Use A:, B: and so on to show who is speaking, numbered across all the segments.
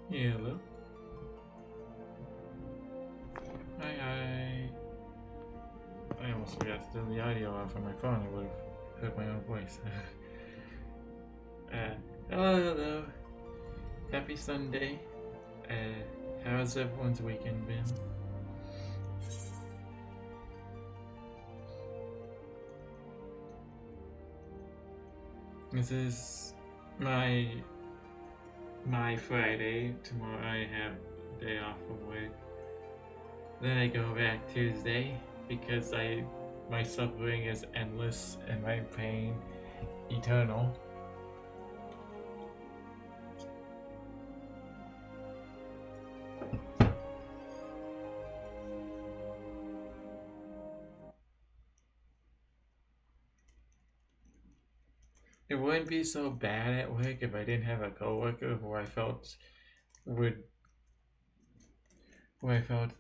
A: Yeah, hello. Hi. I almost forgot to turn the audio off on my phone. I would have heard my own voice. uh, hello. Happy Sunday. How's everyone's weekend been? This is my Friday. Tomorrow I have a day off from work. Then I go back Tuesday because my suffering is endless and my pain eternal. It wouldn't be so bad at work if I didn't have a coworker who I felt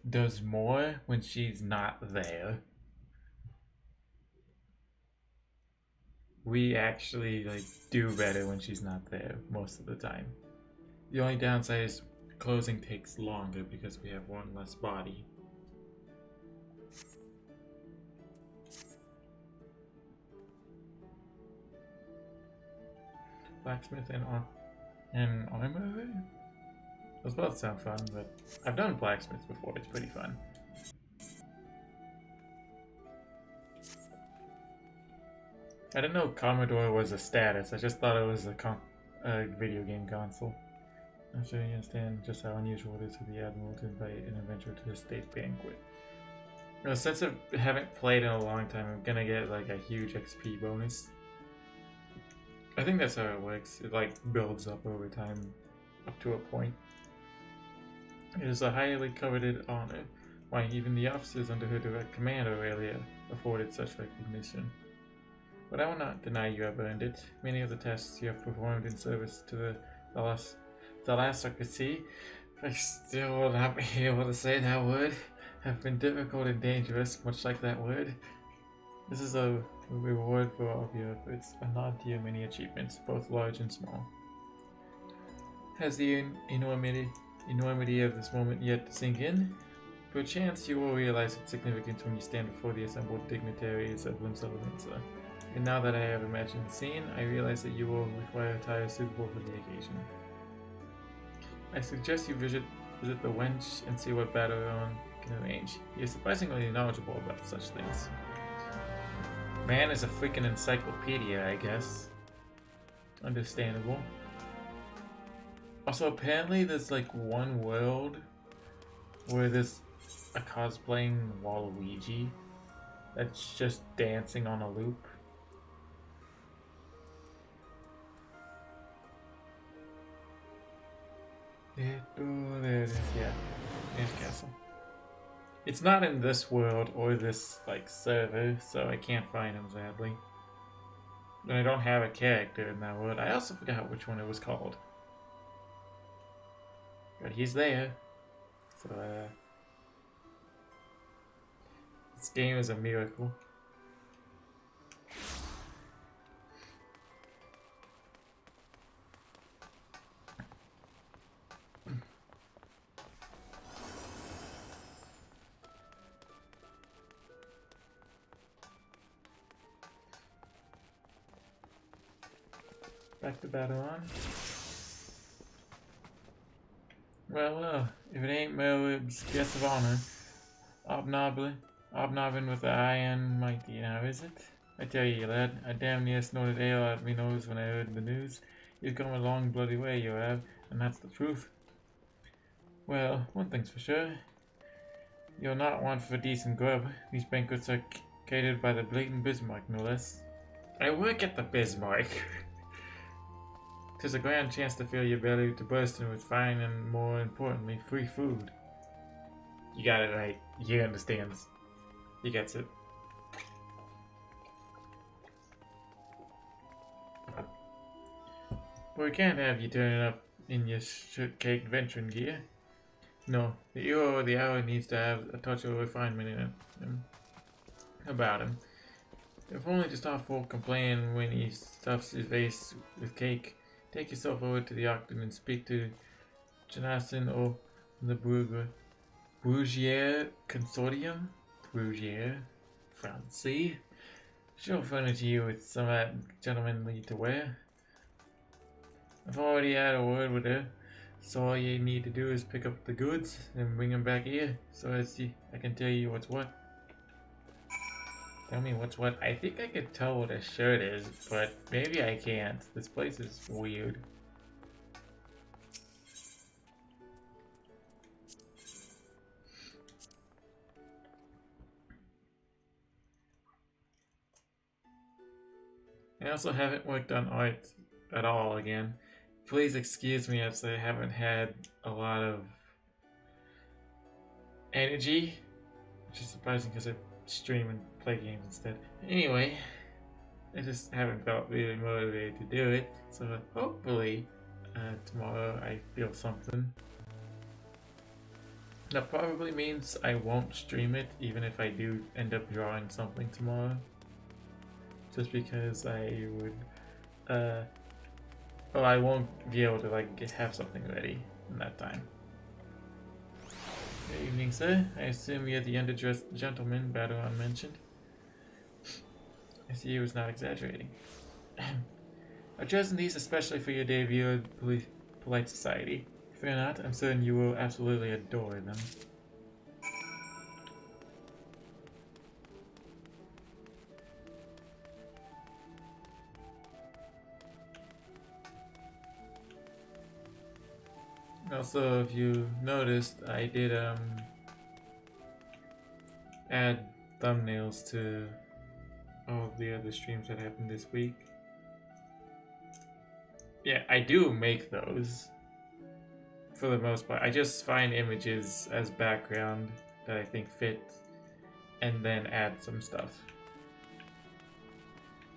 A: does more when she's not there. We actually do better when she's not there most of the time. The only downside is closing takes longer because we have one less body. Blacksmith and armor? Those both sound fun, but I've done blacksmith before. It's pretty fun. I didn't know Commodore was a status. I just thought it was a video game console. I'm sure you understand just how unusual it is for the Admiral to invite an adventurer to a state banquet. Since I haven't played in a long time, I'm gonna get like a huge XP bonus. I think that's how it works. It builds up over time, up to a point. It is a highly coveted honor. Why, even the officers under her direct command are rarely afforded such recognition. But I will not deny you have earned it. Many of the tasks you have performed in service to the Thalassocracy, I still will not be able to say that word, have been difficult and dangerous, much like that word. This is a reward for all of your efforts, a nod to your many achievements, both large and small. Has the enormity of this moment yet to sink in? Perchance you will realize its significance when you stand before the assembled dignitaries of Limsa. And now that I have imagined the scene, I realize that you will require attire suitable for the occasion. I suggest you visit the wench and see what Battleon can arrange. He is surprisingly knowledgeable about such things. Man is a freaking encyclopedia, I guess. Understandable. Also, apparently there's one world where there's a cosplaying Waluigi that's just dancing on a loop. There it is, yeah. There's castle. It's not in this world or this server, so I can't find him sadly. And I don't have a character in that world. I also forgot which one it was called. But he's there. So this game is a miracle. Back to Battleon. Well, if it ain't Merlib's guest of honor, obnobbing with the iron mighty now, is it? I tell ye, lad, I damn near snorted ale out me nose when I heard the news. You've come a long bloody way, you have, and that's the truth. Well, one thing's for sure. You'll not want for decent grub. These banquets are catered by the blatant Bismarck, no less. I work at the Bismarck. 'Tis a grand chance to fill your belly to bursting with fine and, more importantly, free food. You got it right. He understands. He gets it. But we can't have you turning up in your shirt-caked venturing gear. No, the hero of the hour needs to have a touch of refinement in him. About him. If only to stop folk complaining when he stuffs his face with cake. Take yourself over to the octagon and speak to Jonathan or the Brugier Consortium? Brugier? Fancy? She'll furnish you with some gentlemanly to wear. I've already had a word with her, so all you need to do is pick up the goods and bring them back here, so I can tell you what's what. Tell me what's what. I think I could tell what a shirt is, but maybe I can't. This place is weird. I also haven't worked on art at all again. Please excuse me as I haven't had a lot of energy, which is surprising because I stream and play games instead. Anyway, I just haven't felt really motivated to do it, so hopefully tomorrow I feel something. That probably means I won't stream it even if I do end up drawing something tomorrow. Just because I would, well, I won't be able to have something ready in that time. Good evening, sir. I assume you're the underdressed gentleman Baderon mentioned. I see he was not exaggerating. I've chosen these especially for your debut at polite society. Fear not, I'm certain you will absolutely adore them. Also, if you noticed, I did add thumbnails to all of the other streams that happened this week. Yeah, I do make those for the most part. I just find images as background that I think fit and then add some stuff.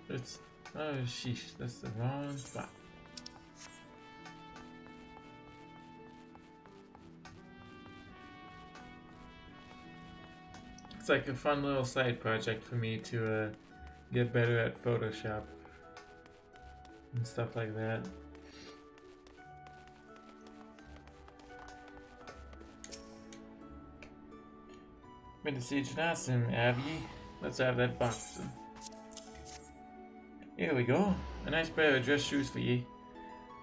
A: It's, oh sheesh, that's the wrong spot. It's like a fun little side project for me to get better at Photoshop and stuff like that. Good to see you, Jonathan, Abby. Let's have that box then. Here we go. A nice pair of dress shoes for ye.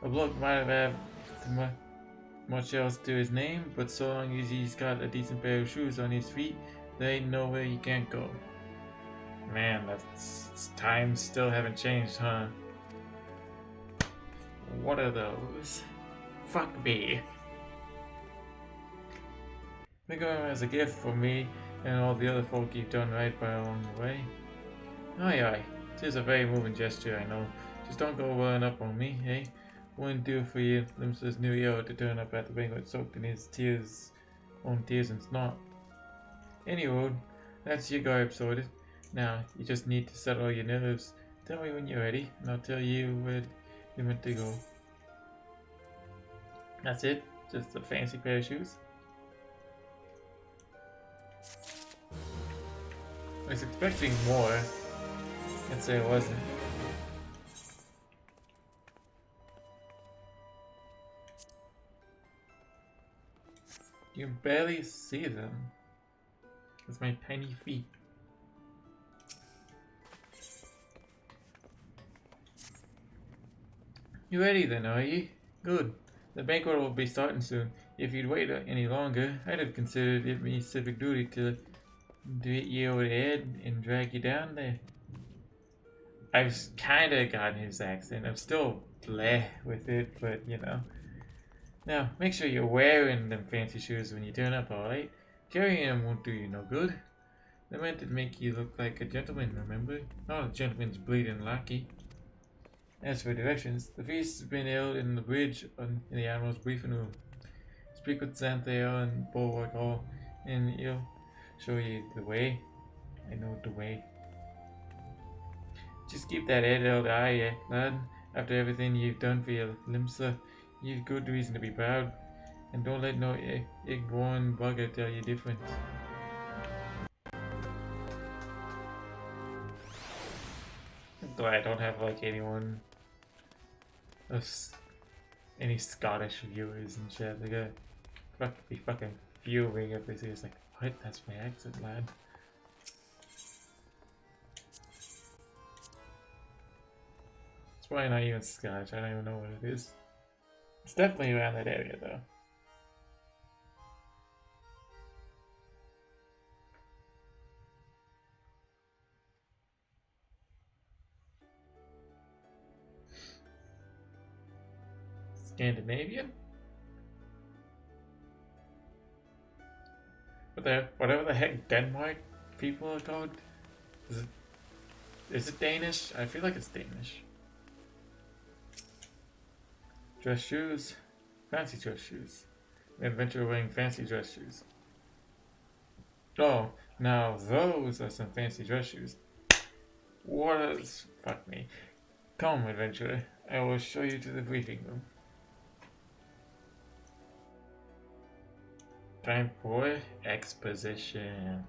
A: A bloke might have had much else to his name, but so long as he's got a decent pair of shoes on his feet, there ain't nowhere you can't go. Man, that's times still haven't changed, huh? What are those? Fuck me. Think of them as a gift for me and all the other folk you've done right by along the way. Aye aye, 'tis a very moving gesture, I know. Just don't go welling up on me, eh? Wouldn't do for you, Limsa's new hero, to turn up at the banquet soaked in his own tears and snot. Anywho, that's your garb sorted. Now, you just need to settle your nerves. Tell me when you're ready, and I'll tell you where you're meant to go. That's it? Just a fancy pair of shoes? I was expecting more. Can't say I wasn't. You can barely see them. With my tiny feet. You ready then, are you? Good. The banquet will be starting soon. If you'd wait any longer, I'd have considered it my civic duty to hit you over the head and drag you down there. I've kinda gotten his accent. I'm still bleh with it, but you know. Now, make sure you're wearing them fancy shoes when you turn up, alright? Carrying them won't do you no good. They're meant to make you look like a gentleman, remember? Not a gentleman's bleeding lackey. As for directions, the feast has been held in the bridge in the Admiral's briefing room. Speak with Xanthea and Bulwark Hall, and he'll show you the way. I know the way. Just keep that head held high, lad. After everything you've done for your Limsa, you've good reason to be proud. And don't let no egg-born bugger tell you different. Though I don't have like anyone any Scottish viewers and shit. They're gonna be fucking fuming if they see it's like, what? That's my accent, lad. It's probably not even Scottish. I don't even know what it is. It's definitely around that area, though. Scandinavian? Whatever the heck Denmark people are called? Is it Danish? I feel like it's Danish. Dress shoes? Fancy dress shoes. Adventure wearing fancy dress shoes. Oh, now those are some fancy dress shoes. What is... Fuck me. Come, adventurer. I will show you to the briefing room. Time for exposition.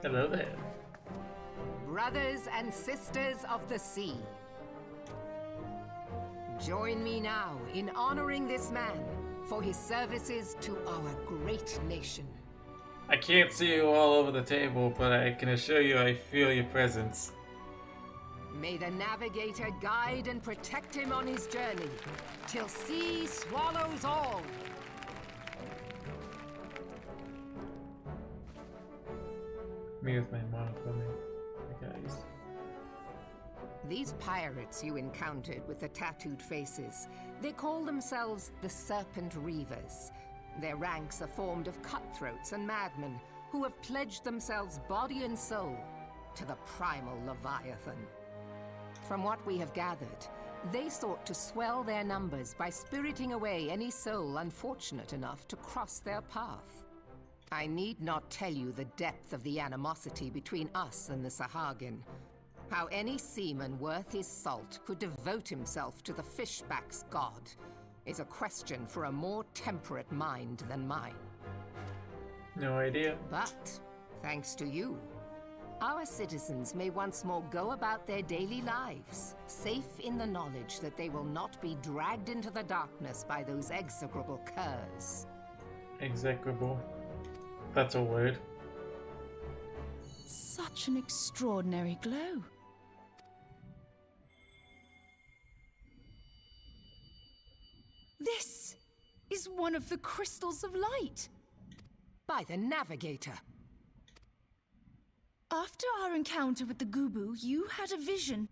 A: Hello there.
B: Brothers and sisters of the sea, join me now in honoring this man for his services to our great nation.
A: I can't see you all over the table, but I can assure you I feel your presence.
B: May the navigator guide and protect him on his journey, till sea swallows all.
A: Me with my monochrome, guys.
B: These pirates you encountered with the tattooed faces, they call themselves the Serpent Reavers. Their ranks are formed of cutthroats and madmen who have pledged themselves body and soul to the primal Leviathan. From what we have gathered, they sought to swell their numbers by spiriting away any soul unfortunate enough to cross their path. I need not tell you the depth of the animosity between us and the Sahagin. How any seaman worth his salt could devote himself to the fishback's god is a question for a more temperate mind than mine.
A: No idea.
B: But, thanks to you, our citizens may once more go about their daily lives, safe in the knowledge that they will not be dragged into the darkness by those execrable curs.
A: Execrable. That's a word.
C: Such an extraordinary glow. This is one of the crystals of light.
B: By the navigator.
C: After our encounter with the Gubu, you had a vision,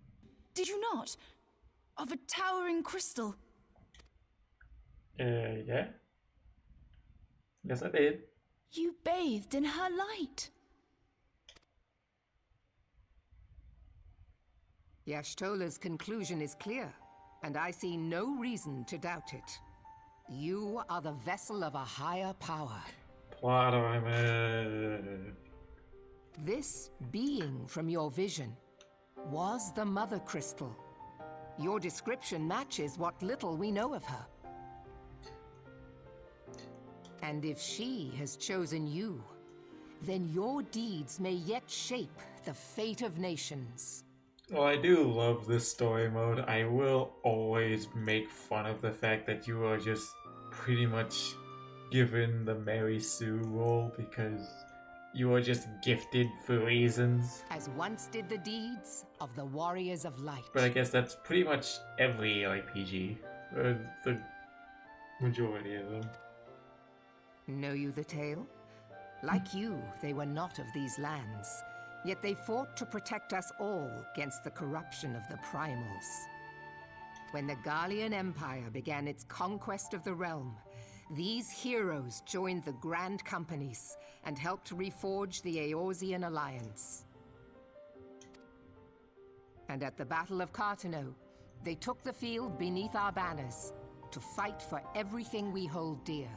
C: did you not? Of a towering crystal.
A: Yeah. Yes, I did.
C: You bathed in her light.
B: Yashtola's conclusion is clear, and I see no reason to doubt it. You are the vessel of a higher power.
A: Plot armor.
B: This being from your vision was the Mother Crystal. Your description matches what little we know of her. And if she has chosen you, then your deeds may yet shape the fate of nations.
A: Well, I do love this story mode. I will always make fun of the fact that you are just pretty much given the Mary Sue role because you are just gifted for reasons.
B: As once did the deeds of the Warriors of Light.
A: But I guess that's pretty much every RPG. The majority of them.
B: Know you the tale? Like you, they were not of these lands. Yet they fought to protect us all against the corruption of the primals. When the Gallian Empire began its conquest of the realm, these heroes joined the Grand Companies and helped reforge the Eorzean Alliance. And at the Battle of Cartano, they took the field beneath our banners to fight for everything we hold dear.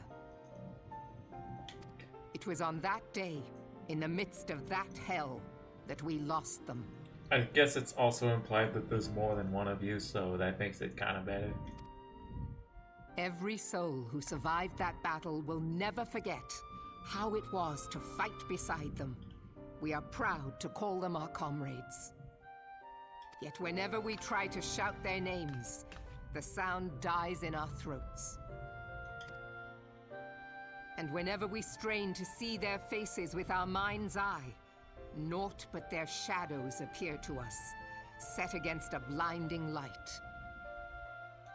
B: it was on that day, in the midst of that hell, that we lost them.
A: I guess it's also implied that there's more than one of you, so that makes it kind of better.
B: Every soul who survived that battle will never forget how it was to fight beside them. We are proud to call them our comrades. Yet whenever we try to shout their names, the sound dies in our throats. And whenever we strain to see their faces with our mind's eye, naught but their shadows appear to us, set against a blinding light.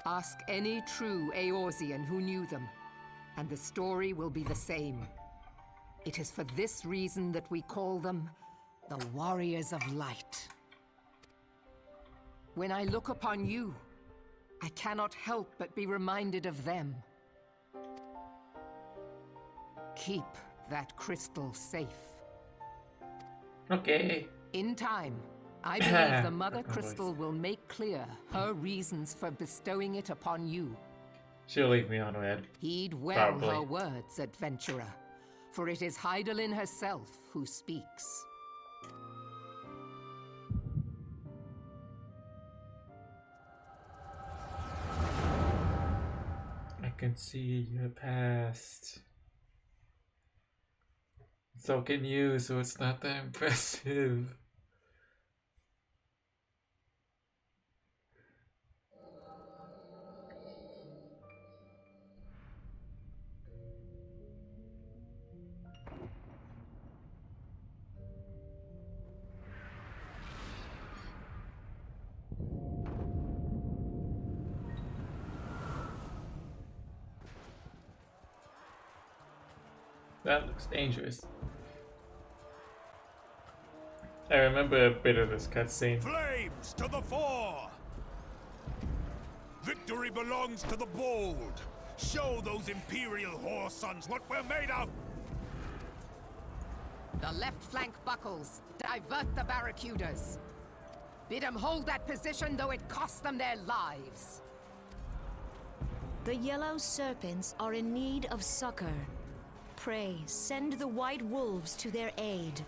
B: Ask any true Eorzean who knew them, and the story will be the same. It is for this reason that we call them the Warriors of Light. When I look upon you, I cannot help but be reminded of them. Keep that crystal safe.
A: Okay.
B: In time, I believe the Mother Crystal will make clear her reasons for bestowing it upon you.
A: She'll leave me unread.
B: Heed well
A: Probably.
B: her words, adventurer, for it is Hydaelyn herself who speaks.
A: I can see your past. So can you, so it's not that impressive. That looks dangerous. I remember a bit of this cutscene.
D: Flames to the fore! Victory belongs to the bold. Show those Imperial whore sons what we're made of!
B: The left flank buckles. Divert the barricuders. Bid them hold that position, though it costs them their lives.
E: The yellow serpents are in need of succor. Pray, send the white wolves to their aid.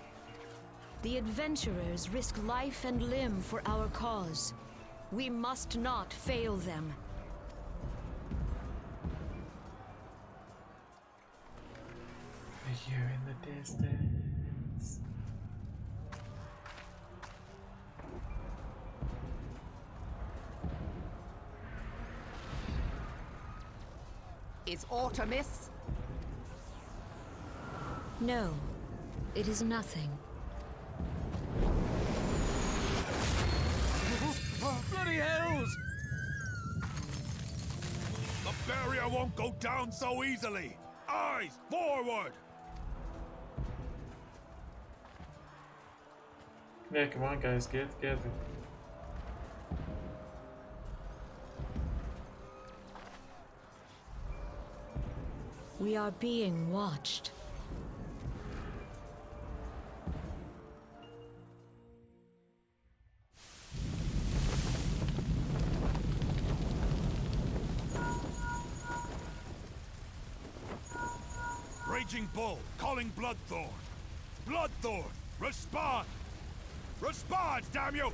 E: The adventurers risk life and limb for our cause. We must not fail them.
A: Here in the distance.
B: Is aught amiss?
E: No, it is nothing.
D: Bloody hells! The barrier won't go down so easily! Eyes forward!
A: Yeah, come on guys, get together.
E: We are being watched.
D: Raging Bull, calling Bloodthorn. Bloodthorn, respond! Respond, damn you!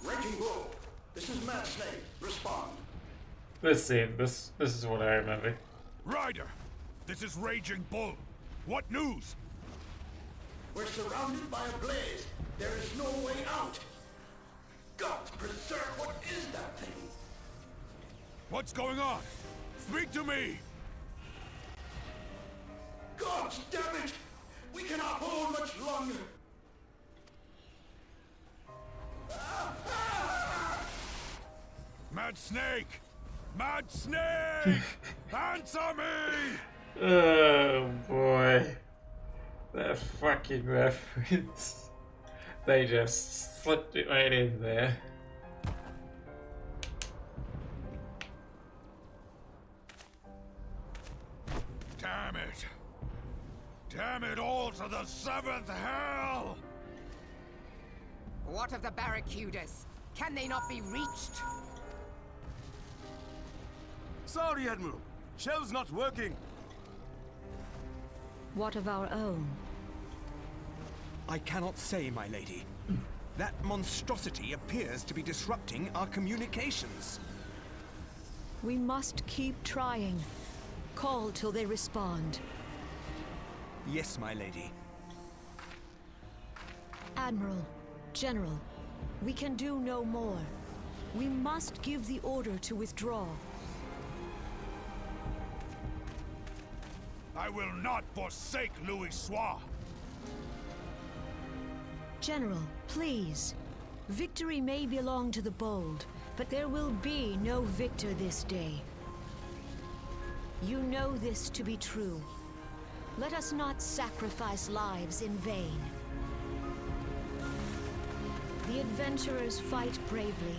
F: Raging Bull, this is Mad Snake. Respond.
A: This scene, this is what I remember.
D: Ryder, this is Raging Bull. What news?
F: We're surrounded by a blaze. There is no way out. God preserve, what is that thing?
D: What's going on? Speak to me!
F: God damn it! We cannot hold much longer.
D: Mad Snake! Mad Snake! Answer me!
A: Oh boy. That fucking reference. They just slipped it right in there.
D: Damn it all to the 7th hell!
B: What of the barracudas? Can they not be reached?
G: Sorry, Admiral. Shell's not working.
E: What of our own?
H: I cannot say, my lady. That monstrosity appears to be disrupting our communications.
E: We must keep trying. Call till they respond.
H: Yes, my lady.
E: Admiral, General, we can do no more. We must give the order to withdraw.
D: I will not forsake Louis Soir.
E: General, please. Victory may belong to the bold, but there will be no victor this day. You know this to be true. Let us not sacrifice lives in vain. The adventurers fight bravely,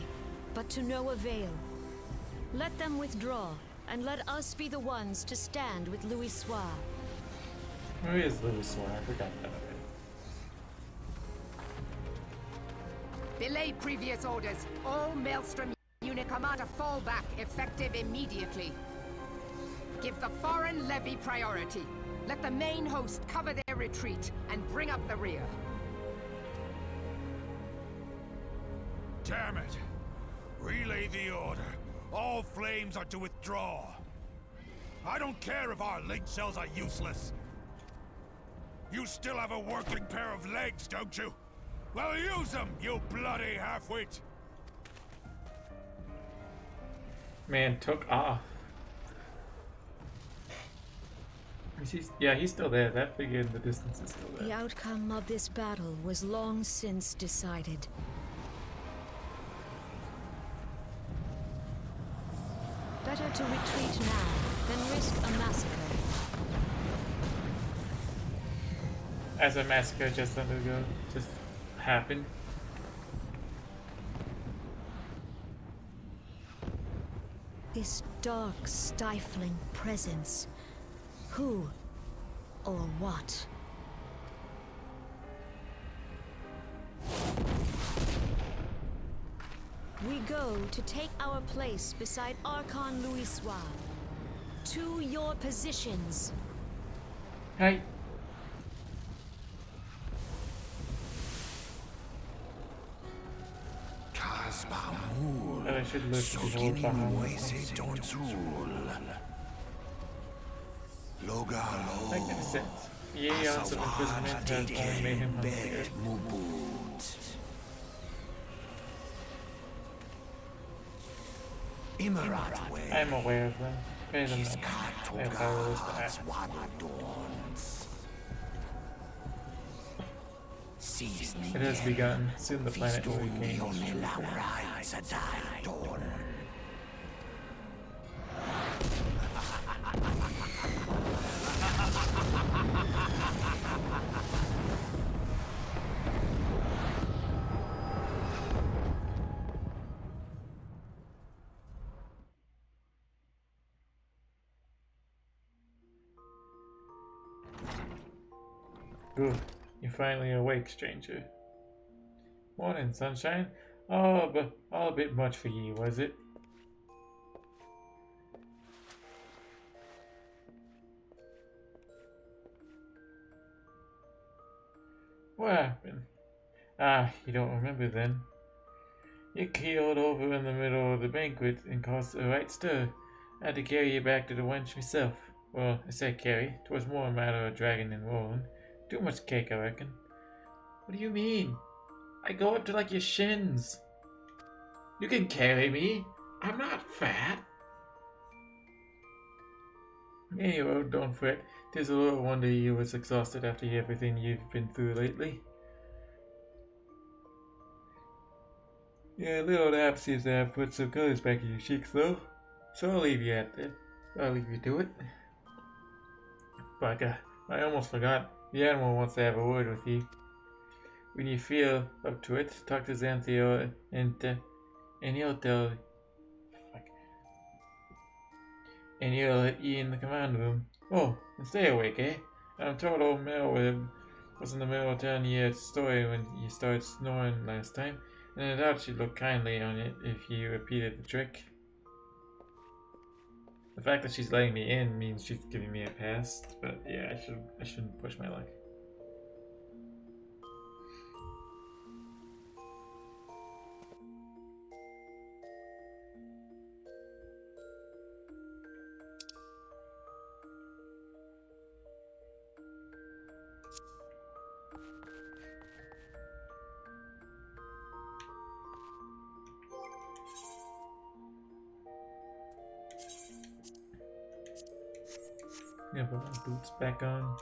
E: but to no avail. Let them withdraw, and let us be the ones to stand with Louis Soir.
A: Where is Louis Soir? I forgot that already.
B: Belay previous orders. All Maelstrom unit commander fallback effective immediately. Give the foreign levy priority. Let the main host cover their retreat and bring up the rear.
D: Damn it! Relay the order. All flames are to withdraw. I don't care if our link cells are useless. You still have a working pair of legs, don't you? Well, use them, you bloody half-wit!
A: Man took off. Yeah, he's still there. That figure in the distance is still there.
E: The outcome of this battle was long since decided. Better to retreat now than risk a massacre.
A: As a massacre just happened.
E: This dark, stifling presence. Who or what? We go to take our place beside Archon Louis Soir. To your positions.
A: Hi. I should look That makes sense. Years of imprisonment has only made him hungrier. I'm aware of them. Pay them no. They are powerless to act. It has begun. Soon the planet will regain its strength. Good. You're finally awake, stranger. Morning, sunshine. Oh, but all a bit much for you, was it? What happened? Ah, you don't remember then. You keeled over in the middle of the banquet and caused a right stir. I had to carry you back to the wench myself. Well, I said carry. 'Twas more a matter of dragging and rolling. Too much cake, I reckon. What do you mean? I go up to like your shins. You can carry me. I'm not fat. Anyway, don't fret. 'Tis a little wonder you was exhausted after everything you've been through lately. Yeah, little nap seems to have put some colors back in your cheeks, though. So I'll leave you at that. I'll leave you to it. But I almost forgot. The animal wants to have a word with you. When you feel up to it, talk to Xanthio and he'll tell. And he'll let you in the command room. Oh, and stay awake, eh? I'm told old Melweb was in the middle of telling you a story when you started snoring last time, and I doubt she'd look kindly on it if you repeated the trick. The fact that she's letting me in means she's giving me a pass, but yeah, I shouldn't push my luck. Yeah, put my boots back on.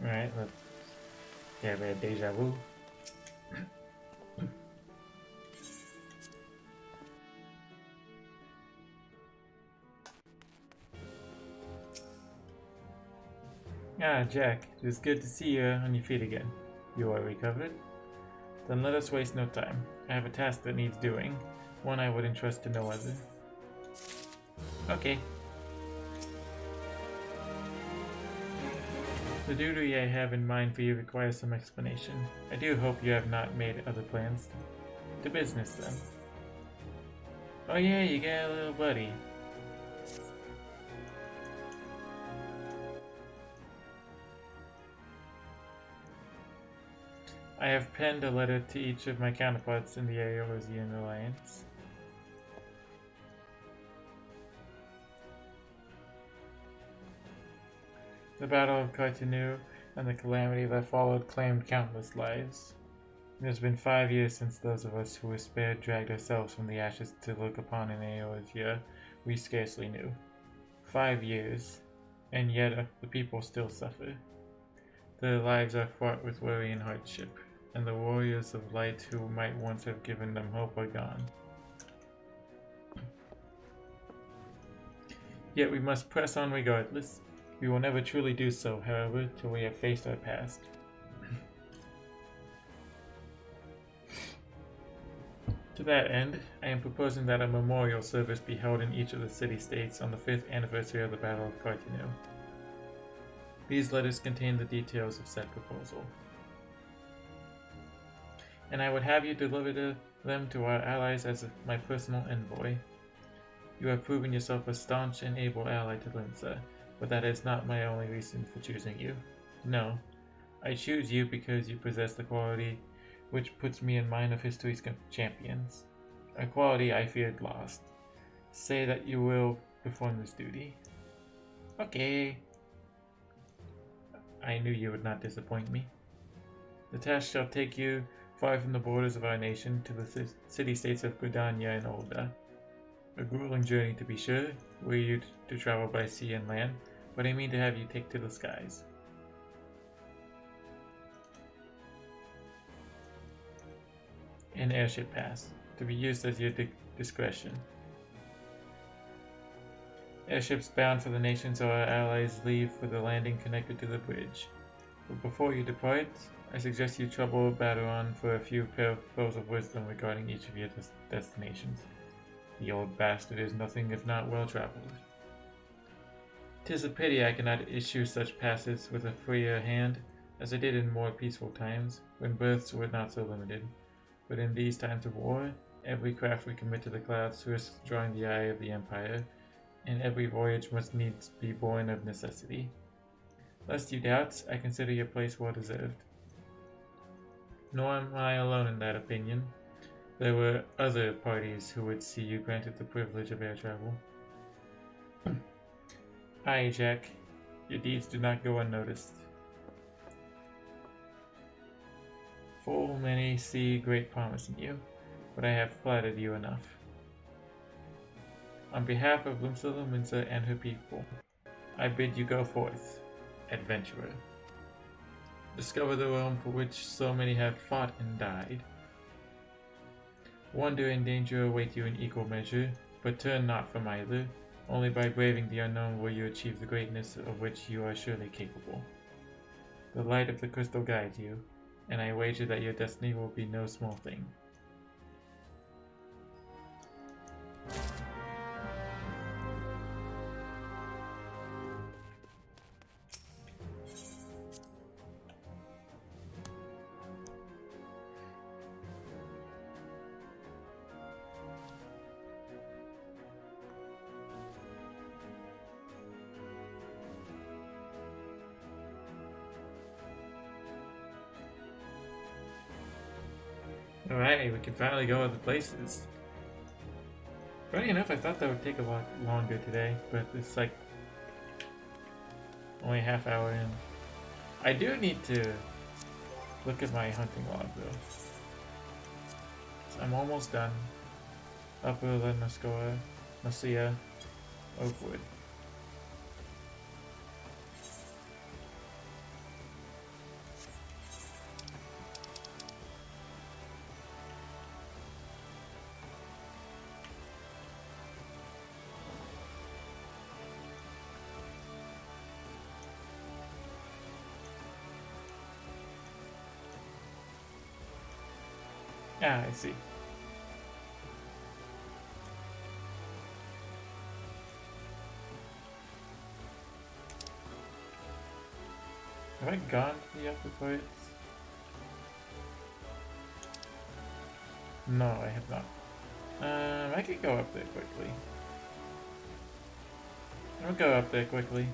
A: Alright, let's get a deja vu. Ah, Jack, it is good to see you on your feet again. You are recovered? Then let us waste no time. I have a task that needs doing, one I would entrust to no other. Okay. The duty I have in mind for you requires some explanation. I do hope you have not made other plans. To business, then. Oh yeah, you got a little buddy. I have penned a letter to each of my counterparts in the Aeolosian Alliance. The Battle of Cartanu and the calamity that followed claimed countless lives. It has been 5 years since those of us who were spared dragged ourselves from the ashes to look upon an Aeosia we scarcely knew. 5 years, and yet the people still suffer. Their lives are fraught with worry and hardship, and the warriors of light who might once have given them hope are gone. Yet we must press on regardless. We will never truly do so, however, till we have faced our past. To that end, I am proposing that a memorial service be held in each of the city-states on the 5th anniversary of the Battle of Cartanu. These letters contain the details of said proposal. And I would have you deliver them to our allies as my personal envoy. You have proven yourself a staunch and able ally to Linza, but that is not my only reason for choosing you. No, I choose you because you possess the quality which puts me in mind of history's champions. A quality I feared lost. Say that you will perform this duty. Okay. I knew you would not disappoint me. The task shall take you far from the borders of our nation to the city-states of Gridania and Olda. A grueling journey, to be sure, were you to travel by sea and land, but I mean to have you take to the skies. An airship pass, to be used as your discretion. Airships bound for the nations of our allies leave for the landing connected to the bridge. But before you depart, I suggest you trouble Baderon for a few pearls of wisdom regarding each of your destinations. The old bastard is nothing if not well-traveled. 'Tis a pity I cannot issue such passes with a freer hand, as I did in more peaceful times, when berths were not so limited. But in these times of war, every craft we commit to the clouds risks drawing the eye of the Empire, and every voyage must needs be born of necessity. Lest you doubt, I consider your place well deserved. Nor am I alone in that opinion. There were other parties who would see you granted the privilege of air travel. Aye, Jack. Your deeds do not go unnoticed. Full many see great promise in you, but I have flattered you enough. On behalf of Lumsa Luminsa and her people, I bid you go forth, adventurer. Discover the realm for which so many have fought and died. Wonder and danger await you in equal measure, but turn not from either. Only by braving the unknown will you achieve the greatness of which you are surely capable. The light of the crystal guides you, and I wager that your destiny will be no small thing. Alright, we can finally go other places. Funny enough, I thought that would take a lot longer today, but it's like only a half hour in. I do need to look at my hunting log though. So I'm almost done. Upper Ledmascoa, Masia, Oakwood. Ah, I see. Have I gone to the upper parts? No, I have not. I could go up there quickly. I'll go up there quickly.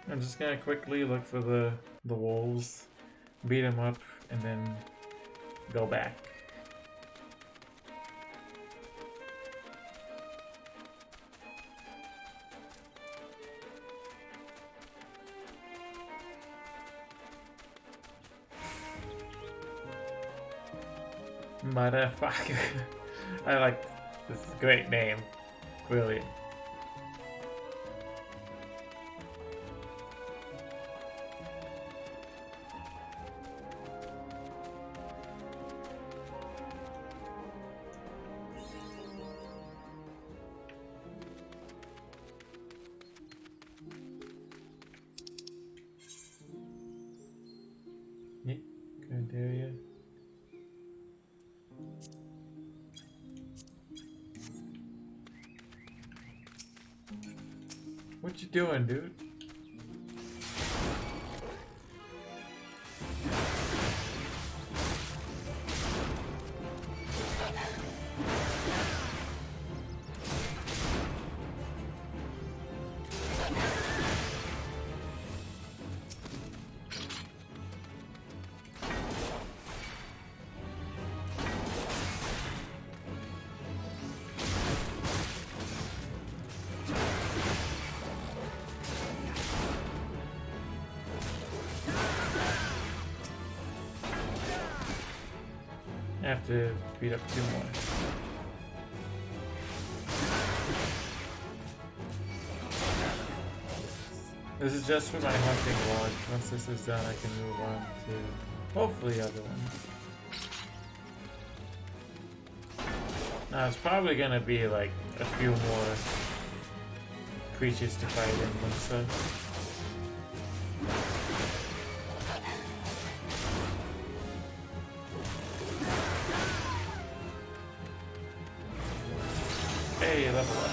A: I'm just gonna quickly look for the wolves, beat them up, and then go back. Motherfucker. I like this is a great name. Brilliant. Good area. What you doing, dude? I have to beat up 2 more. This is just for my hunting log. Once this is done, I can move on to hopefully other ones. It's probably gonna be like a few more creatures to fight in and stuff. Hey, level up.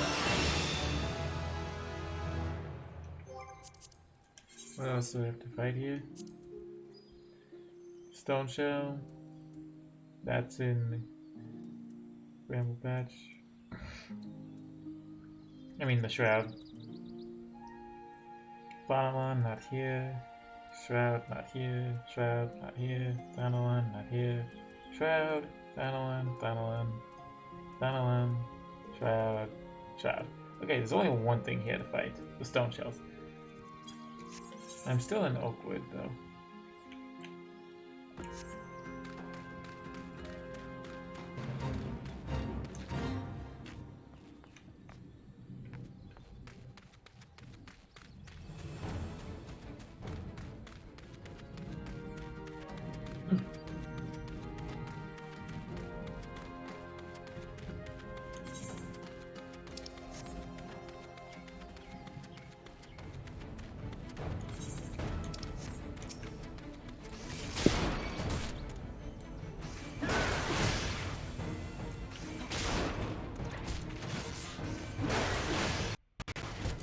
A: What else do we have to fight here? Stone Shell. That's in Bramble Patch. I mean the Shroud. Thanalon, not here. Shroud, not here. Shroud, not here. Thanalon, not here. Shroud, Thanalon, Thanalon, Thanalon, Shroud, Shroud. Okay, there's only one thing here to fight. The Stone Shells. I'm still in Oakwood, though.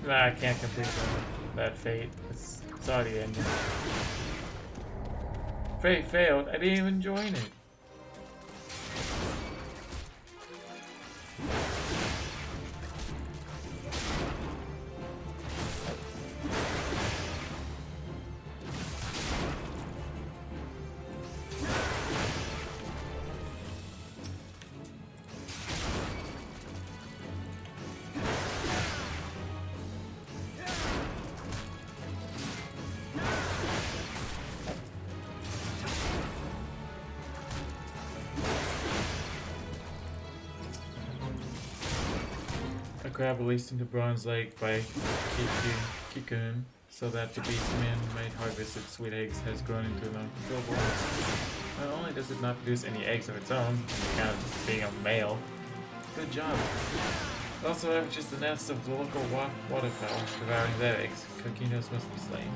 A: Nah, I can't complete that fate. It's already ended. Fate failed. I didn't even join it. Crab released into Bronze Lake by Kikun, so that the beastman might harvest its sweet eggs has grown into an uncontrollable beast. Not only does it not produce any eggs of its own, on account of being a male, good job. It also averages the nests of the local waterfowl, devouring their eggs. Coquinos must be slain.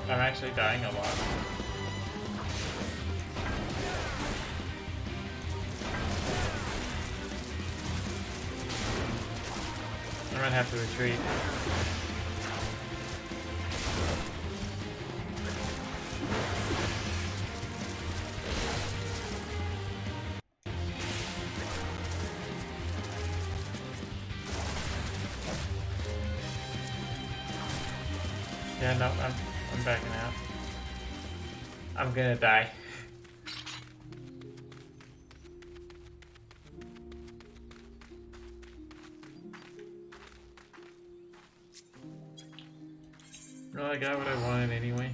A: I'm actually dying a lot. I might have to retreat. Yeah, no, I'm backing out. I'm gonna die. Well, I got what I wanted anyway.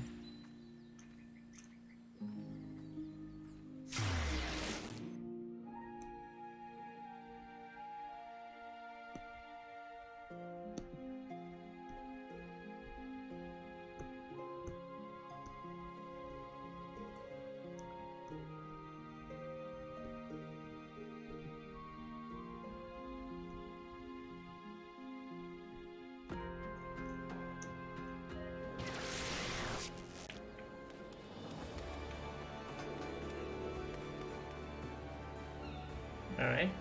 A: Alright,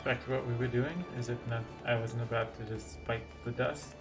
A: back to what we were doing. Is it not? I wasn't about to just spike the dust.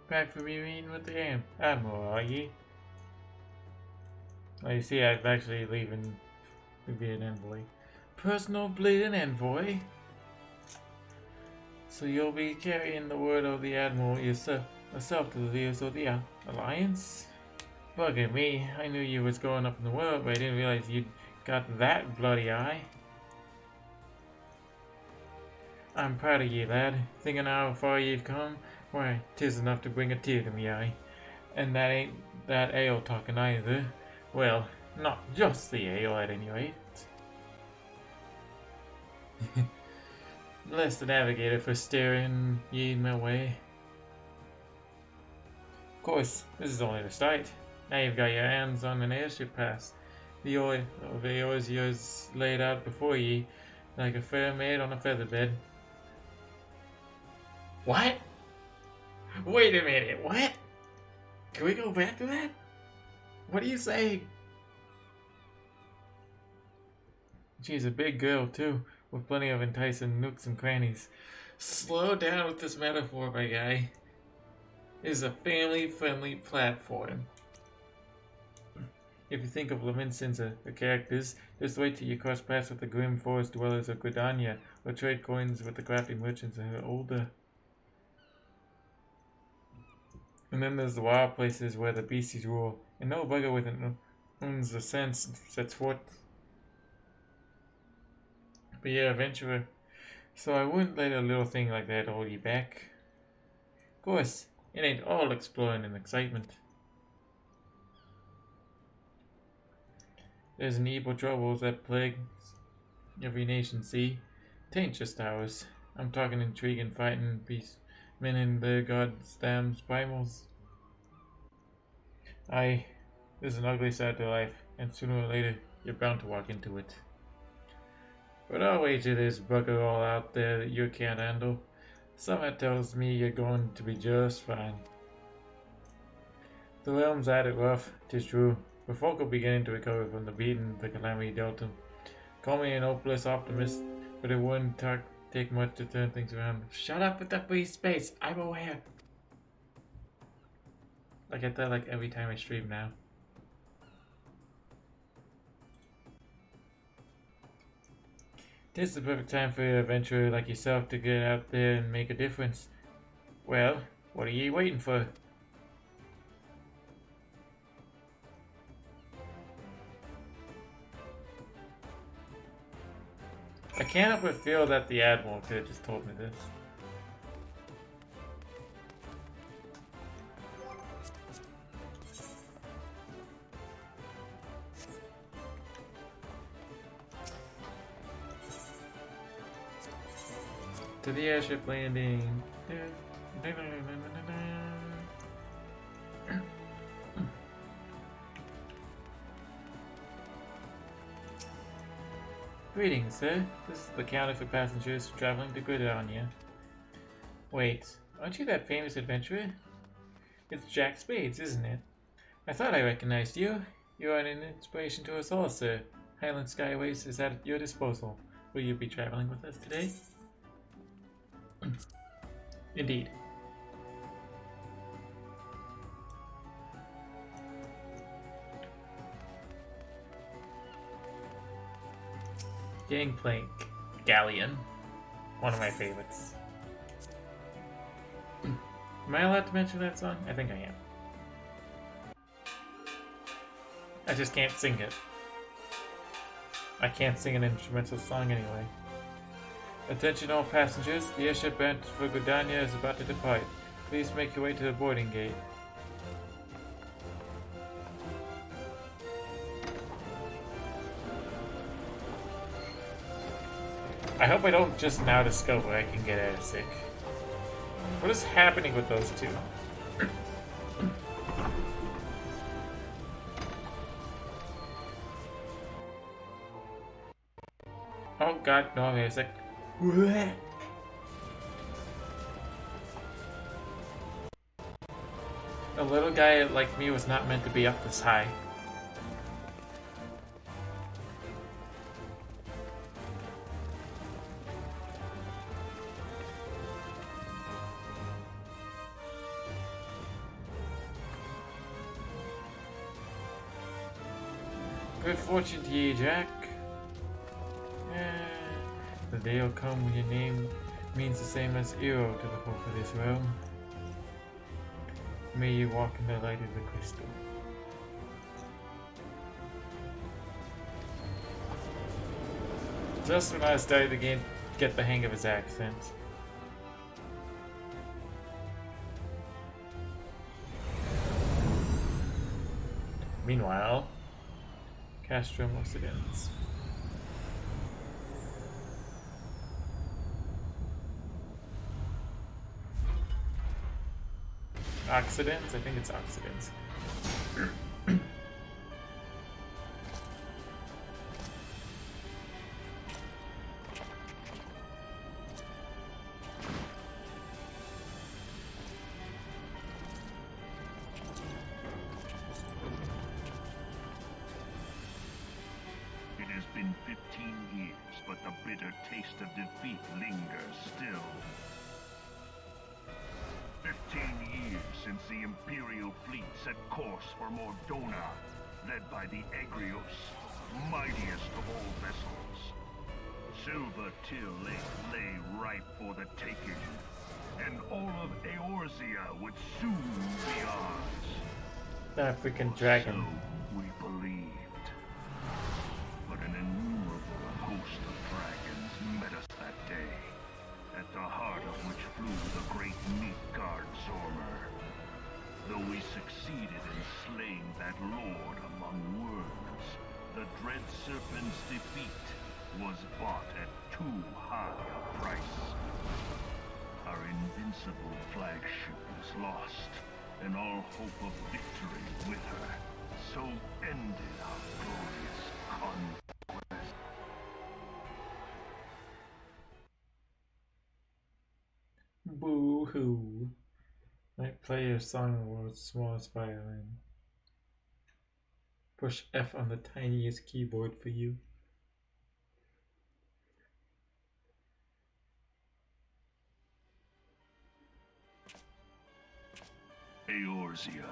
A: Back from your meeting with the Admiral, are ye? Oh, you see, I'm actually leaving to be an envoy. Personal bleeding envoy? So you'll be carrying the word of the Admiral yourself to the leaders of the Alliance? Bugger me, I knew you was going up in the world, but I didn't realize you'd got that bloody eye. I'm proud of you, lad. Thinking how far you've come, why, 'tis enough to bring a tear to me eye. And that ain't that ale talking either. Well, not just the ale at any rate. Bless the navigator for steering ye my way. Of course, this is only the start. Now you've got your hands on an airship pass. The oil of yours laid out before ye, like a fair maid on a feather bed. What? Wait a minute, what? Can we go back to that? What are you saying? She's a big girl, too, with plenty of enticing nooks and crannies. Slow down with this metaphor, my guy. This is a family-friendly platform. If you think of Laminson's the characters, just wait till you cross paths with the grim forest dwellers of Gridania, or trade coins with the crafty merchants who are older. And then there's the wild places where the beasties rule, and no bugger with an owns the sense sets forth. But yeah, adventurer. So I wouldn't let a little thing like that hold you back. Of course, it ain't all exploring and excitement. There's an evil trouble that plagues every nation, see? Tain't just ours. I'm talking intrigue and fighting beast men and their goddamn primals. Aye, there's an ugly side to life, and sooner or later, you're bound to walk into it. But I'll wager there's bugger all out there that you can't handle. Something tells me you're going to be just fine. The realm's at it rough, 'tis true, but folk are beginning to recover from the beating the calamity dealt them. Call me an hopeless optimist, but it wouldn't take much to turn things around. Shut up with the free space, I'm aware. I get that like every time I stream now. This is the perfect time for an adventurer like yourself to get out there and make a difference. Well, what are you waiting for? I can't help but feel that the Admiral could have just told me this. To the airship landing. Greetings, sir. This is the counter for passengers traveling to Gridania. Wait, aren't you that famous adventurer? It's Jack Spades, isn't it? I thought I recognized you. You are an inspiration to us all, sir. Highland Skyways is at your disposal. Will you be traveling with us today? Indeed. Gangplank Galleon. One of my favorites. Am I allowed to mention that song? I think I am. I just can't sing it. I can't sing an instrumental song anyway. Attention all passengers, the airship bound for Gridania is about to depart. Please make your way to the boarding gate. I hope I don't just now discover I can get airsick. What is happening with those two? Oh god, no, I'm airsick. A little guy like me was not meant to be up this high. Good fortune to ye, Jack. The day will come when your name means the same as hero to the folk of this realm. May you walk in the light of the crystal. Just when I started to get the hang of his accent. Meanwhile, Castrum Occidents. Occidents? I think it's Occidents.
F: It has been 15 years, but the bitter taste of defeat lingers still. 15 years since the Imperial fleet set course for Mordona, led by the Egrios, mightiest of all vessels. Silver Till lay ripe for the taking, and all of Eorzea would soon be ours.
A: That freaking dragon.
F: So we believed. But an innumerable host of dragons met us that day, at the heart of which flew the great Midgard Zormer. Though we succeeded in slaying that lord among worms, the dread serpent's defeat was bought at too high a price. Our invincible flagship was lost, and all hope of victory with her. So ended our glorious conquest.
A: Boo-hoo. Might play your song in the world's smallest violin. Push F on the tiniest keyboard for you.
F: Eorzea,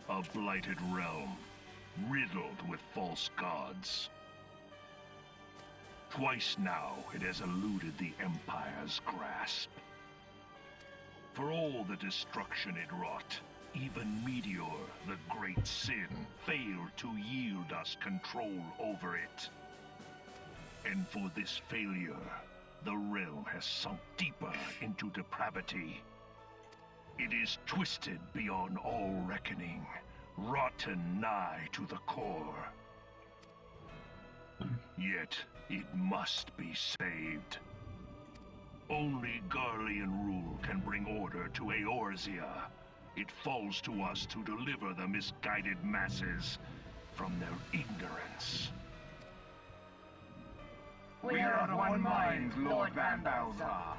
F: a blighted realm, riddled with false gods. Twice now it has eluded the Empire's grasp. For all the destruction it wrought, even Meteor, the great sin, failed to yield us control over it. And for this failure, the realm has sunk deeper into depravity. It is twisted beyond all reckoning, rotten nigh to the core. Yet, it must be saved. Only Garlean rule can bring order to Eorzea. It falls to us to deliver the misguided masses from their ignorance.
I: We are of one mind, Lord Van Balzar.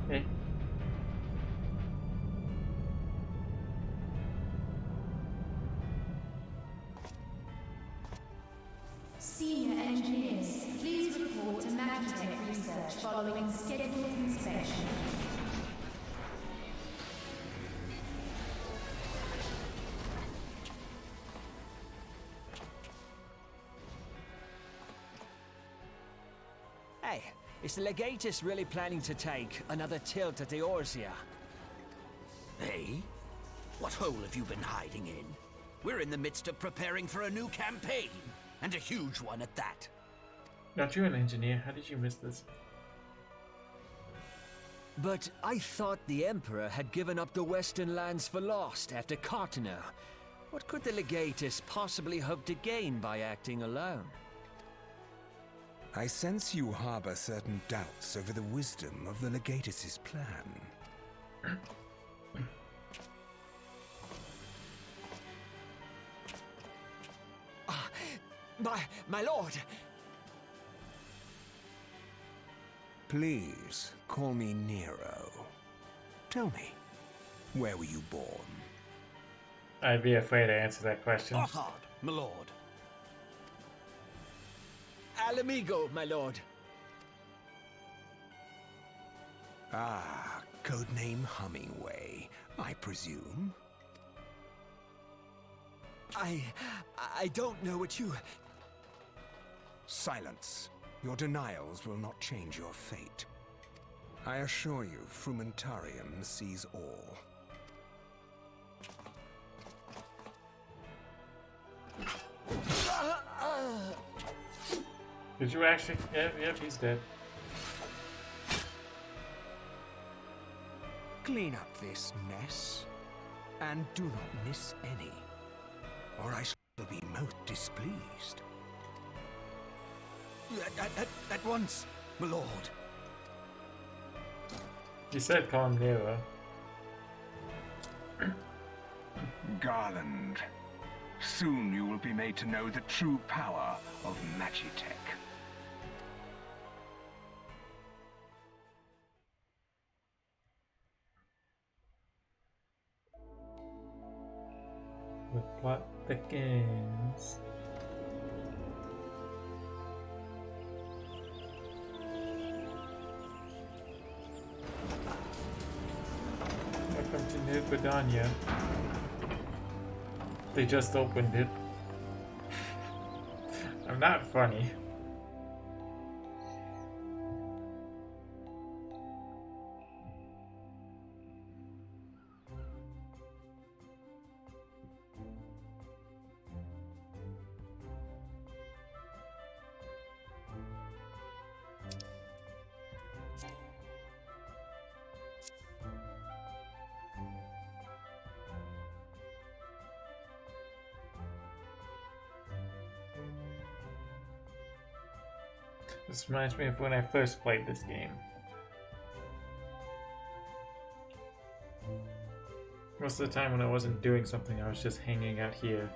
A: Hey.
C: Senior engineers, please report to Magitech research following scheduled inspection.
J: Hey, is the Legatus really planning to take another tilt at Eorzea?
K: Hey? What hole have you been hiding in? We're in the midst of preparing for a new campaign, and a huge one at that.
A: Not you, an engineer. How did you miss this?
J: But I thought the Emperor had given up the Western lands for lost after Carteneau. What could the Legatus possibly hope to gain by acting alone?
H: I sense you harbor certain doubts over the wisdom of the Legatus' plan.
J: My lord!
H: Please, call me Nero. Tell me, where were you born?
A: I'd be afraid to answer that question.
K: Hard, my lord.
J: Alamigo, my lord.
H: Ah, codename Hummingway, I presume?
J: I don't know what you...
H: Silence. Your denials will not change your fate. I assure you, Frumentarium sees all.
A: Did you actually? Yep, he's dead.
H: Clean up this mess, and do not miss any, or I shall be most displeased.
K: At once, my lord.
A: You said call him Nero.
I: Garland. Soon you will be made to know the true power of Magitech.
A: The plot thickens. Welcome to New Gridania. They just opened it. I'm not funny. This reminds me of when I first played this game. Most of the time when I wasn't doing something, I was just hanging out here.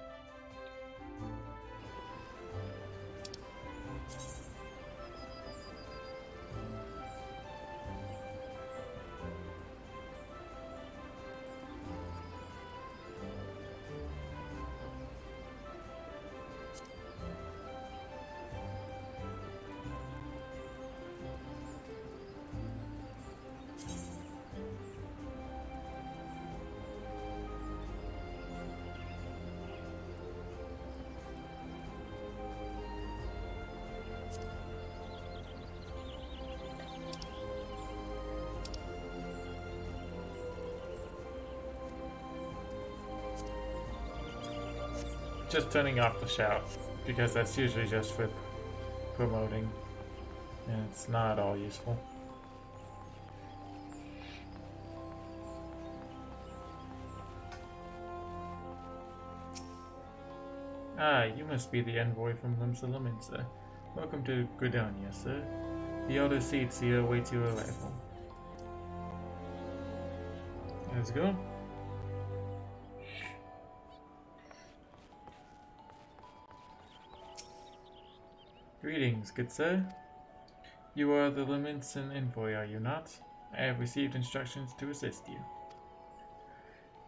A: Just turning off the shout, because that's usually just for promoting, and it's not all useful. Ah, you must be the envoy from Limsa. Welcome to Gridania, sir. The Elder Seat here awaits your arrival. Let's go. Greetings, good sir. You are the Liminson envoy, are you not? I have received instructions to assist you.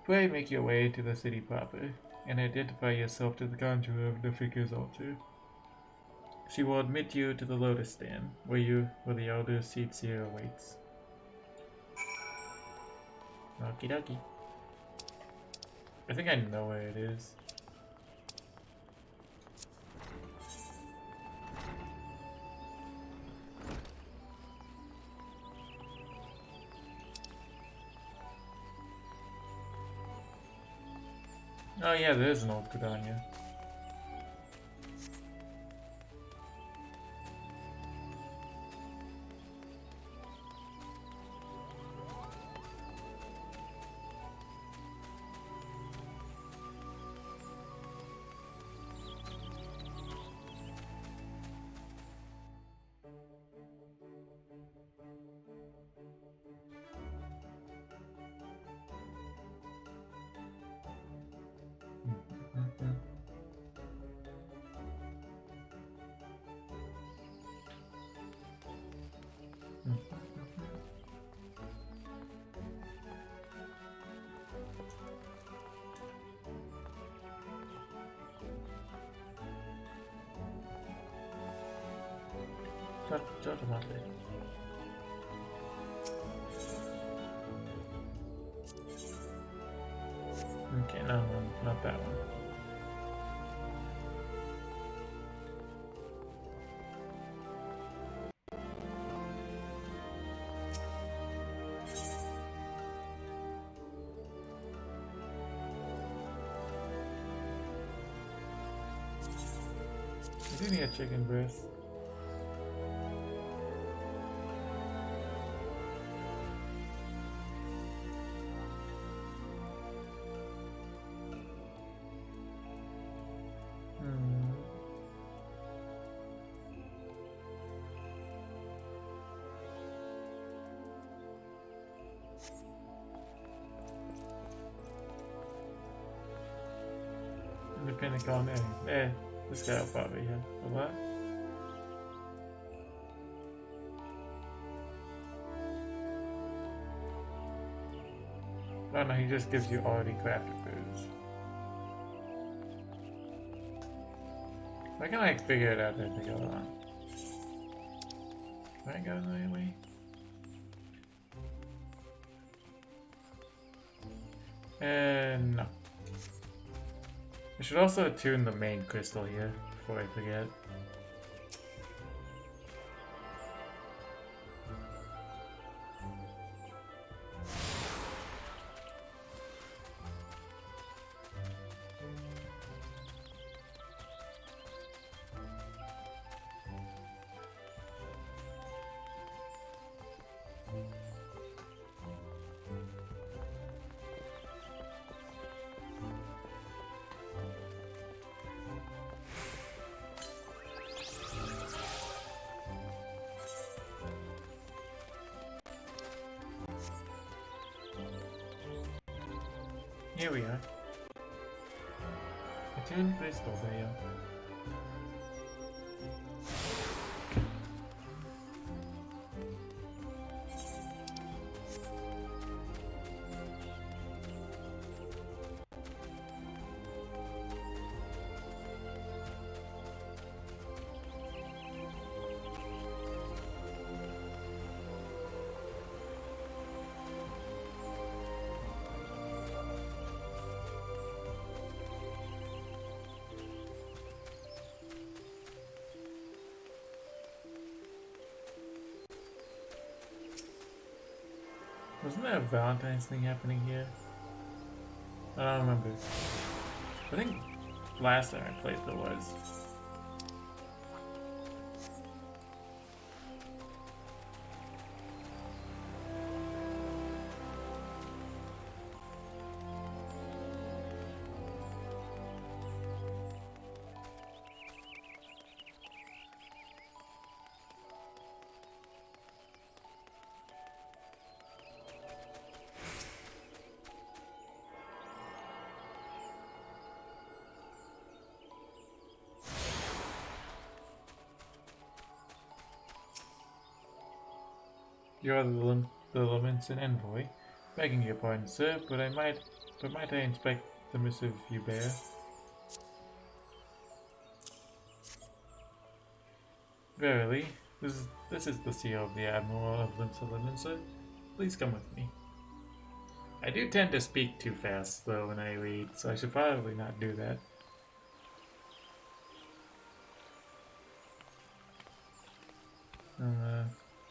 A: Pray make your way to the city proper, and identify yourself to the conjurer of the figure's altar. She will admit you to the lotus stand, where the elder Seatseer awaits. Okie dokie. I think I know where it is. Oh yeah, there is an old Gridania. Okay, no, not that one. I do need a chicken breast. Depending on this guy will probably have a lot. Oh no, he just gives you already crafted foods. I can like figure it out as we go along. Can I go the right way? No. I should also attune the main crystal here before I forget. Here we are. Attune crystal there. Wasn't there a Valentine's thing happening here? I don't remember. I think last time I played there was. You are the Levinson envoy. Begging your pardon, sir, but might I inspect the missive you bear? Verily, this is the seal of the Admiral of Levinson. Please come with me. I do tend to speak too fast though when I read, so I should probably not do that.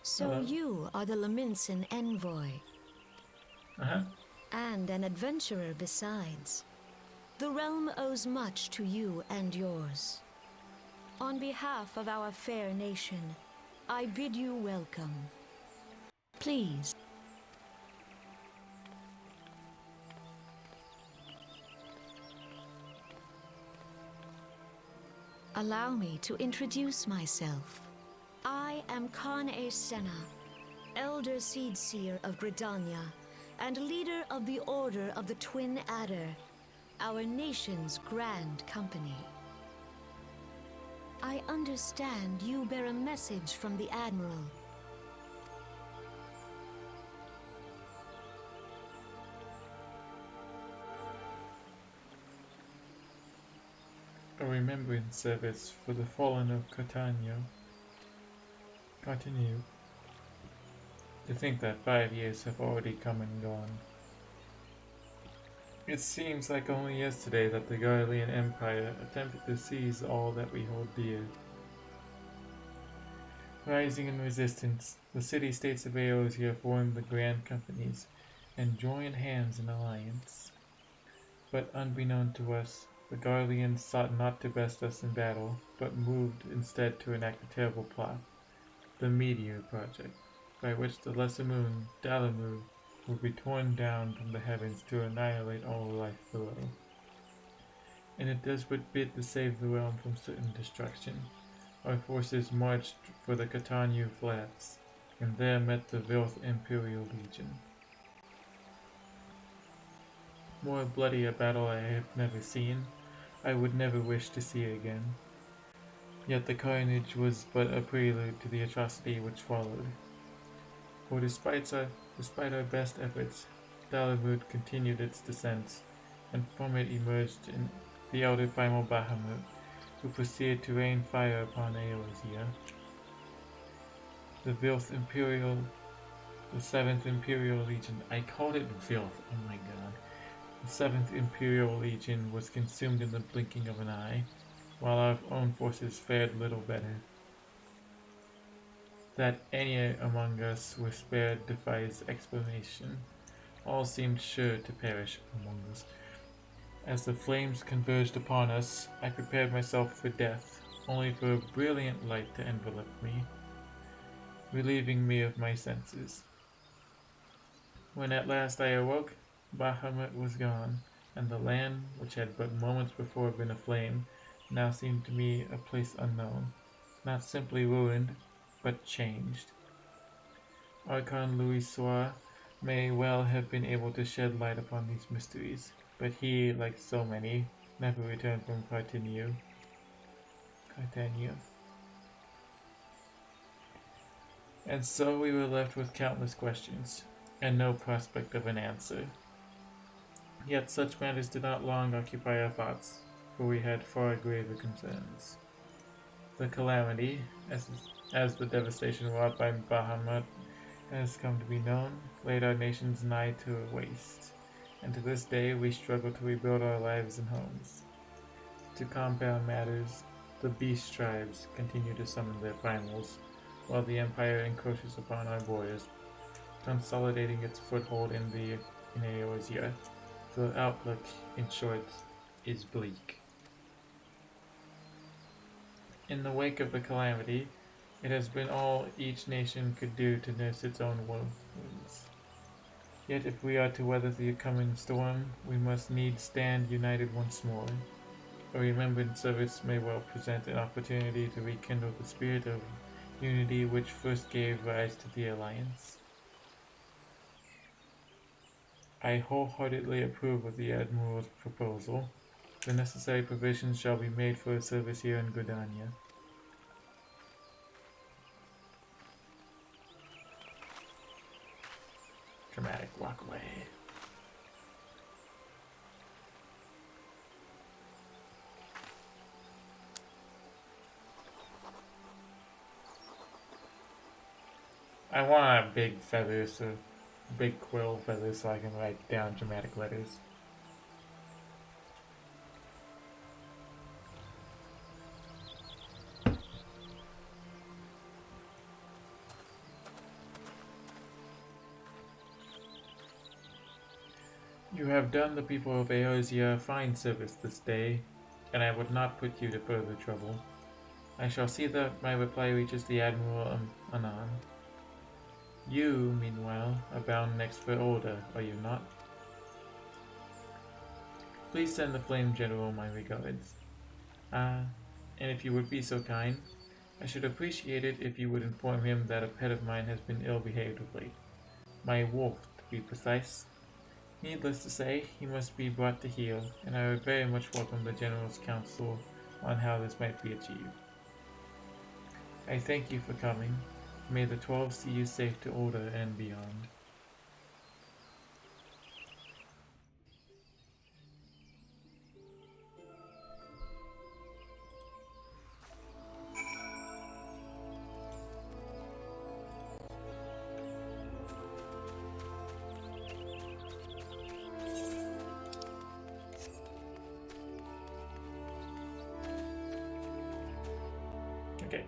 E: So
A: hello.
E: you are the Levinson envoy.
A: Uh-huh.
E: And an adventurer besides. The realm owes much to you and yours. On behalf of our fair nation, I bid you welcome. Please. Allow me to introduce myself. I am Khan-e Senna, Elder Seedseer of Gridania, and leader of the Order of the Twin Adder, our nation's grand company. I understand you bear a message from the Admiral.
A: A remembrance service for the fallen of Catania. Continue. To think that 5 years have already come and gone. It seems like only yesterday that the Garlean Empire attempted to seize all that we hold dear. Rising in resistance, the city-states of Eosia formed the Grand Companies and joined hands in alliance. But unbeknown to us, the Garleans sought not to best us in battle, but moved instead to enact a terrible plot, the Meteor Project, by which the lesser moon, Dalamud, will be torn down from the heavens to annihilate all life below. In a desperate bid to save the realm from certain destruction, our forces marched for the Catanyu Flats, and there met the Vilth Imperial Legion. More bloody a battle I have never seen, I would never wish to see again. Yet the carnage was but a prelude to the atrocity which followed. For despite our best efforts, Dalamud continued its descent, and from it emerged in the elder primal Bahamut, who proceeded to rain fire upon Eosia. The 7th Imperial Legion, I called it Vilth, oh my god. The 7th Imperial Legion was consumed in the blinking of an eye, while our own forces fared little better. That any among us were spared defies explanation. All seemed sure to perish among us. As the flames converged upon us, I prepared myself for death, only for a brilliant light to envelop me, relieving me of my senses. When at last I awoke, Bahamut was gone, and the land, which had but moments before been aflame, now seemed to me a place unknown, not simply ruined, but changed. Archon Louis Soir may well have been able to shed light upon these mysteries, but he, like so many, never returned from Cartagena. And so we were left with countless questions, and no prospect of an answer. Yet such matters did not long occupy our thoughts, for we had far graver concerns. The calamity, as the devastation wrought by Bahamut has come to be known, laid our nations nigh to a waste, and to this day we struggle to rebuild our lives and homes. To compound matters, the beast tribes continue to summon their primals, while the Empire encroaches upon our borders, consolidating its foothold in Eosia. The outlook, in short, is bleak. In the wake of the calamity, it has been all each nation could do to nurse its own wounds. Yet if we are to weather the coming storm, we must needs stand united once more. A remembrance service may well present an opportunity to rekindle the spirit of unity which first gave rise to the Alliance. I wholeheartedly approve of the Admiral's proposal. The necessary provisions shall be made for a service here in Gridania. Dramatic walkway. I want a big feather, so big quill feather, so I can write down dramatic letters. You have done the people of Eosia a fine service this day, and I would not put you to further trouble. I shall see that my reply reaches the Admiral anon. You, meanwhile, are bound next for Olda, are you not? Please send the Flame General my regards. And if you would be so kind, I should appreciate it if you would inform him that a pet of mine has been ill-behaved of late. My wolf, to be precise. Needless to say, he must be brought to heel, and I would very much welcome the General's counsel on how this might be achieved. I thank you for coming. May the 12 see you safe to Olda and beyond.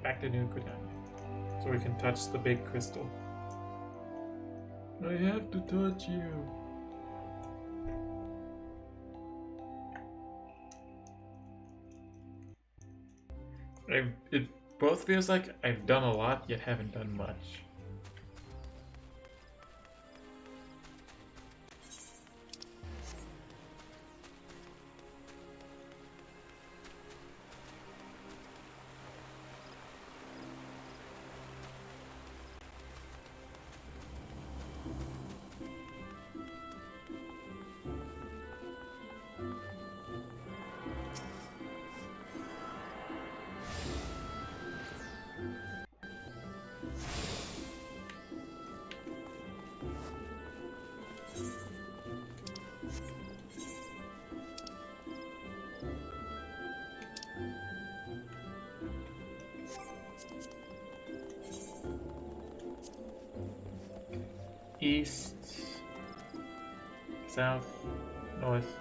A: back to New Granada, so we can touch the big crystal. I have to touch you. It both feels like I've done a lot, yet haven't done much. East, south, north,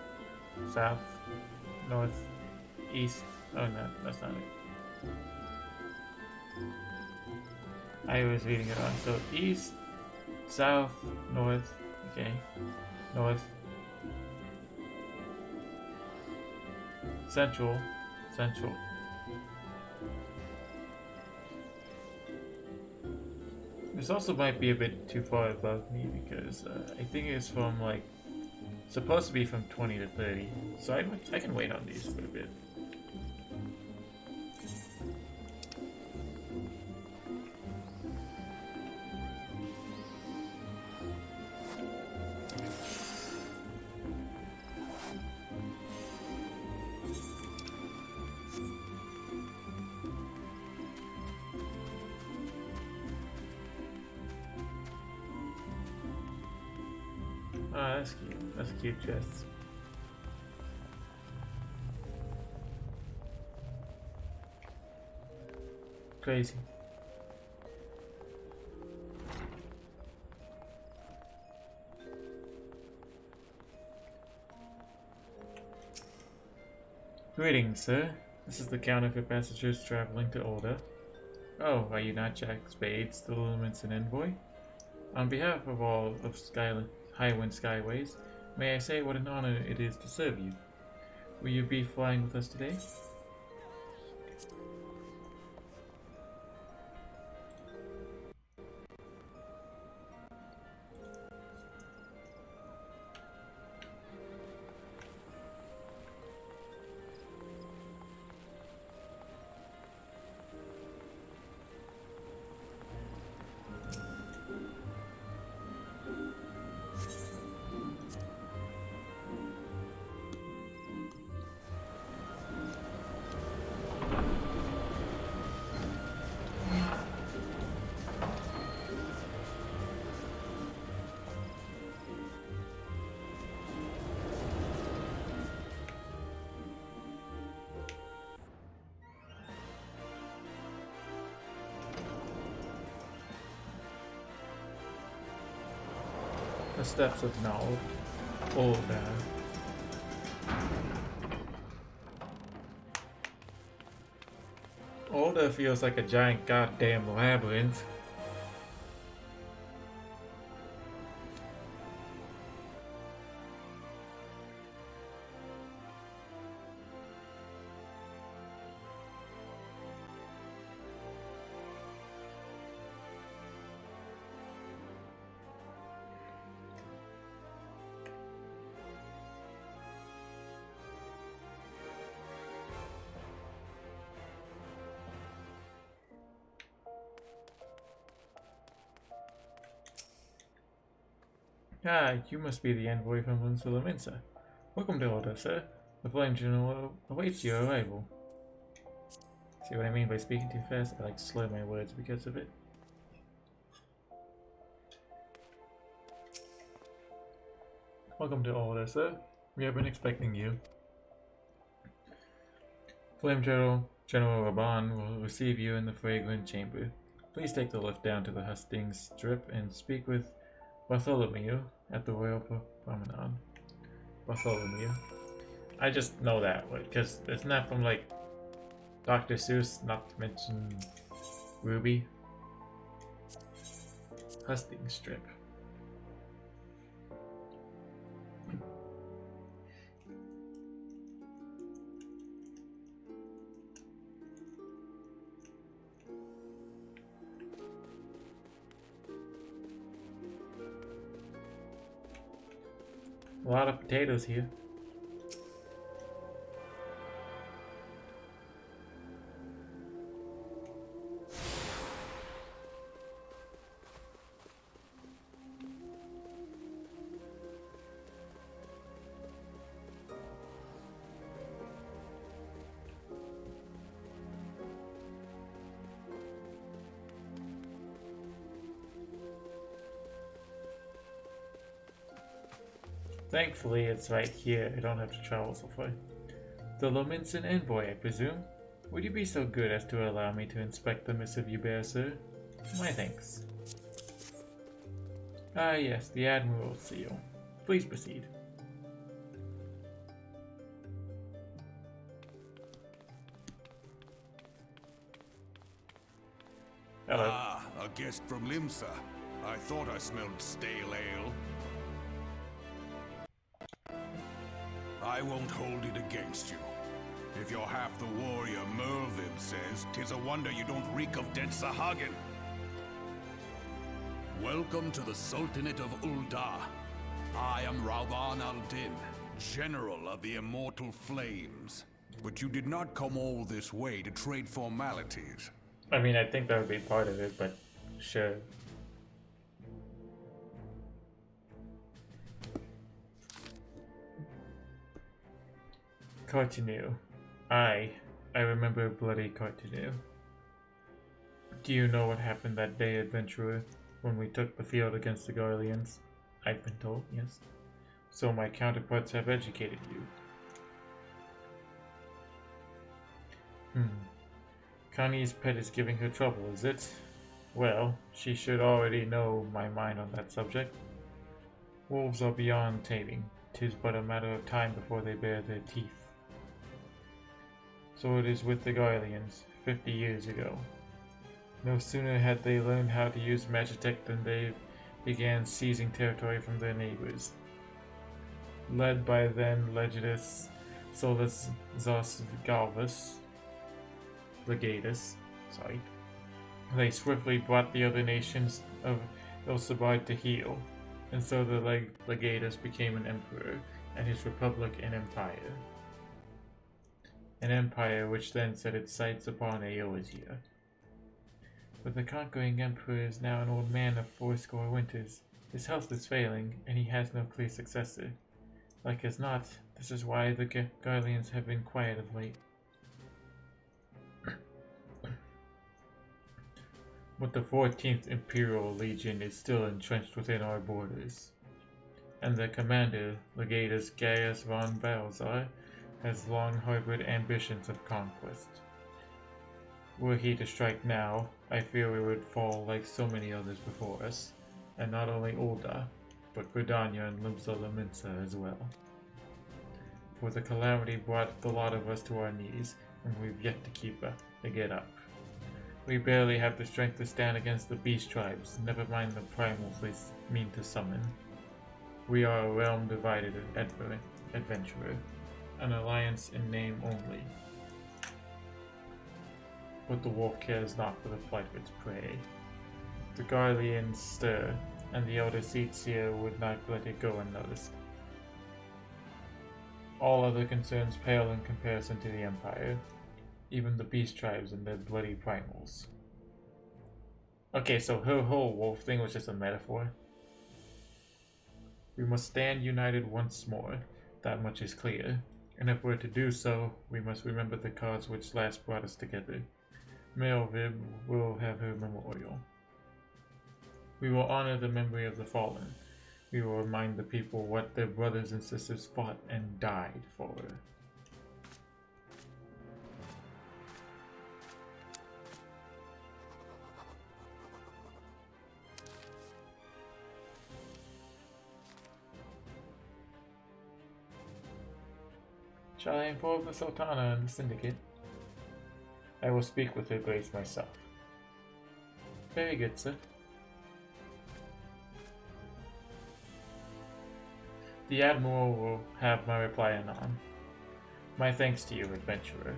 A: south, north, east. Oh no, that's not it. I was reading it wrong. So east, south, north, okay, north, central, central. This also might be a bit too far above me because I think it's from like supposed to be from 20 to 30, so I can wait on these for a bit. Ah, that's cute. That's a cute chest. Crazy. Greetings, sir. This is the counter for passengers traveling to Order. Oh, are you not Jack Spades, the Luminous envoy? On behalf of all of Highwind Skyways, may I say what an honor it is to serve you. Will you be flying with us today? The steps of Nald. All there. Order feels like a giant goddamn labyrinth. Ah, you must be the envoy from Luminsa. Welcome to Order, sir. The Flame General awaits your arrival. See what I mean by speaking too fast? I like slow my words because of it. Welcome to Order, sir. We have been expecting you. Flame General Raban will receive you in the Fragrant Chamber. Please take the lift down to the Hustings Strip and speak with Bartholomew at the Royal Promenade. Bartholomew. I just know that because it's not from like Dr. Seuss, not to mention Ruby. Husting strip. A lot of potatoes here. Thankfully, it's right here. I don't have to travel so far. The Lominson envoy, I presume? Would you be so good as to allow me to inspect the missive you bear, sir? My thanks. Ah, yes, the Admiral's seal. Please proceed. Hello.
D: Ah, a guest from Limsa. I thought I smelled stale ale. I won't hold it against you. If you're half the warrior Merlvib says, 'tis a wonder you don't reek of dead Sahagin. Welcome to the Sultanate of Ul'dah. I am Rauban al-Din, General of the Immortal Flames. But you did not come all this way to trade formalities.
A: I mean, I think that would be part of it, but sure. Cartinu. I remember bloody Cartinu. Do you know what happened that day, adventurer, when we took the field against the Garleans? I've been told, yes. So my counterparts have educated you. Connie's pet is giving her trouble, is it? Well, she should already know my mind on that subject. Wolves are beyond taming. 'Tis but a matter of time before they bare their teeth. So it is with the Garleans, 50 years ago. No sooner had they learned how to use Magitech than they began seizing territory from their neighbors. Led by then Legatus Solus Zos Galvus, Legatus, they swiftly brought the other nations of Ilsabard to heel, and so the Legatus became an emperor, and his republic an empire. An empire which then set its sights upon Eorzea. But the conquering emperor is now an old man of 80 winters. His health is failing, and he has no clear successor. Like as not, this is why the Garleans have been quiet of late. But the 14th Imperial Legion is still entrenched within our borders. And the commander, Legatus Gaius von Balzar, has long harbored ambitions of conquest. Were he to strike now, I fear we would fall like so many others before us, and not only Ul'dah, but Gridania and Limsa Lominsa as well. For the calamity brought the lot of us to our knees, and we've yet to get up. We barely have the strength to stand against the beast tribes, never mind the primals they mean to summon. We are a realm divided adventurer, an alliance in name only. But the wolf cares not for the flight of its prey. The Garleans stir, and the elder seats here would not let it go unnoticed. All other concerns pale in comparison to the Empire, even the beast tribes and their bloody primals. Okay, so her whole wolf thing was just a metaphor. We must stand united once more, that much is clear, and if we're to do so, we must remember the cause which last brought us together. Merlvib will have her memorial. We will honor the memory of the fallen. We will remind the people what their brothers and sisters fought and died for. Shall I inform the Sultana and the Syndicate? I will speak with her grace myself. Very good, sir. The Admiral will have my reply anon. My thanks to you, adventurer.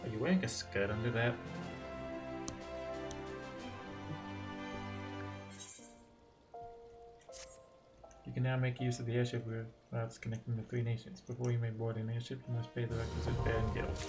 A: Are you wearing a skirt under that? You can now make use of the airship routes connecting the three nations. Before you may board an airship, you must pay the requisite fare and guild.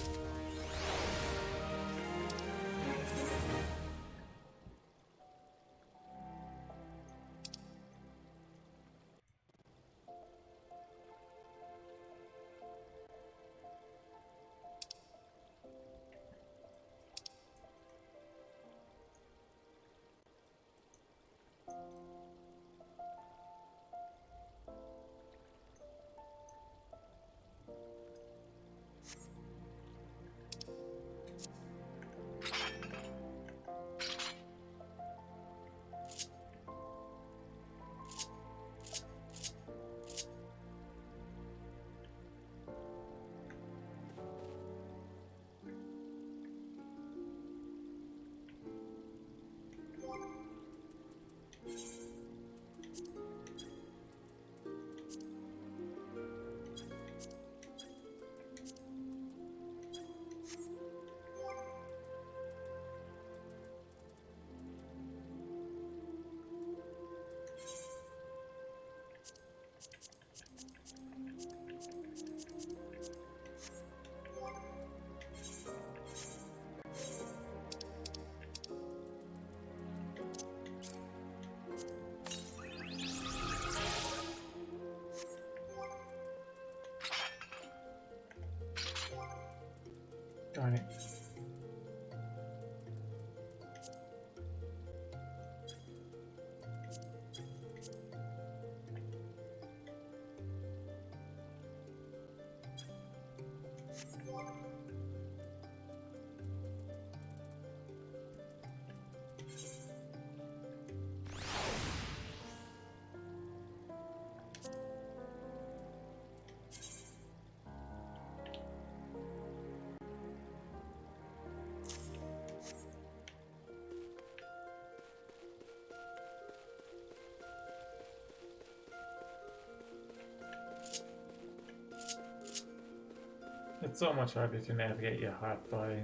A: Darn it. It's so much harder to navigate your hotbar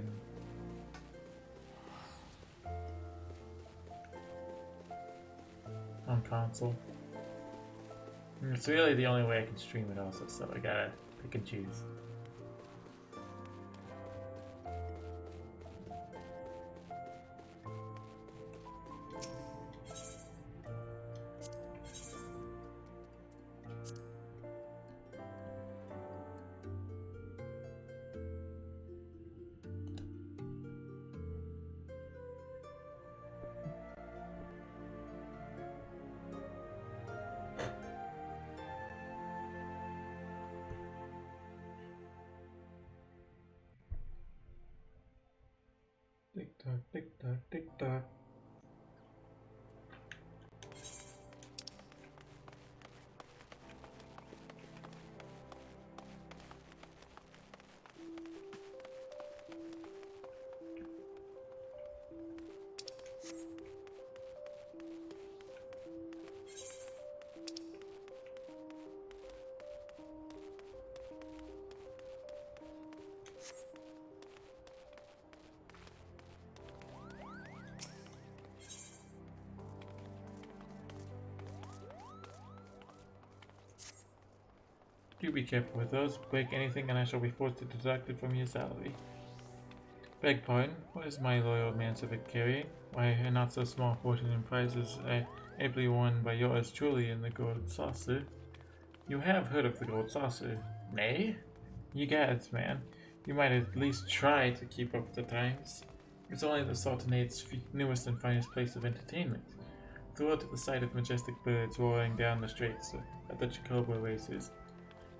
A: on console. And it's really the only way I can stream it also, so I gotta pick and choose. Tick tock, tick tock, tick tock. Do be careful with those. Break anything and I shall be forced to deduct it from your salary. Beg pardon, what is my loyal manservant carrying? Why, a not so small fortune in prizes ably won by yours truly in the gold saucer. You have heard of the gold saucer, nay? You gads, man. You might at least try to keep up with the times. It's only the Sultanate's newest and finest place of entertainment. Thrilled at the sight of majestic birds roaring down the straits at the Chocobo races.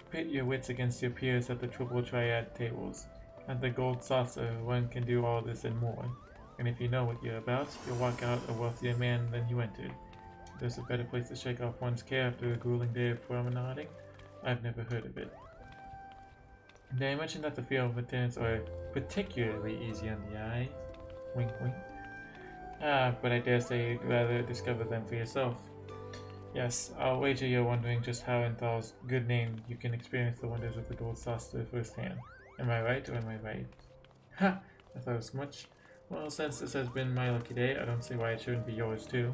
A: Pit your wits against your peers at the triple triad tables. At the gold saucer, one can do all this and more. And if you know what you're about, you'll walk out a wealthier man than you entered. If there's a better place to shake off one's care after a grueling day of promenading, I've never heard of it. Did I mention that the field of attendants are particularly easy on the eyes? Wink wink. Ah, but I dare say you'd rather discover them for yourself. Yes, I'll wager you're wondering just how in Thal's good name you can experience the wonders of the Gold Saucer firsthand. Am I right or am I right? Ha! I thought as much. Well, since this has been my lucky day, I don't see why it shouldn't be yours too.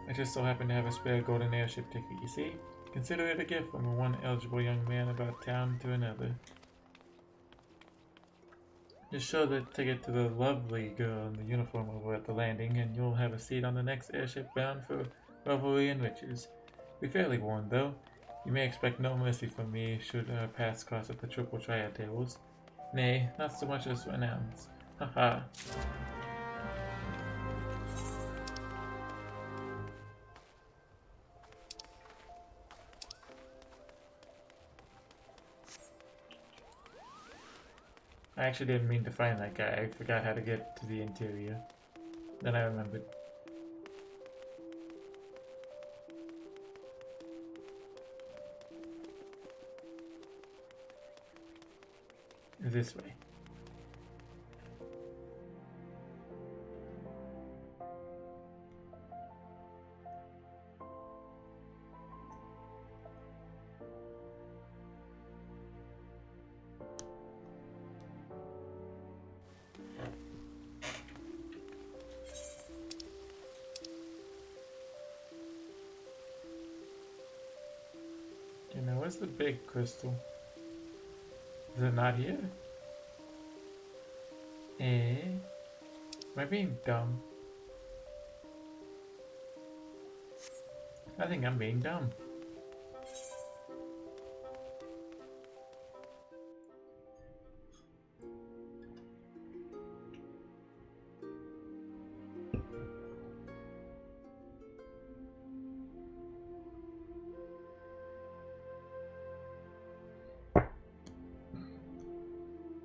A: I just so happen to have a spare golden airship ticket, you see? Consider it a gift from one eligible young man about town to another. Just show the ticket to the lovely girl in the uniform over at the landing, and you'll have a seat on the next airship bound for revelry and riches. Be fairly warned, though. You may expect no mercy from me should our paths cross at the Triple Triad tables. Nay, not so much as renounce. Haha. I actually didn't mean to find that guy. I forgot how to get to the interior. Then I remembered. This way. Okay, now where's the big crystal? Is it not here? Eh? Am I being dumb? I think I'm being dumb.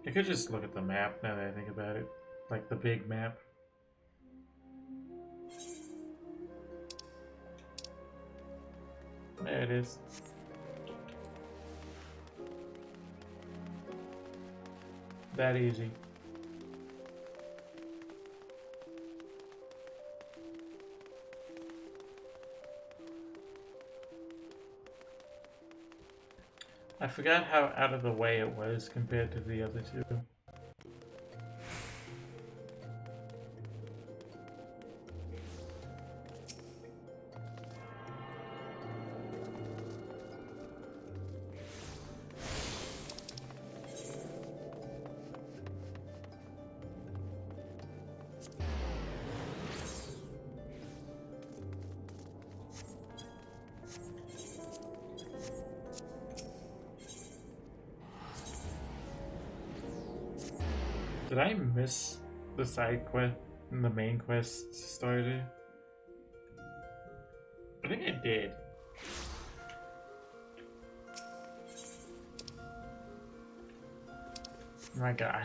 A: I could just look at the map now that I think about it. Like the big map. There it is. That easy. I forgot how out of the way it was compared to the other two. Did I miss the side quest and the main quest starter? I think I did. Oh my god.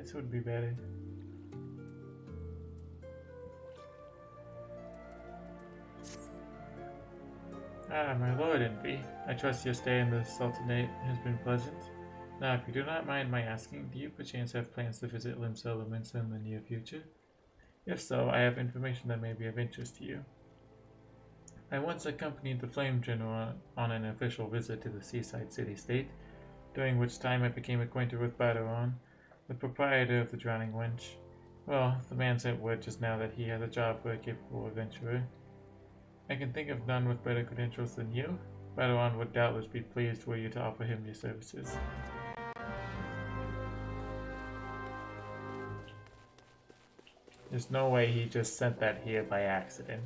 A: This would be better. Ah, my lord Envy. I trust your stay in the Sultanate has been pleasant. Now, if you do not mind my asking, do you perchance have plans to visit Limsel or Minsa in the near future? If so, I have information that may be of interest to you. I once accompanied the Flame General on an official visit to the seaside city-state, during which time I became acquainted with Baderon, the proprietor of the Drowning Wench. Well, the man sent word just now that he has a job for a capable adventurer. I can think of none with better credentials than you. Baderon would doubtless be pleased were you to offer him your services. There's no way he just sent that here by accident.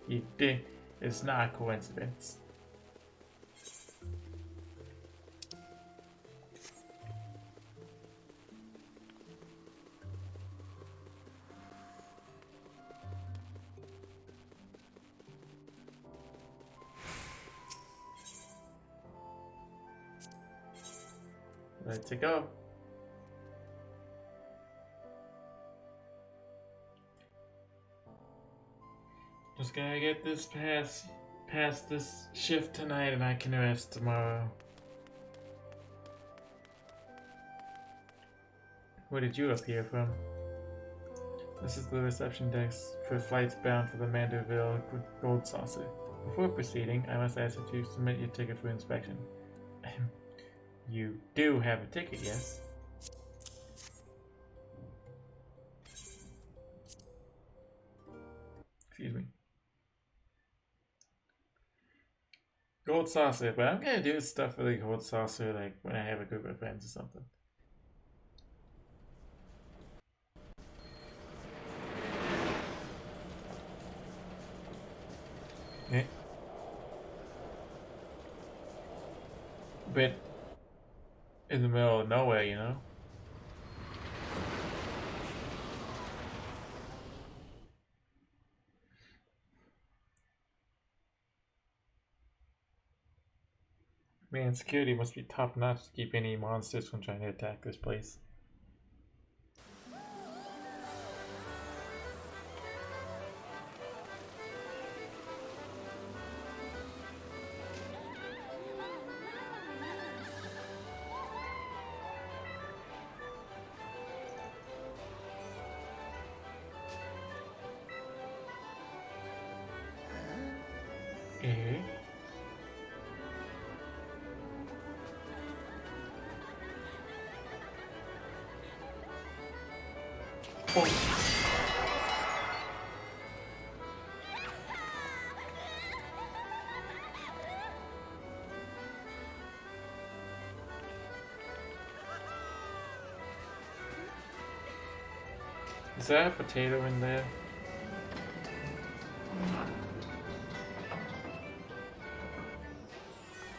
A: He did. It's not a coincidence. Let's go. Just gotta get this past this shift tonight and I can rest tomorrow. Where did you appear from? This is the reception desk for flights bound for the Manderville Gold Saucer. Before proceeding, I must ask if you submit your ticket for inspection. You do have a ticket, yes? Excuse me. Gold Saucer, but I'm gonna do stuff for the Gold Saucer like when I have a group of friends or something. Okay. But in the middle of nowhere, you know? Man, security must be top notch to keep any monsters from trying to attack this place. Is there a potato in there?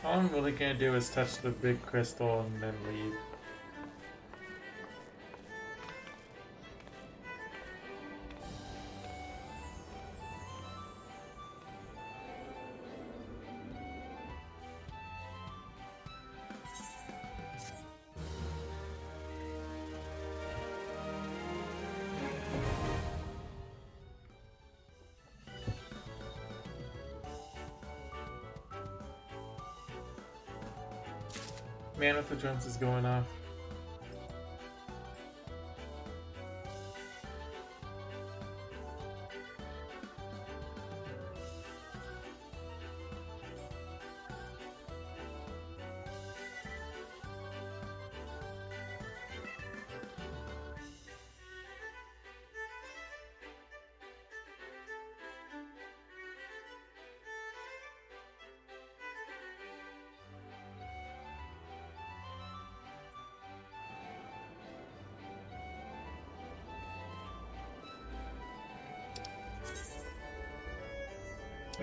A: All I'm really gonna do is touch the big crystal and then leave. Man with the drums is going off.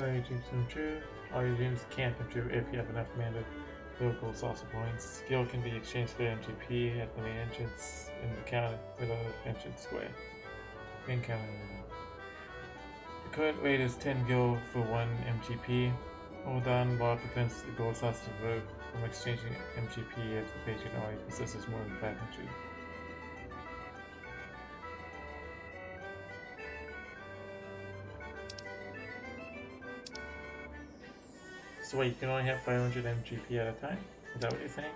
A: All your dreams come true. All your dreams can come true if you have enough mana to build gold saucer points. Skill can be exchanged for MGP at the main entrance in the counter with the entrance square. Main counter. The current rate is 10 gil for 1 MGP. Hold on while it prevents the gold saucer vote from exchanging MGP if the patron already possesses more than 500. So wait, you can only have 500 MGP at a time? Is that what you're saying?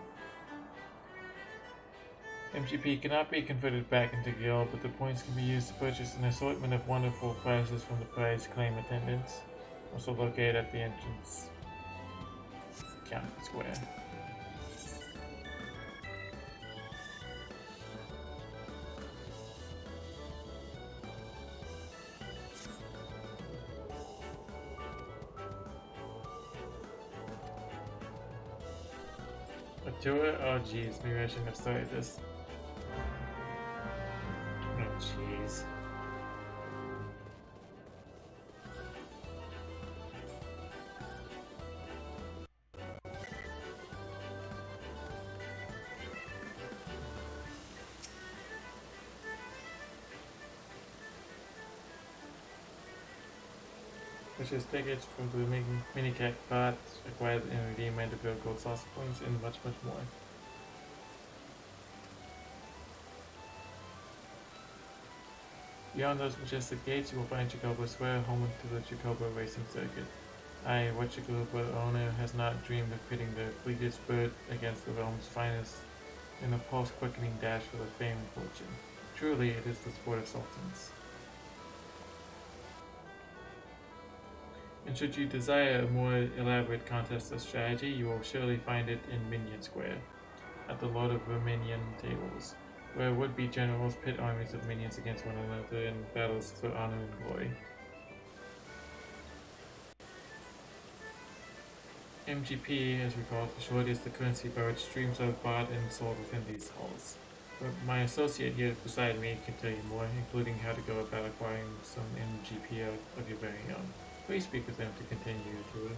A: MGP cannot be converted back into gil, but the points can be used to purchase an assortment of wonderful prizes from the prize claim attendants, also located at the entrance counter square. Tour? Oh jeez, maybe I shouldn't have started this. Oh jeez. Purchase tickets from the mini-cat bot, acquired and redeem and to build gold saucer points, and much more. Beyond those majestic gates, you will find Jacobo Square, home to the Jacobo Racing Circuit. I, what Jacobo owner, has not dreamed of pitting the fleetest bird against the realm's finest in a pulse-quickening dash for the fame and fortune. Truly, it is the sport of sultans. And should you desire a more elaborate contest of strategy, you will surely find it in Minion Square, at the Lord of Verminion tables, where would-be generals pit armies of minions against one another in battles for honor and glory. MGP, as we call it for short, is the currency by which streams are bought and sold within these halls. But my associate here beside me can tell you more, including how to go about acquiring some MGP of your very own. Please speak with them to continue your tour.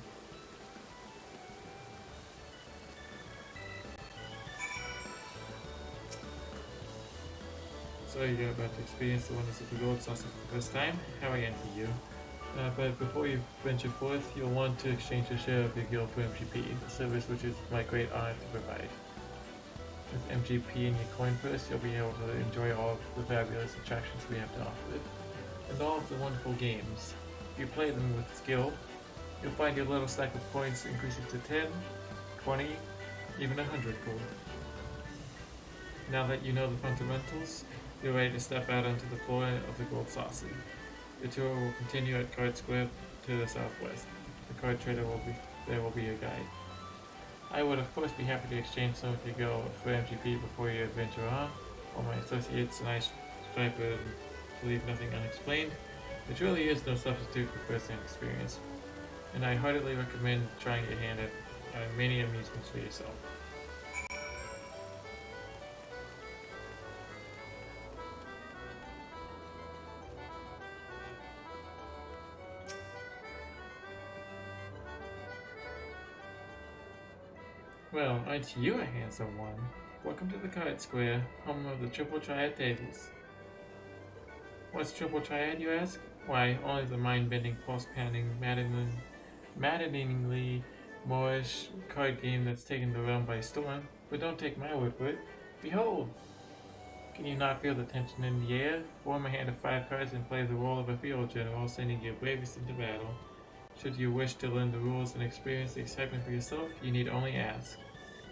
A: So you're about to experience the wonders of the gold sausage for the first time. How I enter you. But before you venture forth, you'll want to exchange a share of your guild for MGP, a service which is my great honor to provide. With MGP in your coin purse, you'll be able to enjoy all of the fabulous attractions we have to offer, and all of the wonderful games. If you play them with skill, you'll find your little stack of points increasing to 10, 20, even 100 gold. Now that you know the fundamentals, you're ready to step out onto the floor of the gold saucer. The tour will continue at Card Square to the southwest. The card trader will be your guide. I would of course be happy to exchange some of your gold for MGP before you venture on, while my associates and I strive to leave nothing unexplained. There truly is no substitute for first-hand experience, and I heartily recommend trying your hand at many amusements for yourself. Well, aren't you a handsome one? Welcome to the Card Square, home of the Triple Triad tables. What's Triple Triad, you ask? Why, only the mind-bending, pulse-pounding, maddeningly Moorish card game that's taken the realm by storm. But don't take my word for it. Behold! Can you not feel the tension in the air? Form a hand of 5 cards and play the role of a field general, sending your bravest into battle. Should you wish to learn the rules and experience the excitement for yourself, you need only ask.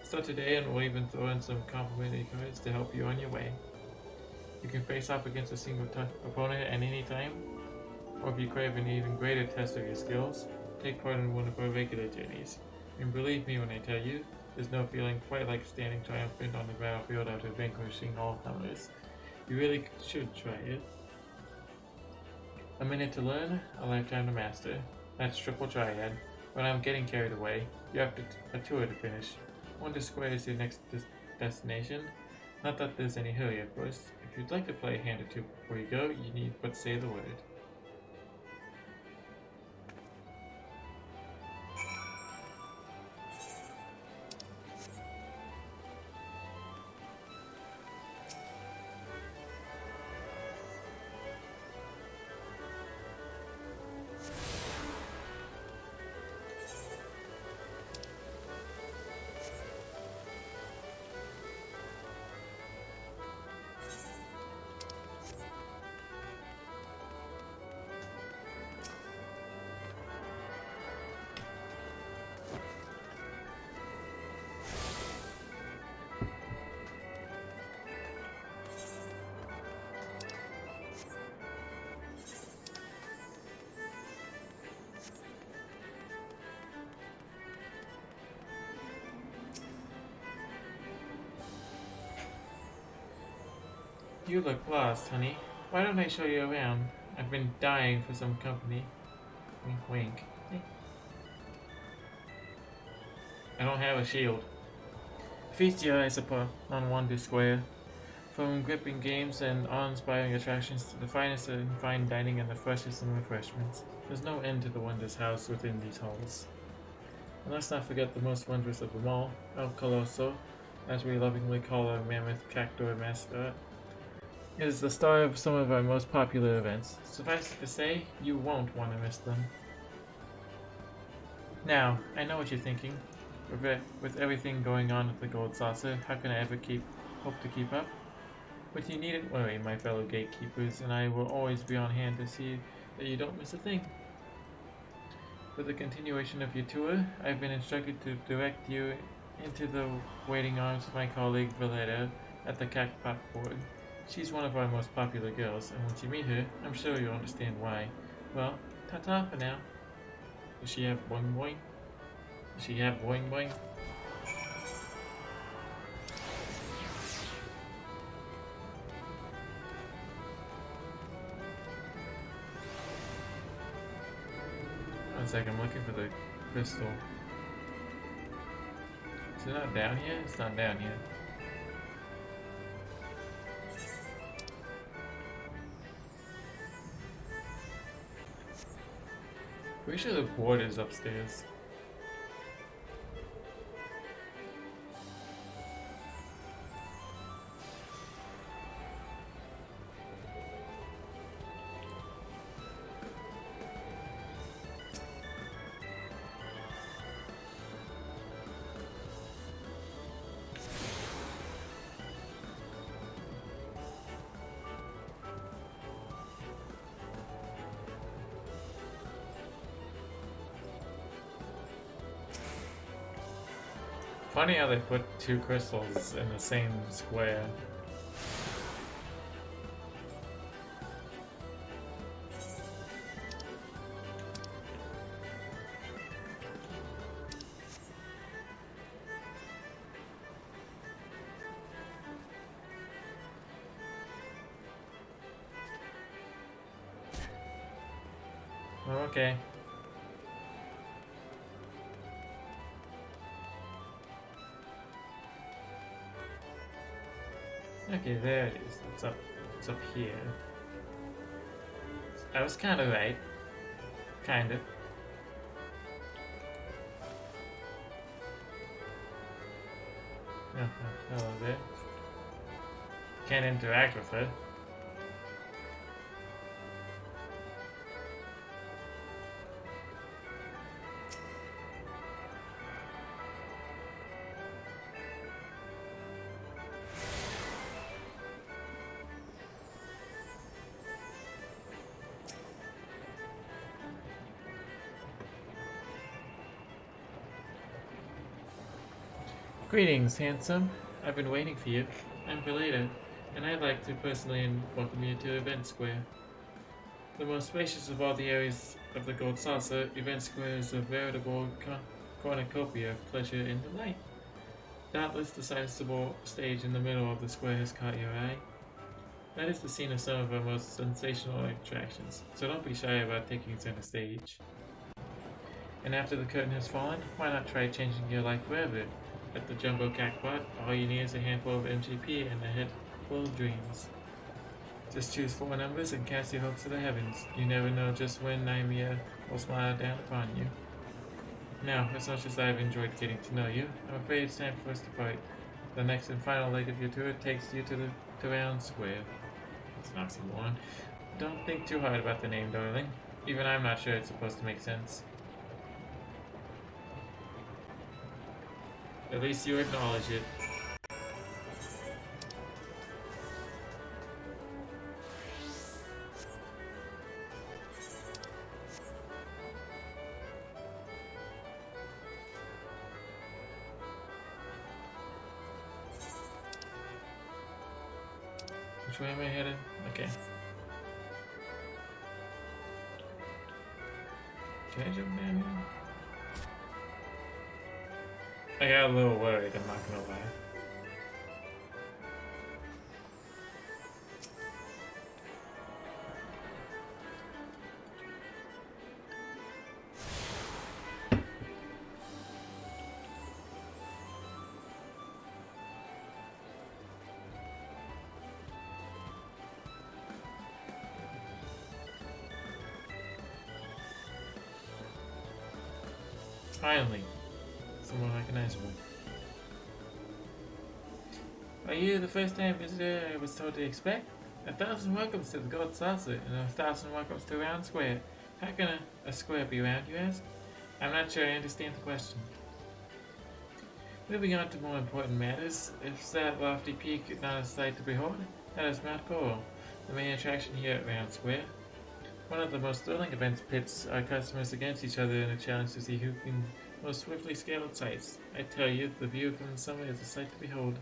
A: Start today and we'll even throw in some complimentary cards to help you on your way. You can face off against a single opponent at any time, or if you crave an even greater test of your skills, take part in one of our regular journeys. And believe me when I tell you, there's no feeling quite like standing triumphant on the battlefield after vanquishing all comers. You really should try it. A minute to learn, a lifetime to master. That's Triple Triad. When I'm getting carried away, you have a tour to finish. Wonder Square is your next destination. Not that there's any hurry, of course. If you'd like to play a hand or two before you go, you need but say the word. You look lost, honey. Why don't I show you around? I've been dying for some company. Wink, wink. I don't have a shield. Feast your eyes upon Wonder Square. From gripping games and awe-inspiring attractions to the finest in fine dining and the freshest in refreshments, there's no end to the wonders housed within these halls. And let's not forget the most wondrous of them all, El Colosso, as we lovingly call our mammoth cactuar mascot. It is the star of some of our most popular events. Suffice it to say, you won't want to miss them. Now, I know what you're thinking. With everything going on at the Gold Saucer, how can I ever hope to keep up? But you needn't worry, my fellow gatekeepers, and I will always be on hand to see that you don't miss a thing. For the continuation of your tour, I've been instructed to direct you into the waiting arms of my colleague Valetta at the Cactpot board. She's one of our most popular girls, and once you meet her, I'm sure you'll understand why. Well, ta-ta for now. Does she have boing boing? Does she have boing boing? One sec, I'm looking for the crystal. Is it not down here? It's not down here. Pretty sure the board is upstairs. Funny how they put two crystals in the same square. Oh, okay. Okay, there it is. It's up here. I was kind of right. Kind of. Oh, hello there. Can't interact with her. Greetings, handsome. I've been waiting for you. I'm Valetta, and I'd like to personally welcome you to Event Square. The most spacious of all the areas of the Gold Saucer, Event Square is a veritable cornucopia of pleasure and delight. Doubtless the sizable stage in the middle of the square has caught your eye. That is the scene of some of our most sensational attractions, so don't be shy about taking center stage. And after the curtain has fallen, why not try changing your life forever? At the Jumbo Cactpot, all you need is a handful of MGP and a head full of dreams. Just choose 4 numbers and cast your hopes to the heavens. You never know just when Nymea will smile down upon you. Now, as much as I've enjoyed getting to know you, I'm afraid it's time for us to part. The next and final leg of your tour takes you to the round square. It's an oxymoron. Don't think too hard about the name, darling. Even I'm not sure it's supposed to make sense. At least you acknowledge it. Which way am I headed? Okay. Can I jump down here? I got a little worried, I'm not gonna lie. Finally, someone recognizable. Are you the first time visitor I was told to expect? 1,000 welcomes to the Gold Saucer and 1,000 welcomes to Round Square. How can a square be round, you ask? I'm not sure I understand the question. Moving on to more important matters, is that lofty peak not a sight to behold? That is not cool. The main attraction here at Round Square. One of the most thrilling events pits our customers against each other in a challenge to see who can most swiftly scale its heights. I tell you, the view from the summit is a sight to behold.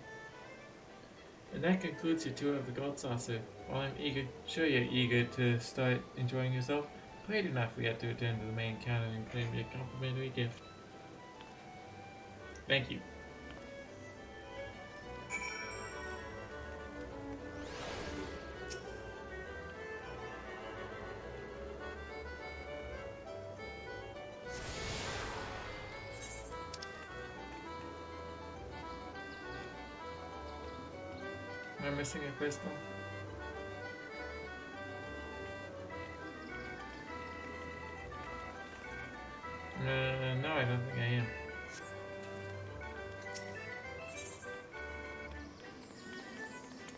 A: And that concludes your tour of the Gold Saucer. While I'm sure you're eager to start enjoying yourself, pray do not forget to return to the main counter and claim your complimentary gift. Thank you. Am I missing a crystal? No, I don't think I am.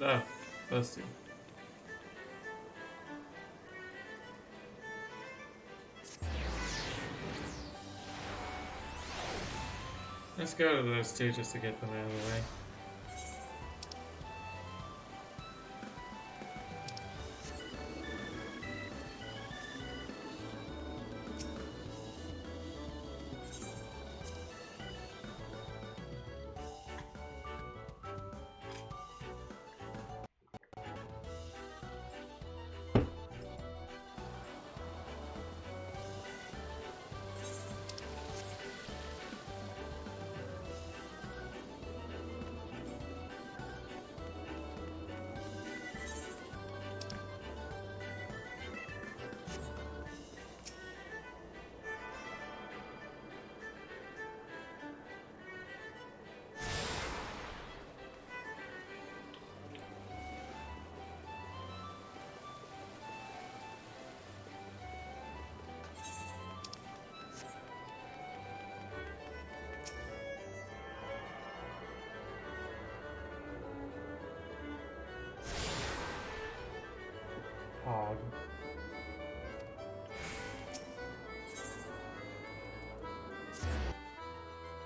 A: Oh, those two. Let's go to those two just to get them out of the way. Hog.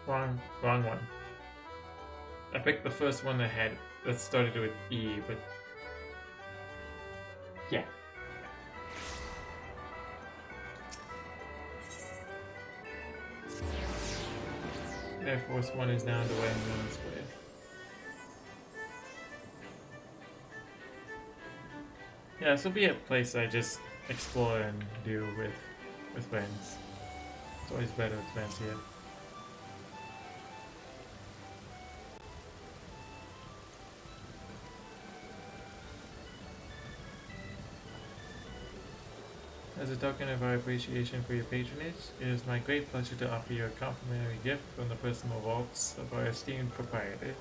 A: Wrong one. I picked the first one that started with E, but yeah. Air Force One is now underway in Moon Square. Yeah, this will be a place I just explore and do with friends. It's always better with friends here. As a token of our appreciation for your patronage, it is my great pleasure to offer you a complimentary gift from the personal vaults of our esteemed proprietor.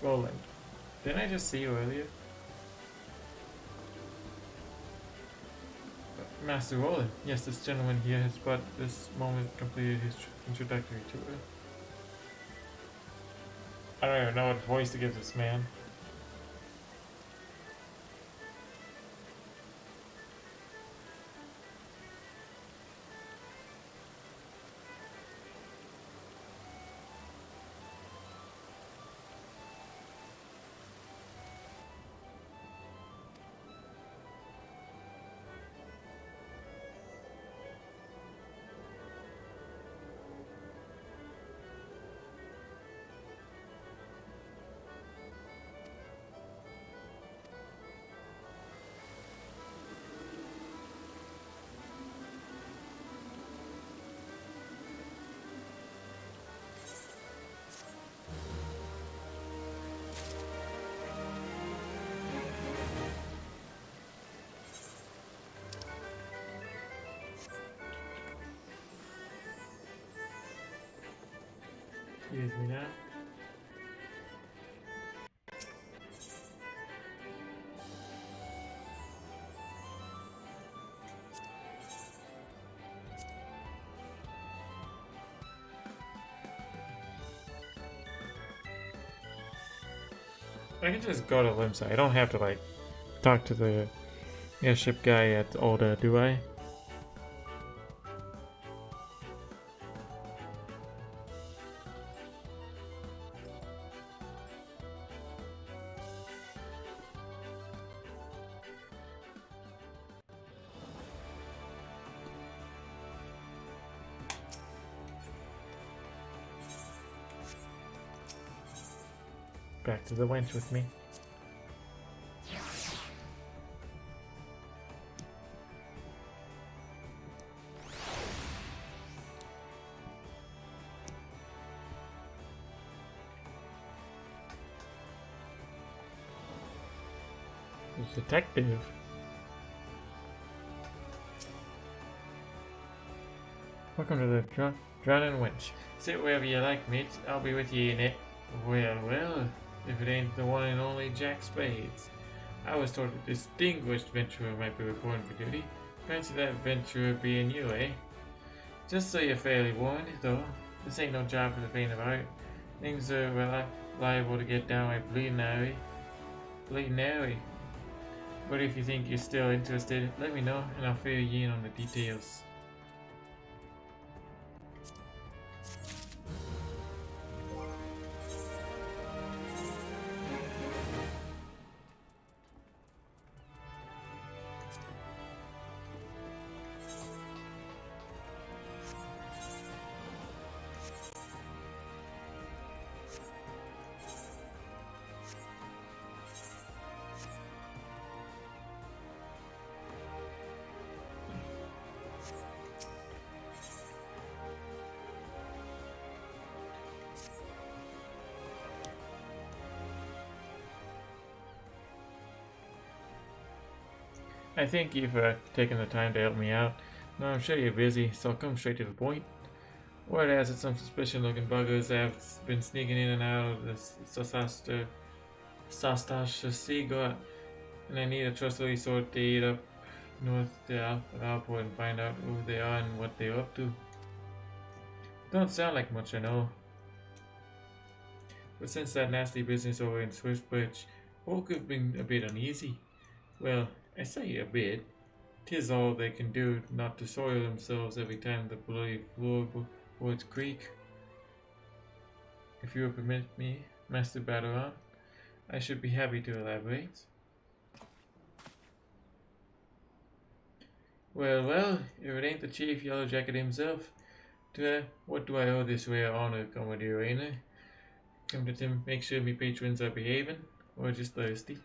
A: Roland. Didn't I just see you earlier? Master Roland. Yes, this gentleman here has but this moment completed his introductory tour. I don't even know what voice to give this man. Excuse me now. I can just go to Limsa. I don't have to like talk to the airship guy at Olda, do I? back to the wench with me. Detective. Welcome to the Drowning Winch. Sit wherever you like, mate. I'll be with you in it. Well, if it ain't the one and only Jack Spades. I was told a distinguished venturer might be reporting for duty. Fancy that venturer being you, eh? Just so you're fairly warned, though. This ain't no job for the faint of heart. Things are liable to get downright bleeding airy. But if you think you're still interested, let me know and I'll fill you in on the details. I thank you for taking the time to help me out. No, I'm sure you're busy, so I'll come straight to the point. Word has it some suspicious-looking buggers have been sneaking in and out of the Sastasha Seagull, and I need a trustworthy sort to eat up north to Alport and find out who they are and what they're up to. Don't sound like much, I know. But since that nasty business over in Swiftbridge, folk have been a bit uneasy. Well, I say a bit. 'Tis all they can do not to soil themselves every time the bloody floorboards creak. If you will permit me, Master Battleron, I should be happy to elaborate. Well, if it ain't the Chief Yellow Jacket himself, what do I owe this rare honor, Commodore Rainer? Come to make sure me patrons are behaving, or just thirsty?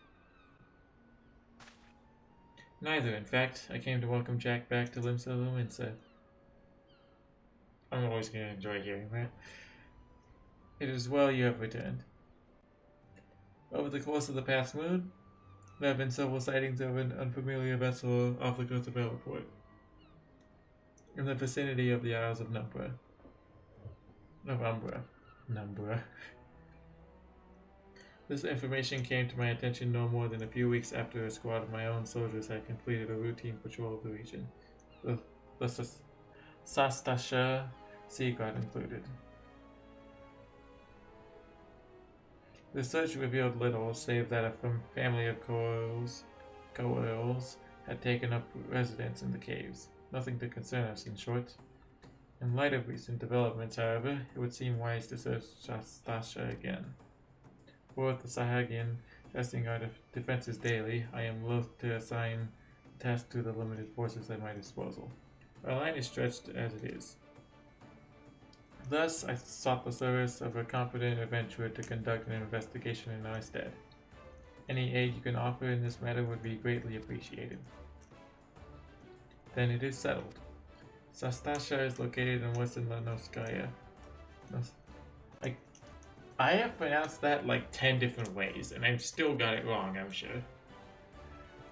A: Neither, in fact. I came to welcome Jack back to Limsa Lumensa. I'm always going to enjoy hearing that. It is well you have returned. Over the course of the past moon, there have been several sightings of an unfamiliar vessel off the coast of Alport, in the vicinity of the Isles of Umbra. This information came to my attention no more than a few weeks after a squad of my own soldiers had completed a routine patrol of the region, the Sastasha Sea Guard included. The search revealed little, save that a family of Coils had taken up residence in the caves. Nothing to concern us, in short. In light of recent developments, however, it would seem wise to search Sastasha again. For the Sahagian testing our defenses daily, I am loath to assign tasks to the limited forces at my disposal. Our line is stretched as it is. Thus, I sought the service of a competent adventurer to conduct an investigation in our stead. Any aid you can offer in this matter would be greatly appreciated. Then it is settled. Sastasha is located in western Lanoskaya. I have pronounced that like 10 different ways, and I've still got it wrong, I'm sure.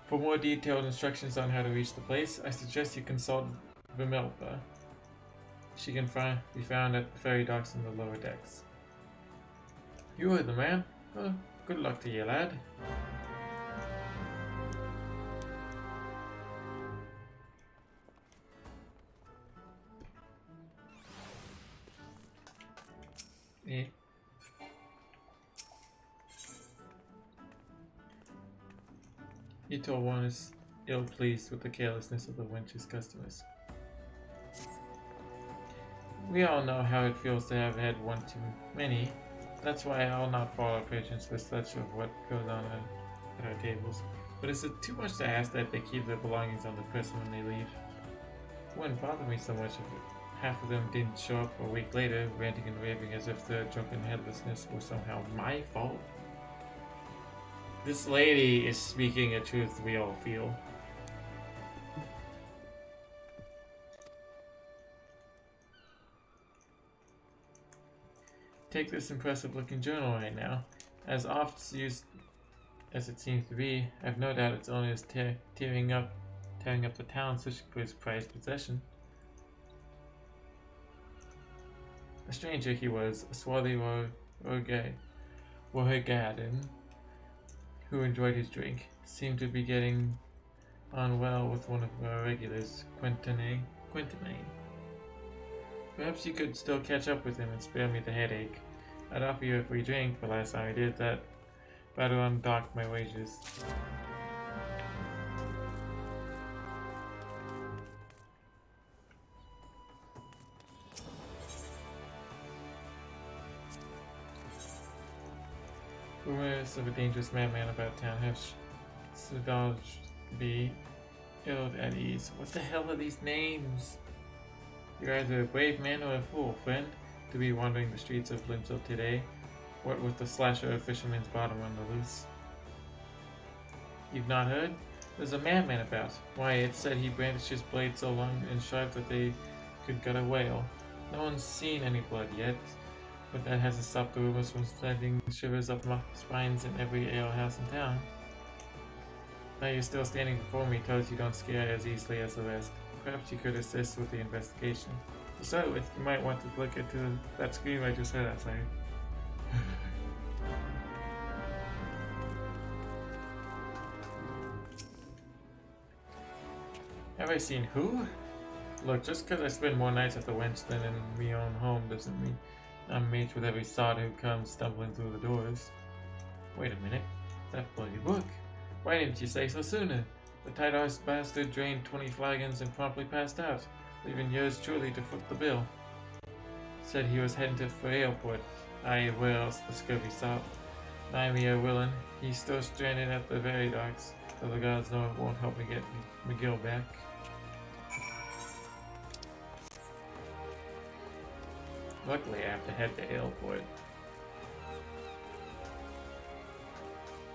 A: For more detailed instructions on how to reach the place, I suggest you consult Vimelpa. She can be found at the ferry docks in the lower decks. You are the man. Well, good luck to you, lad. Ito one is ill-pleased with the carelessness of the wench's customers. We all know how it feels to have had one too many. That's why I'll not fault our patrons with such of what goes on at our tables. But is it too much to ask that they keep their belongings on the person when they leave? It wouldn't bother me so much if half of them didn't show up a week later, ranting and raving as if their drunken headlessness were somehow my fault. This lady is speaking a truth we all feel. Take this impressive looking journal right now. As oft used as it seems to be, I've no doubt its owner is tearing up the town searching for his prized possession. A stranger he was, a swarthy Rohirrim, who enjoyed his drink, seemed to be getting on well with one of our regulars, Quintanane. Perhaps you could still catch up with him and spare me the headache. I'd offer you a free drink, but last time I did that, better undock my wages. Rumors of a dangerous madman about town have indulged be ill at ease. What the hell are these names? You're either a brave man or a fool, friend, to be wandering the streets of Limsel today. What with the slasher of Fisherman's Bottom on the loose. You've not heard? There's a madman about. Why, it said he brandished his blade so long and sharp that they could gut a whale. No one's seen any blood yet, but that hasn't stopped the rumors from sending shivers up my spines in every alehouse in town. Now you're still standing before me tells you don't scare as easily as the rest. Perhaps you could assist with the investigation. To start with, you might want to look into that screen I just heard outside. Have I seen who? Look, just because I spend more nights at the wench than in me own home doesn't mean I'm mates with every sod who comes stumbling through the doors. Wait a minute, that bloody book. Why didn't you say so sooner? The tight-arsed bastard drained 20 flagons and promptly passed out, leaving yours truly to foot the bill. Said he was heading to Airport. Aye, where else the scurvy stopped? Nymea willin', he's still stranded at the very docks, though the gods know it won't help me get McGill back. Luckily, I have to head to Airport.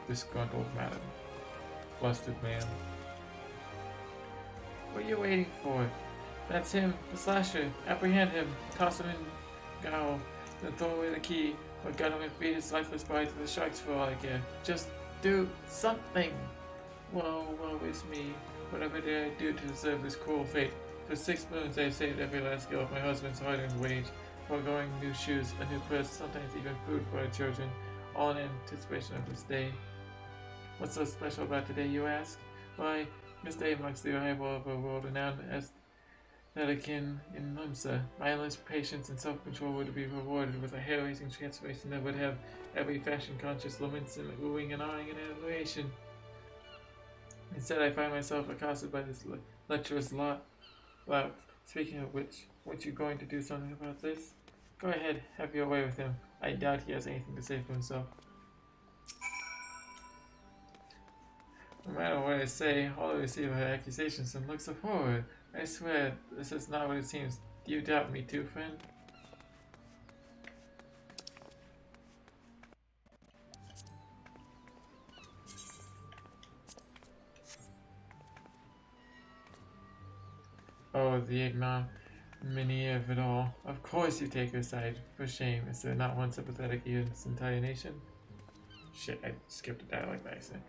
A: Disgruntled madam. Flustered man. What are you waiting for? That's him, the slasher. Apprehend him, toss him in gaol, then throw away the key, or gut him and feed his lifeless body to the sharks for all I care. Just do something! Woe is me. Whatever did I do to deserve this cruel fate? For 6 moons I have saved every last gill of my husband's hard-earned wage, foregoing new shoes, a new purse, sometimes even food for our children, all in anticipation of this day. What's so special about today, you ask? Why, this day marks the arrival of a world-renowned aesthetican in Limsa. Violence, patience, and self-control were to be rewarded with a hair-raising transformation that would have every fashion-conscious lamenting, wooing, and awing and admiration. Instead, I find myself accosted by this lecherous lot. Wow, speaking of which, weren't you going to do something about this? Go ahead, have your way with him. I doubt he has anything to say for himself. No matter what I say, all I receive are accusations and looks of horror. I swear, this is not what it seems. Do you doubt me too, friend? Oh, the ignominy of it all. Of course you take her side. For shame. Is there not one sympathetic ear in this entire nation? Shit, I skipped a dialogue by accident.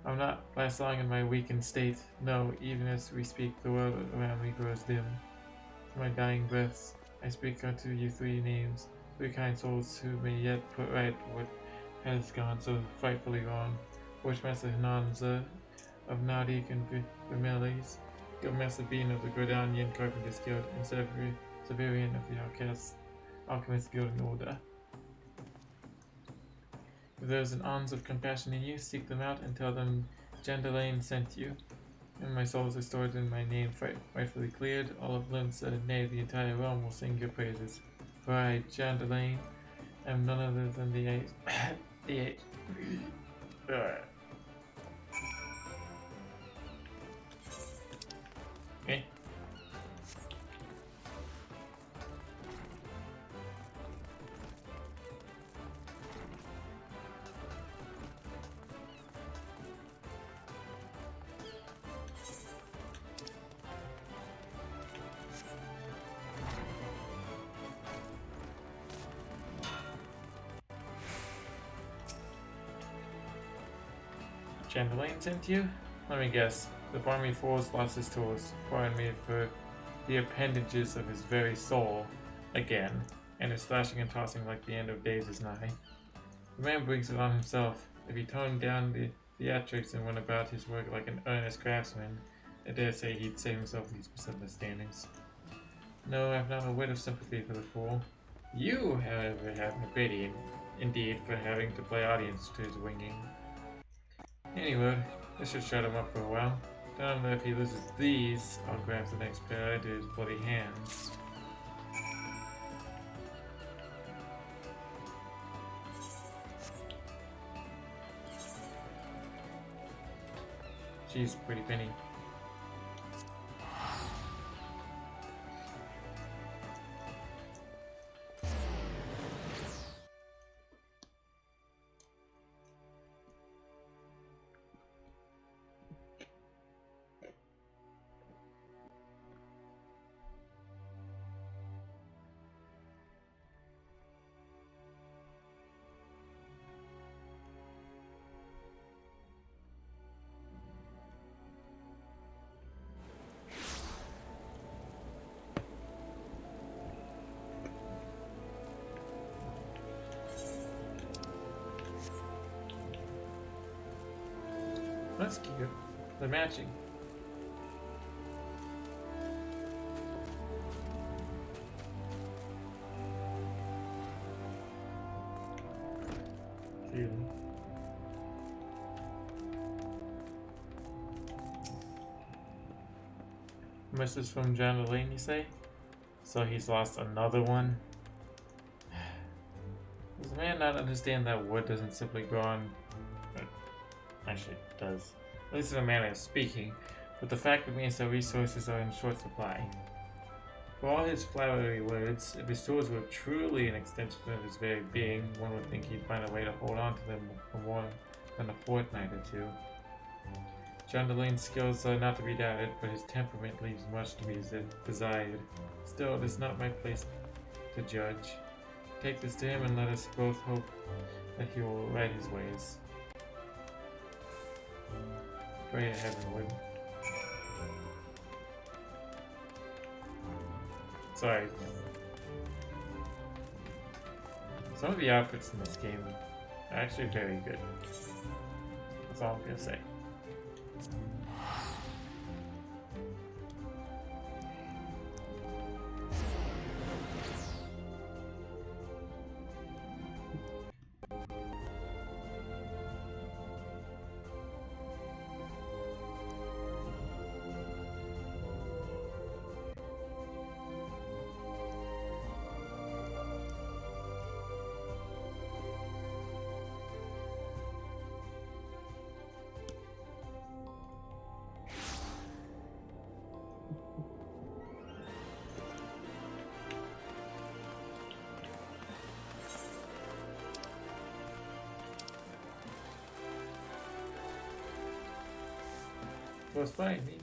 A: I'm not last long in my weakened state. No, even as we speak, the world around me grows dim. In my dying breaths, I speak unto you 3 names, 3 kind souls who may yet put right what has gone so frightfully wrong. Bushmaster Hananza of Nautic and Vermelis, Guildmaster Bean of the Gordanian Carpenters Guild, and Severian of the Alchemist Guild in Orda. If there is an ounce of compassion in you, seek them out and tell them Jandalane sent you. And my soul is restored and my name rightfully cleared. All of Limsa, nay, the entire realm will sing your praises. For I, Jandalane, am none other than the eight. Okay. Chandelier sent you? Let me guess. The Barmy Fool's lost his tools, pardon me for the appendages of his very soul, again, and is thrashing and tossing like the end of days is nigh. The man brings it on himself. If he toned down the theatrics and went about his work like an earnest craftsman, I dare say he'd save himself these misunderstandings. No, I've not a whit of sympathy for the fool. You, however, have no pity, indeed, for having to play audience to his winging. Anyway, this should shut him up for a while. Tell him that if he loses these, I'll grab the next pair into his bloody hands. She's a pretty penny. That's cute. They're matching. Cute. Message from John Lane, you say? So he's lost another one? Does the man not understand that wood doesn't simply grow on... Actually, it does. At least in a manner of speaking. But the fact remains that resources are in short supply. For all his flowery words, if his tools were truly an extension of his very being, one would think he'd find a way to hold on to them for more than a fortnight or two. John Delane's skills are not to be doubted, but his temperament leaves much to be desired. Still, it is not my place to judge. Take this to him and let us both hope that he will right his ways. Pray to heaven, Wood. Sorry. Some of the outfits in this game are actually very good. That's all I'm gonna say. Close by me.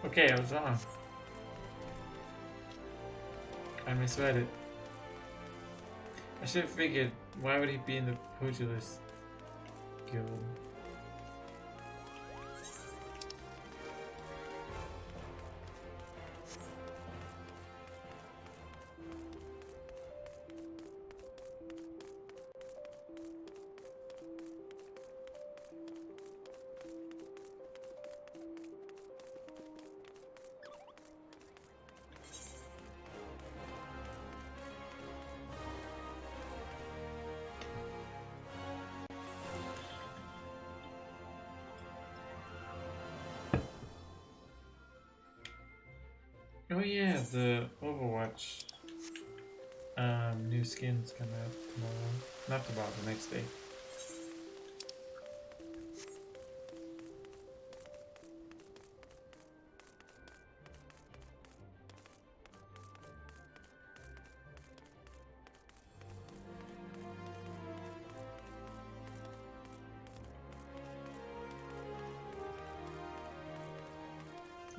A: Okay, I was wrong. I misread it. I should have figured, why would he be in the Pugilist Guild? Oh yeah, the Overwatch new skins come out tomorrow. Not tomorrow, the next day.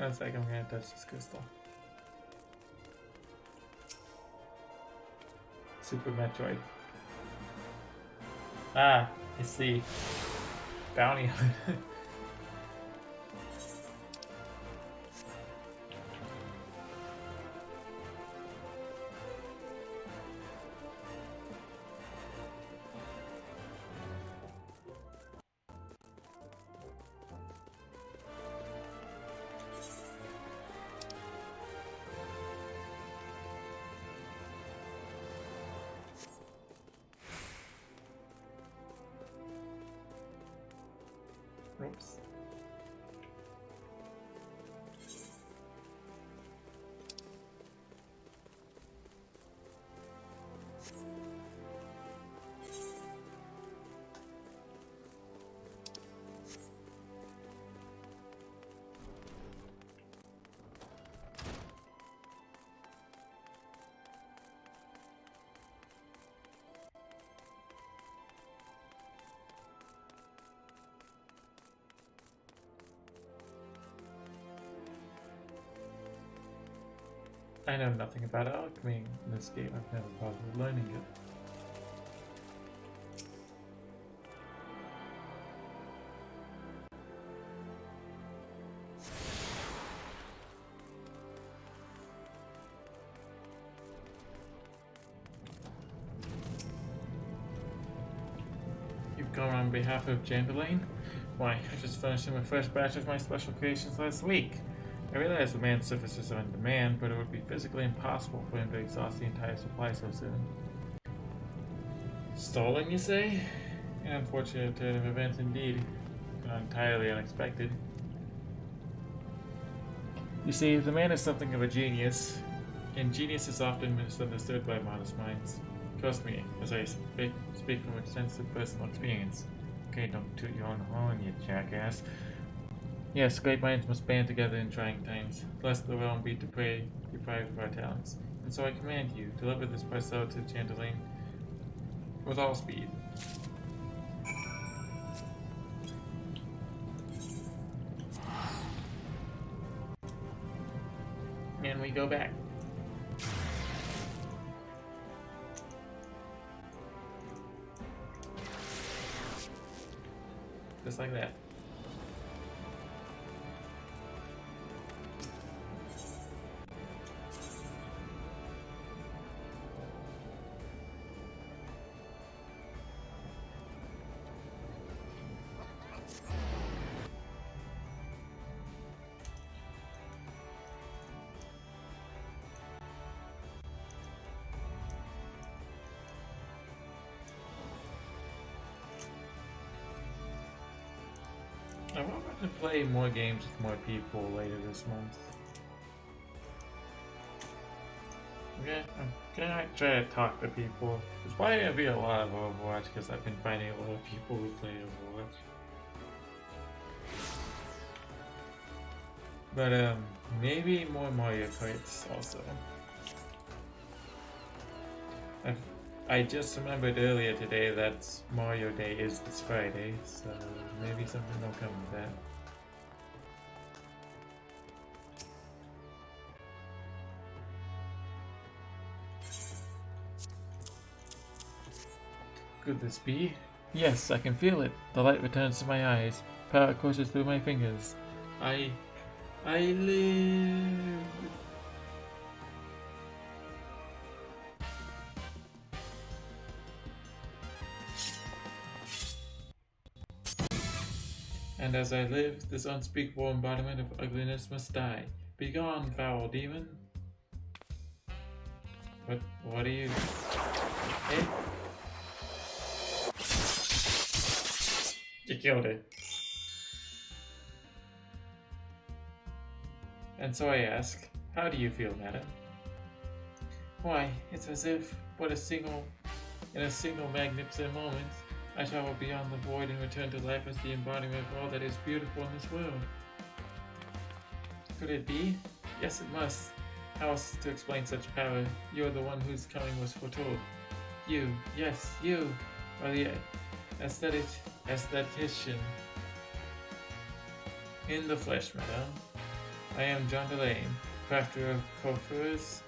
A: One sec, I'm gonna touch this crystal. Super Metroid. Ah, it's the bounty hunter. Oops. I know nothing about alchemy in this game. I've never bothered learning it. You've come on behalf of Chamberlain? Why, I just finished my first batch of my special creations last week. I realize the man's surfaces are in demand, but it would be physically impossible for him to exhaust the entire supply so soon. Stolen, you say? An unfortunate turn of events indeed. Not entirely unexpected. You see, the man is something of a genius, and genius is often misunderstood by modest minds. Trust me, as I speak from extensive personal experience. Okay, don't toot your own horn, you jackass. Yes, great minds must band together in trying times, lest the realm be deprived of our talents. And so I command you, deliver this parcel to Chandelane with all speed. And we go back. Just like that. I want to play more games with more people later this month. Okay, I'm gonna try to talk to people. There's probably gonna be a lot of Overwatch because I've been finding a lot of people who play Overwatch. But maybe more Mario Karts also. I just remembered earlier today that Mario Day is this Friday, so maybe something will come of that. Could this be? Yes, I can feel it. The light returns to my eyes. Power courses through my fingers. I live. And as I live, this unspeakable embodiment of ugliness must die. Begone, foul demon! What are you... Hey? You killed it. And so I ask, how do you feel, madam? Why, it's as if, in a single magnificent moment, I travel beyond the void and return to life as the embodiment of all that is beautiful in this world. Could it be? Yes, it must. How else to explain such power? You are the one whose coming was foretold. You, yes, you, are the aesthetician in the flesh, madame. I am John Delane, crafter of coiffures,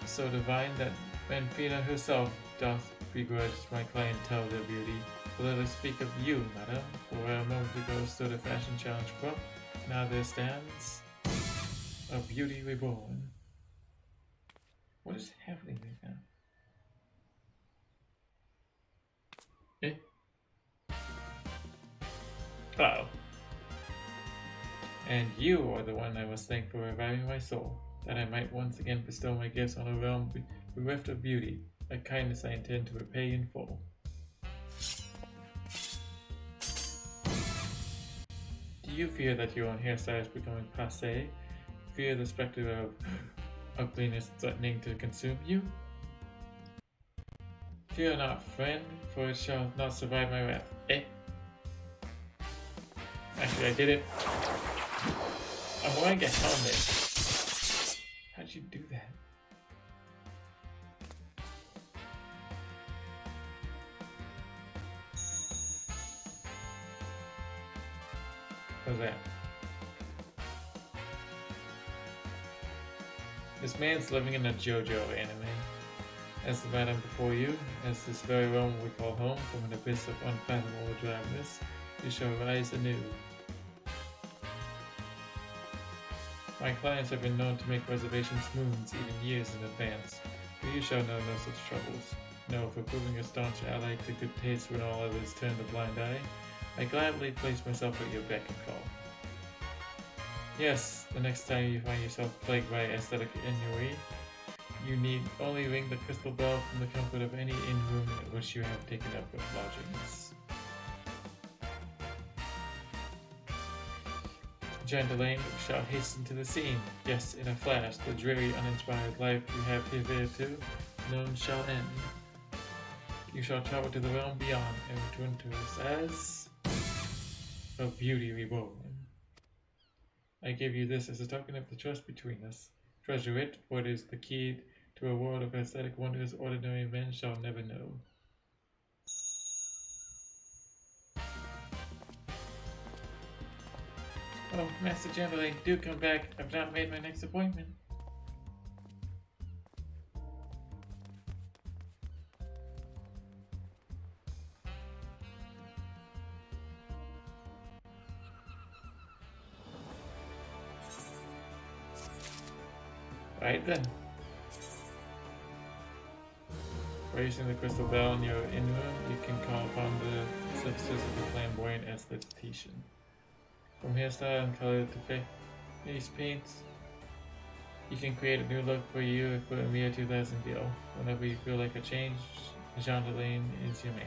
A: so divine that Manfina herself doth begrudge my clientele their beauty. But let us speak of you, madam, for where a moment ago stood a fashion challenge crop, now there stands a beauty reborn. What is happening right now? Eh? Oh. And you are the one I must thank for reviving my soul, that I might once again bestow my gifts on a realm bereft of beauty, a kindness I intend to repay in full. Do you fear that your own hairstyle is becoming passé? Fear the specter of ugliness threatening to consume you? Fear not, friend, for it shall not survive my wrath. Eh? Actually, I did it. I'm wearing a helmet. How'd you do that? What's that? This man's living in a JoJo anime. As the madam before you, as this very realm we call home, from an abyss of unfathomable dryness, you shall rise anew. My clients have been known to make reservations moons, even years in advance, but you shall know no such troubles. No, for proving a staunch ally to good taste when all others turn a blind eye, I gladly place myself at your beck and call. Yes, the next time you find yourself plagued by aesthetic ennui, you need only ring the crystal bell from the comfort of any inn-room in which you have taken up with lodgings. John Delane shall hasten to the scene. Yes, in a flash, the dreary, uninspired life you have hitherto known shall end. You shall travel to the realm beyond and return to us as a beauty reborn. I give you this as a token of the trust between us. Treasure it, for it is the key to a world of aesthetic wonders ordinary men shall never know. Oh, Master Chamberlain, do come back. I've not made my next appointment. Right then. Raising the crystal bell in your inn-room, you can call upon the services of the flamboyant aesthetician. From hairstyle and color to face paints, you can create a new look for you for a mere 2,000 gil. Whenever you feel like a change, Jean Delane is your man.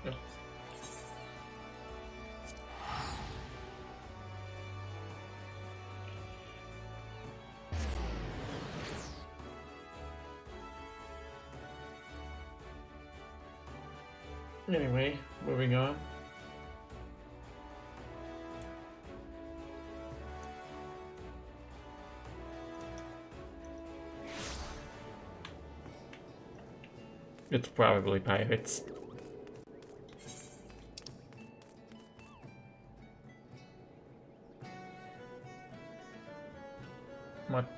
A: Oops. Anyway, moving on. It's probably pirates. What?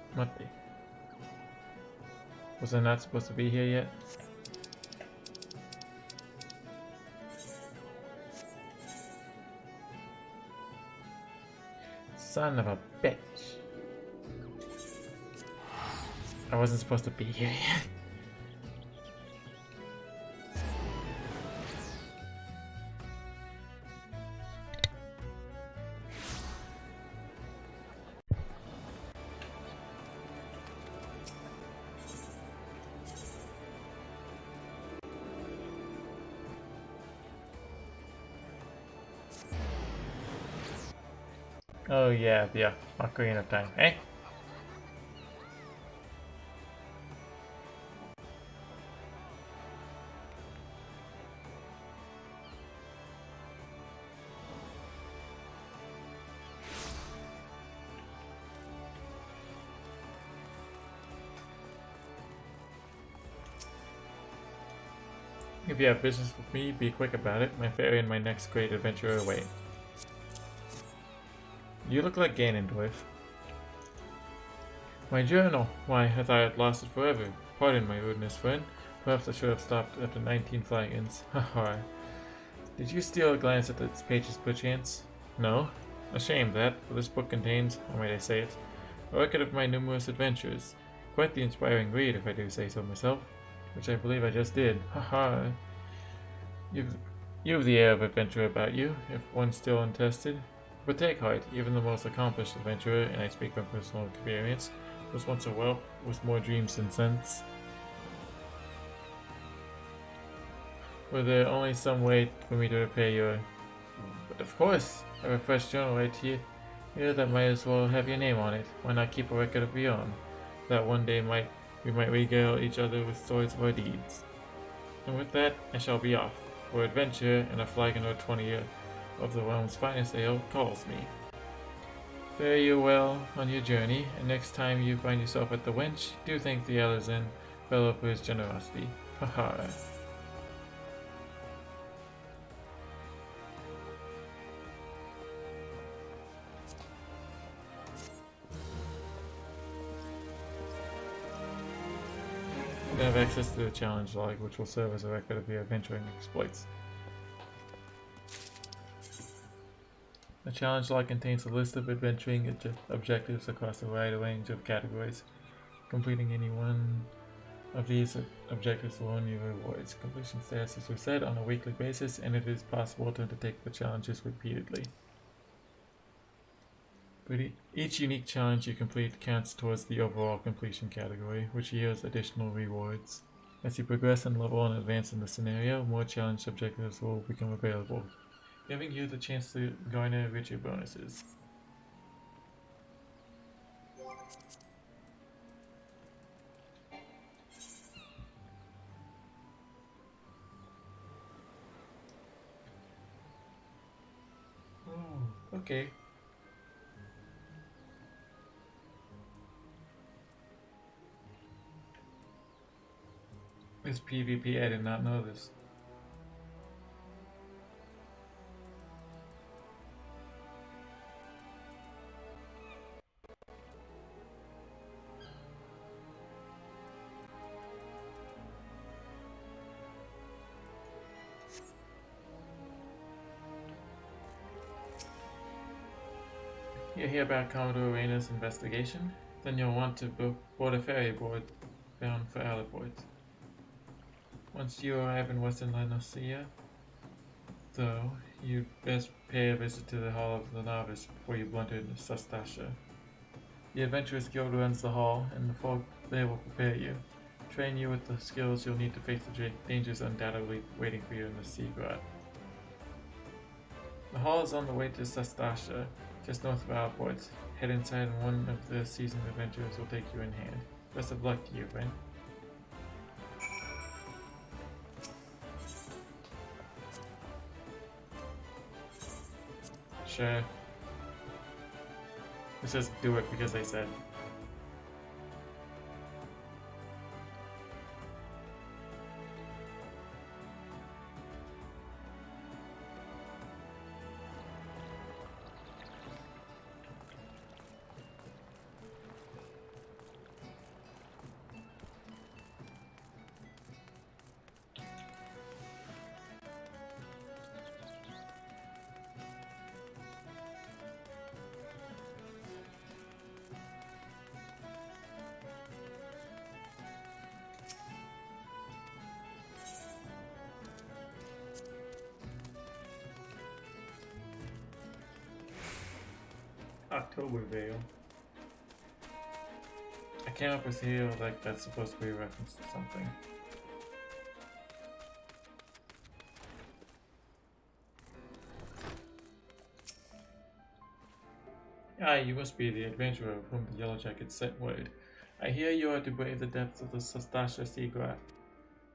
A: Was I not supposed to be here yet? Son of a bitch. I wasn't supposed to be here yet. Oh yeah, Ocarina of Time, eh? If you have business with me, be quick about it. My ferry and my next great adventure await. You look like Ganondorf. My journal! Why, I thought I'd lost it forever. Pardon my rudeness, friend. Perhaps I should have stopped after 19 flagons. Haha. Did you steal a glance at its pages perchance? No? A shame that, for this book contains, how might I say it, a record of my numerous adventures. Quite the inspiring read, if I do say so myself. Which I believe I just did. Haha. You've the air of adventure about you, if one still untested. But take heart, even the most accomplished adventurer, and I speak from personal experience, was once a whelp with more dreams than sense. Were there only some way for me to repay your... But of course! I have a fresh journal right here that might as well have your name on it. Why not keep a record of your own? That one day we might regale each other with stories of our deeds. And with that, I shall be off, for adventure and a flagon or 20 of the realm's finest ale calls me. Fare you well on your journey, and next time you find yourself at the Wench, do thank the Elizan fellow for his generosity. Haha. You have access to the challenge log, which will serve as a record of your adventuring exploits. The challenge log contains a list of adventuring objectives across a wide range of categories. Completing any one of these objectives will earn you rewards. Completion status is reset on a weekly basis, and it is possible to undertake the challenges repeatedly. But each unique challenge you complete counts towards the overall completion category, which yields additional rewards. As you progress in level and advance in the scenario, more challenge objectives will become available, giving you the chance to garner richer bonuses. Oh, okay. It's PvP, I did not know this. You hear about Commodore Reyna's investigation? Then you'll want to board a ferry bound for Aliport. Once you arrive in Western Laodicea, though, you'd best pay a visit to the Hall of the Novice before you blunder into Sastasha. The Adventurers Guild runs the hall, and the folk there will prepare you, train you with the skills you'll need to face the dangers undoubtedly waiting for you in the Sea Grot. The hall is on the way to Sastasha, just north of Alport. Head inside and one of the seasoned adventurers will take you in hand. Best of luck to you, friend. Sure. Let's just do it because they said. October Veil. I cannot feel like that's supposed to be a reference to something. Ah, you must be the adventurer of whom the Yellow Jackets sent word. I hear you are to brave the depths of the Sastasha Sea Grot.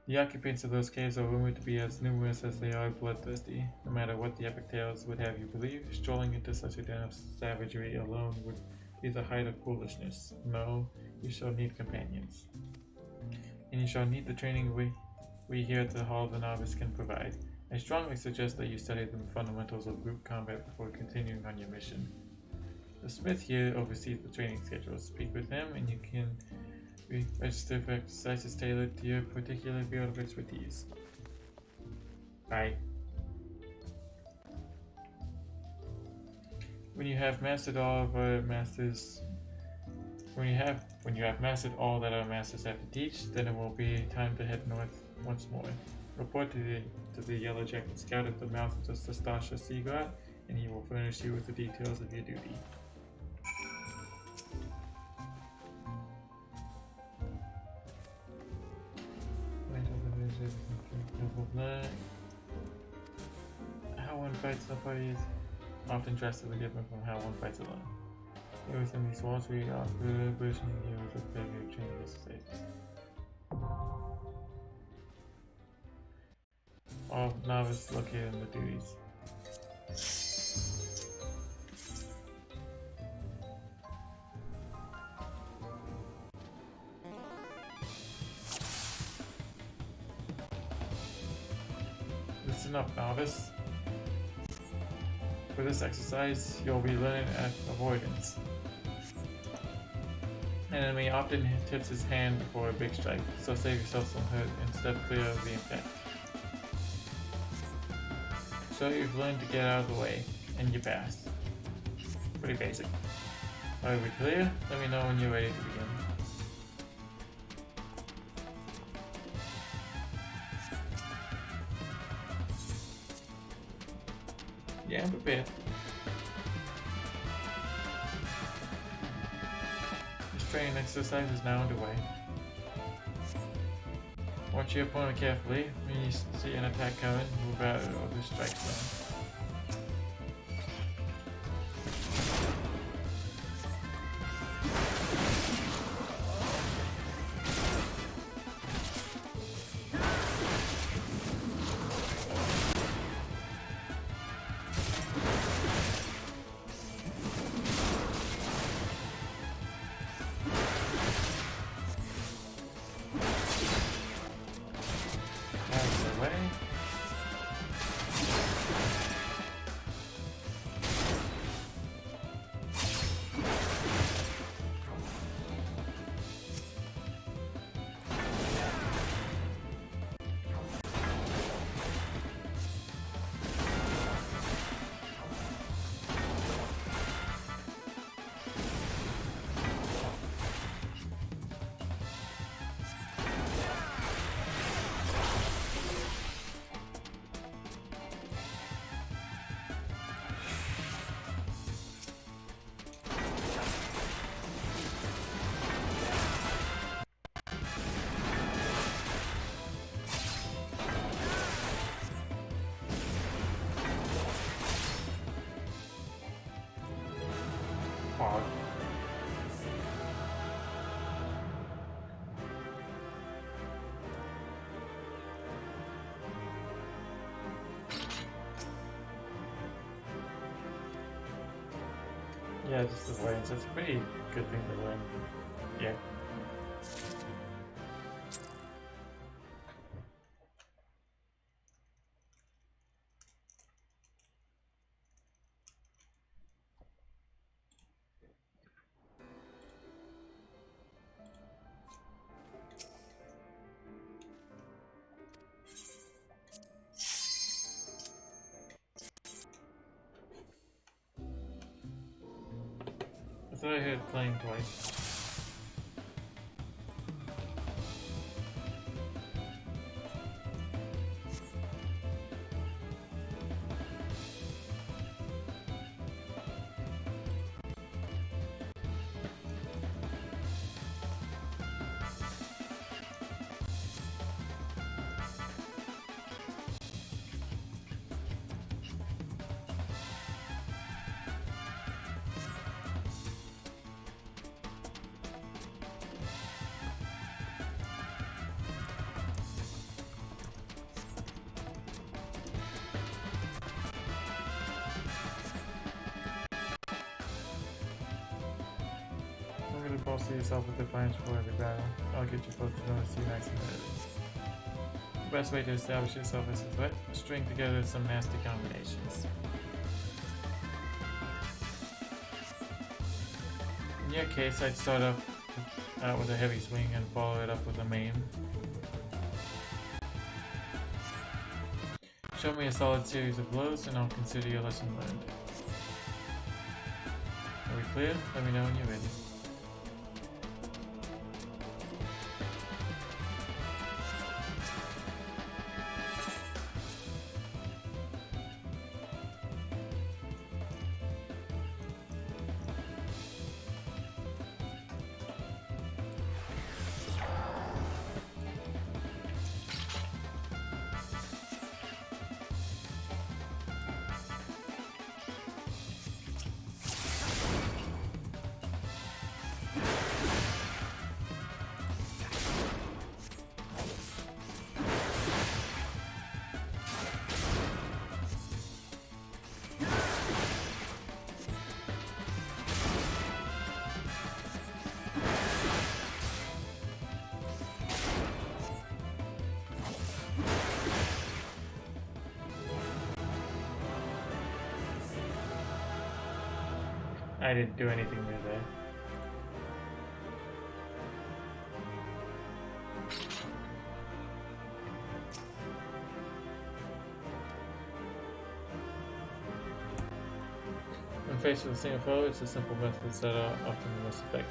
A: The occupants of those caves are rumored to be as numerous as they are bloodthirsty. No matter what the epic tales would have you believe, strolling into such a den of savagery alone would be the height of foolishness. No, you shall need companions. And you shall need the training we here at the Hall of the Novice can provide. I strongly suggest that you study the fundamentals of group combat before continuing on your mission. The smith here oversees the training schedule. Speak with him and you can register for exercises tailored to your particular field of expertise. Bye. When you have mastered all of our masters, when you have mastered all that our masters have to teach, then it will be time to head north once more. Report to the Yellow Jacket Scout at the mouth of the Stastasha Seagull, and he will furnish you with the details of your duty. How one fights the party is often drastically different from how one fights alone. Here within these walls, we offer burgeoning heroes with better training exercises. All novice located in the duties. Listen up, novice. For this exercise, you'll be learning avoidance. An enemy often tips his hand before a big strike, so save yourself some hurt and step clear of the impact. So you've learned to get out of the way, and you passed. Pretty basic. Are we clear? Let me know when you're ready to begin. Yeah, I'm prepared. This training exercise is now underway. Watch your opponent carefully. When you see an attack coming, move out of the strike zone. Yeah, just avoidance. That's a pretty good thing to learn. Yeah. I thought I heard playing twice. Posture yourself with defiance before every battle. I'll get you posted on a sea nice and early. best way to establish yourself as a threat, string together some nasty combinations. In your case, I'd start out with a heavy swing and follow it up with a maim. Show me a solid series of blows and I'll consider your lesson learned. Are we clear? Let me know when you're ready. I didn't do anything new there. When faced with a single foe, it's the simple methods that are often the most effective.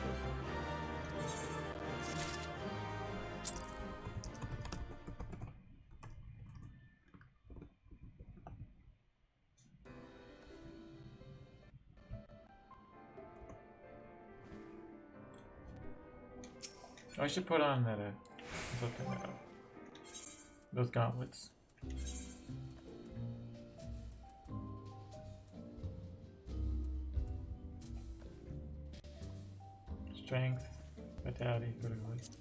A: I should put on that, those gauntlets. Strength, vitality, whatever it was.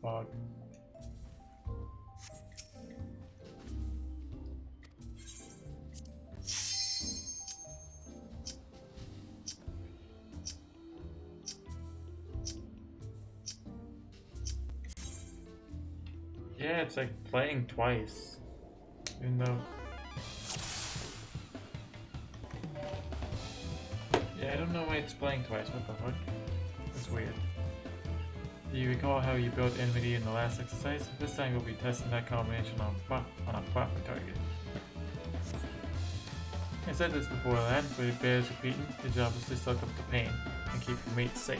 A: Fog. Yeah, it's like playing twice. Even though... Yeah, I don't know why it's playing twice. What the fuck? That's weird. Do you recall how you built enmity in the last exercise? This time we'll be testing that combination on a proper target. I said this before that, but it bears repeating. Your job is to suck up the pain and keep your mates safe.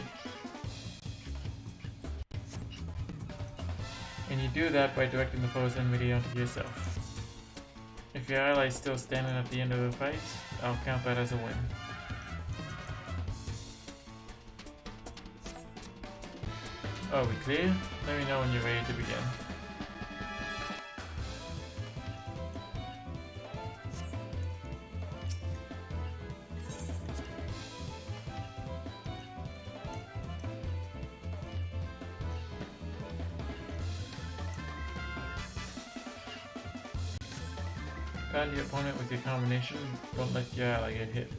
A: And you do that by directing the foe's enmity onto yourself. If your ally is still standing at the end of the fight, I'll count that as a win. Are we clear? Let me know when you're ready to begin. Guide your opponent with your combination, don't let your ally get hit.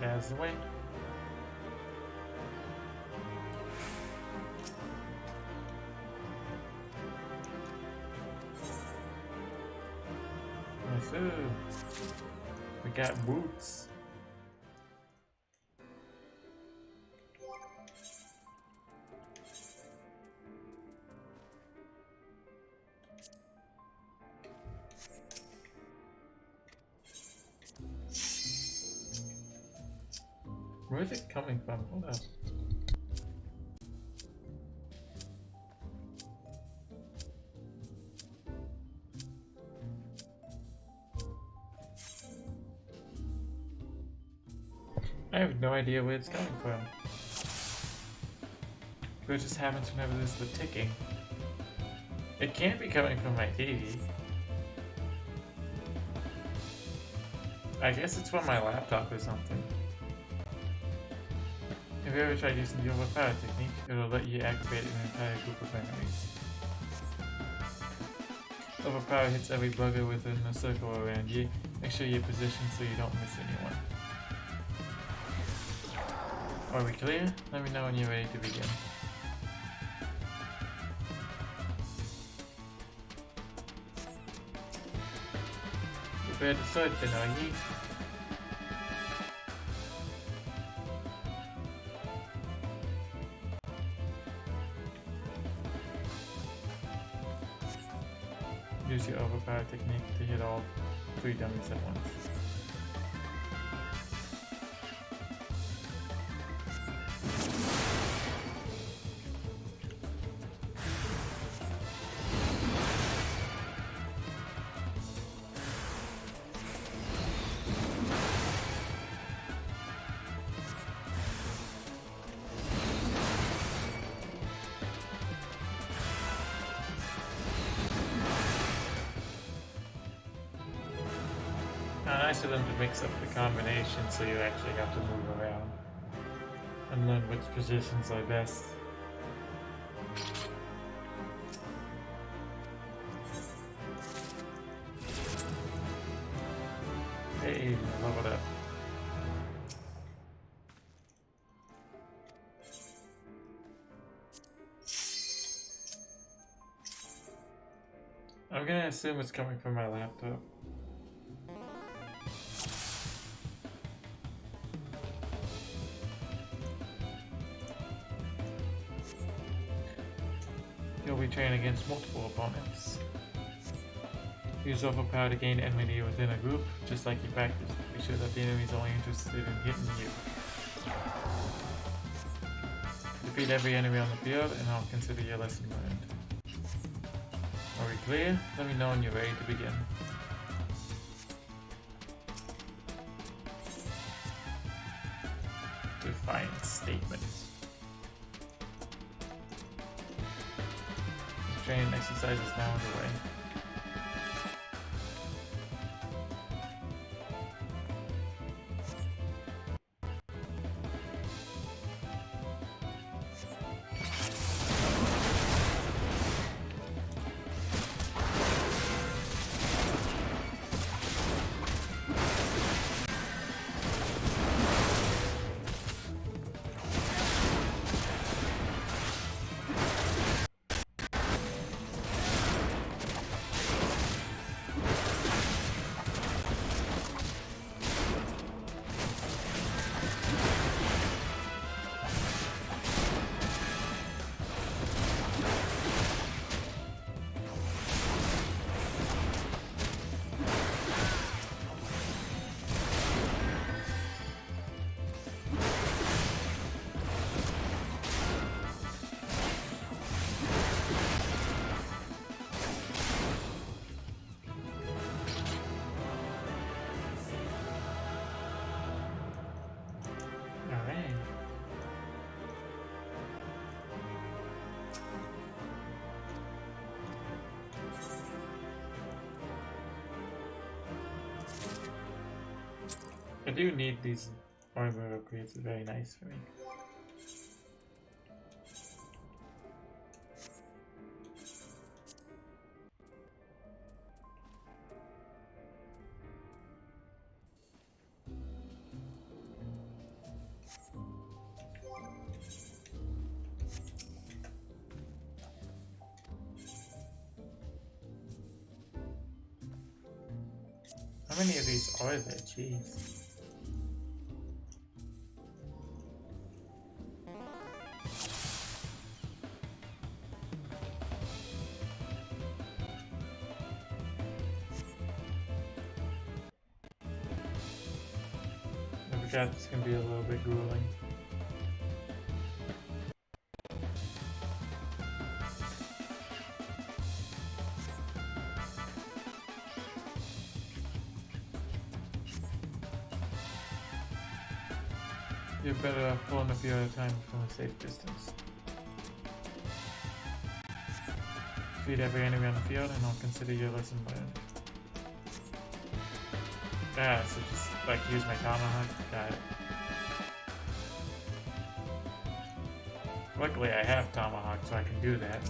A: That's the way. So, we got boots. Where is it coming from? Hold up. I have no idea where it's coming from. But it just happens whenever there's the ticking. It can't be coming from my TV. I guess it's from my laptop or something. If you ever tried using the overpower technique, it'll let you activate an entire group of enemies. Overpower hits every bugger within a circle around you. Make sure you're positioned so you don't miss anyone. Are we clear? Let me know when you're ready to begin. Prepare to start then, are ye? Use your overpower technique to hit all 3 dummies at once. Nice of them to mix up the combination so you actually have to move around and learn which positions are best. Hey, leveled up. I'm gonna assume it's coming from my laptop. You'll be training against multiple opponents. Use overpower to gain enmity within a group, just like you practiced. Be sure that the enemy is only interested in hitting you. Defeat every enemy on the field, and I'll consider your lesson learned. Are we clear? Let me know when you're ready to begin. Defiant statements. Training exercise is now underway. I do need these armor upgrades, it's very nice for me. How many of these are there? Jeez. I forgot this can be a little bit grueling. You're better off pulling up your time from a safe distance. Defeat every enemy on the field and I'll consider your lesson learned. Yeah, so just like use my tomahawk. Got it. Luckily I have tomahawk so I can do that.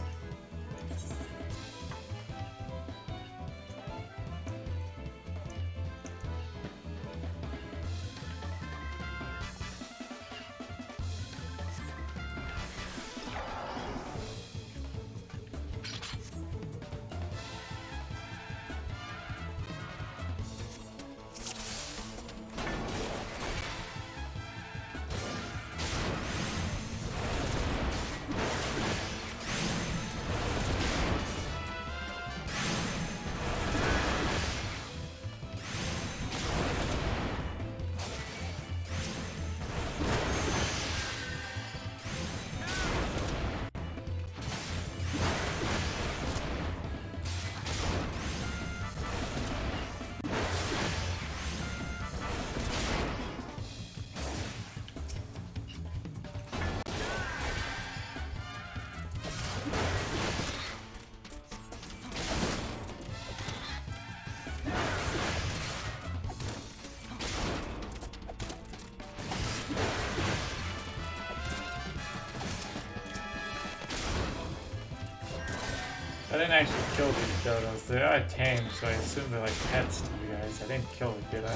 A: I didn't actually kill these dodos. They are tame, so I assume they're like pets to you guys. I didn't kill it, did I?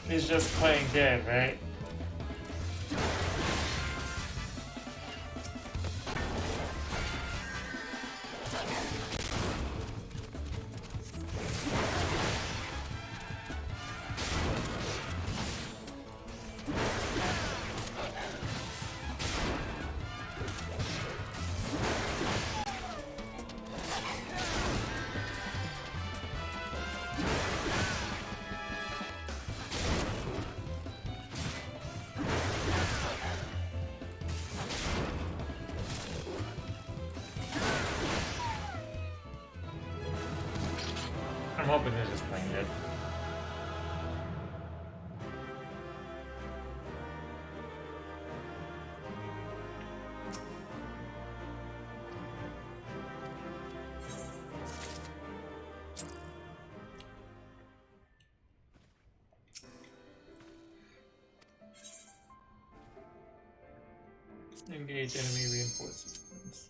A: He's just playing dead, right? I'm hoping they're just playing dead. Engage enemy reinforcements.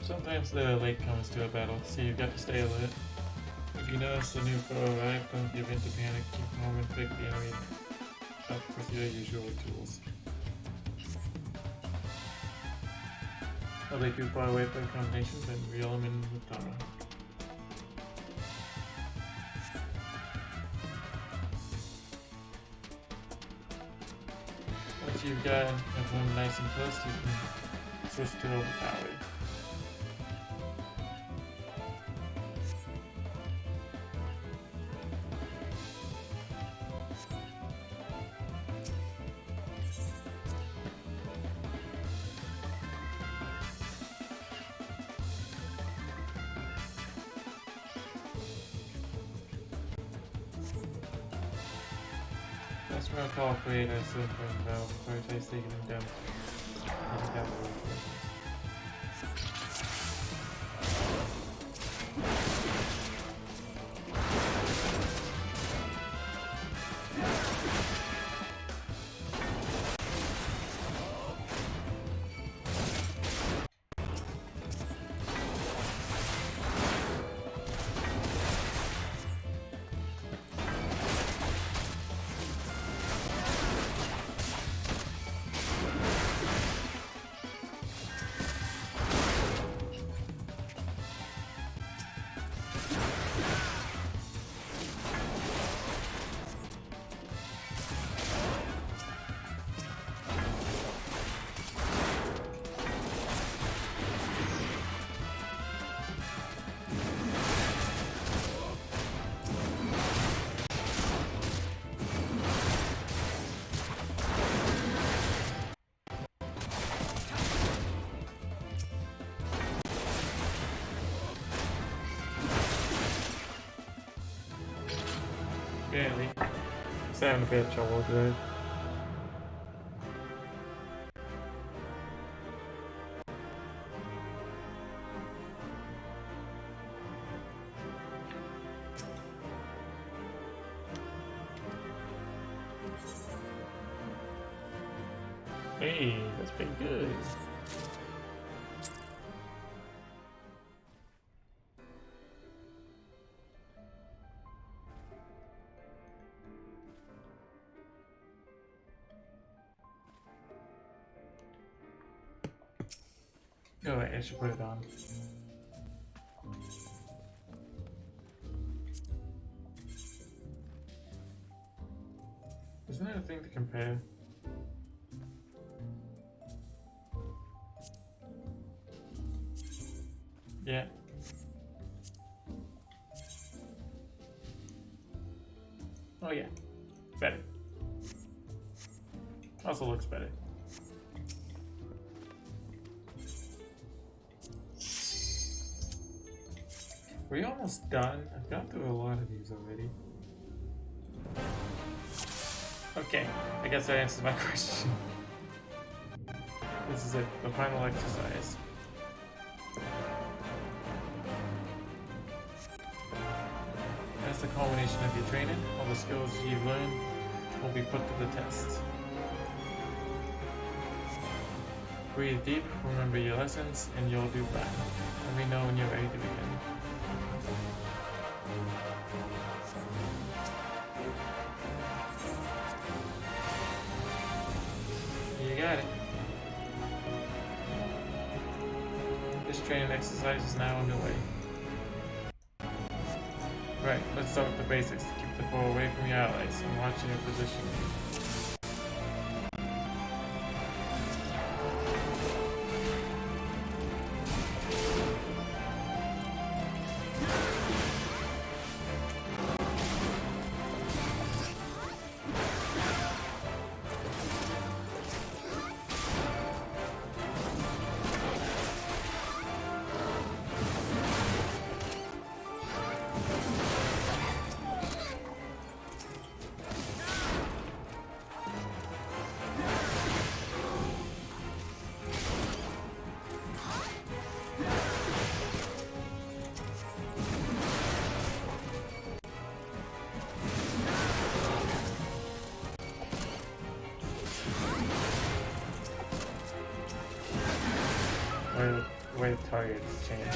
A: Sometimes the late comes to a battle, so you've got to stay alert. If you notice a new foe arrive, don't give in to panic, keep calm and pick the enemy up with your usual tools. Are they too far away for a combination? Then reel them in with tomahawk. Once you've got everyone nice and close, you can switch to overpowered. That's what I call create a silver and valve prioritize taking them down. Clearly. He's having a bit of trouble today. Hey, that's pretty good. Oh wait, I should put it on. Isn't there a thing to compare? Yeah. Oh yeah. Better. Also looks better. We're almost done. I've gone through a lot of these already. Okay, I guess that answers my question. This is it, the final exercise. That's the culmination of your training. All the skills you've learned will be put to the test. Breathe deep, remember your lessons, and you'll do fine. Let me know when you're ready to begin. You got it. This training exercise is now underway. Right, let's start with the basics to keep the foe away from your allies and watching your position. Way the targets change.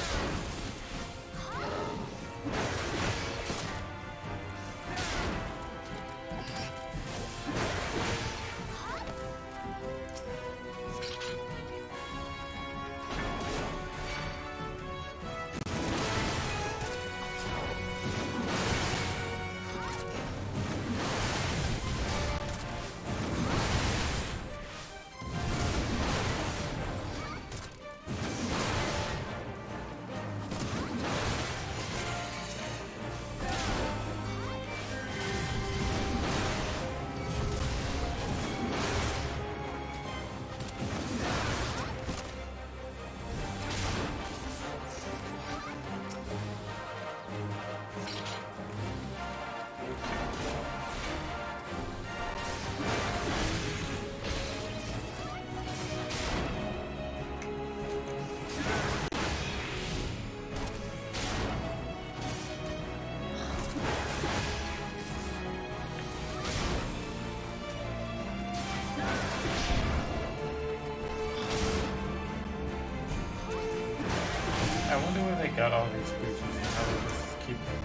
A: I wonder where they got all these creatures and how they just keep them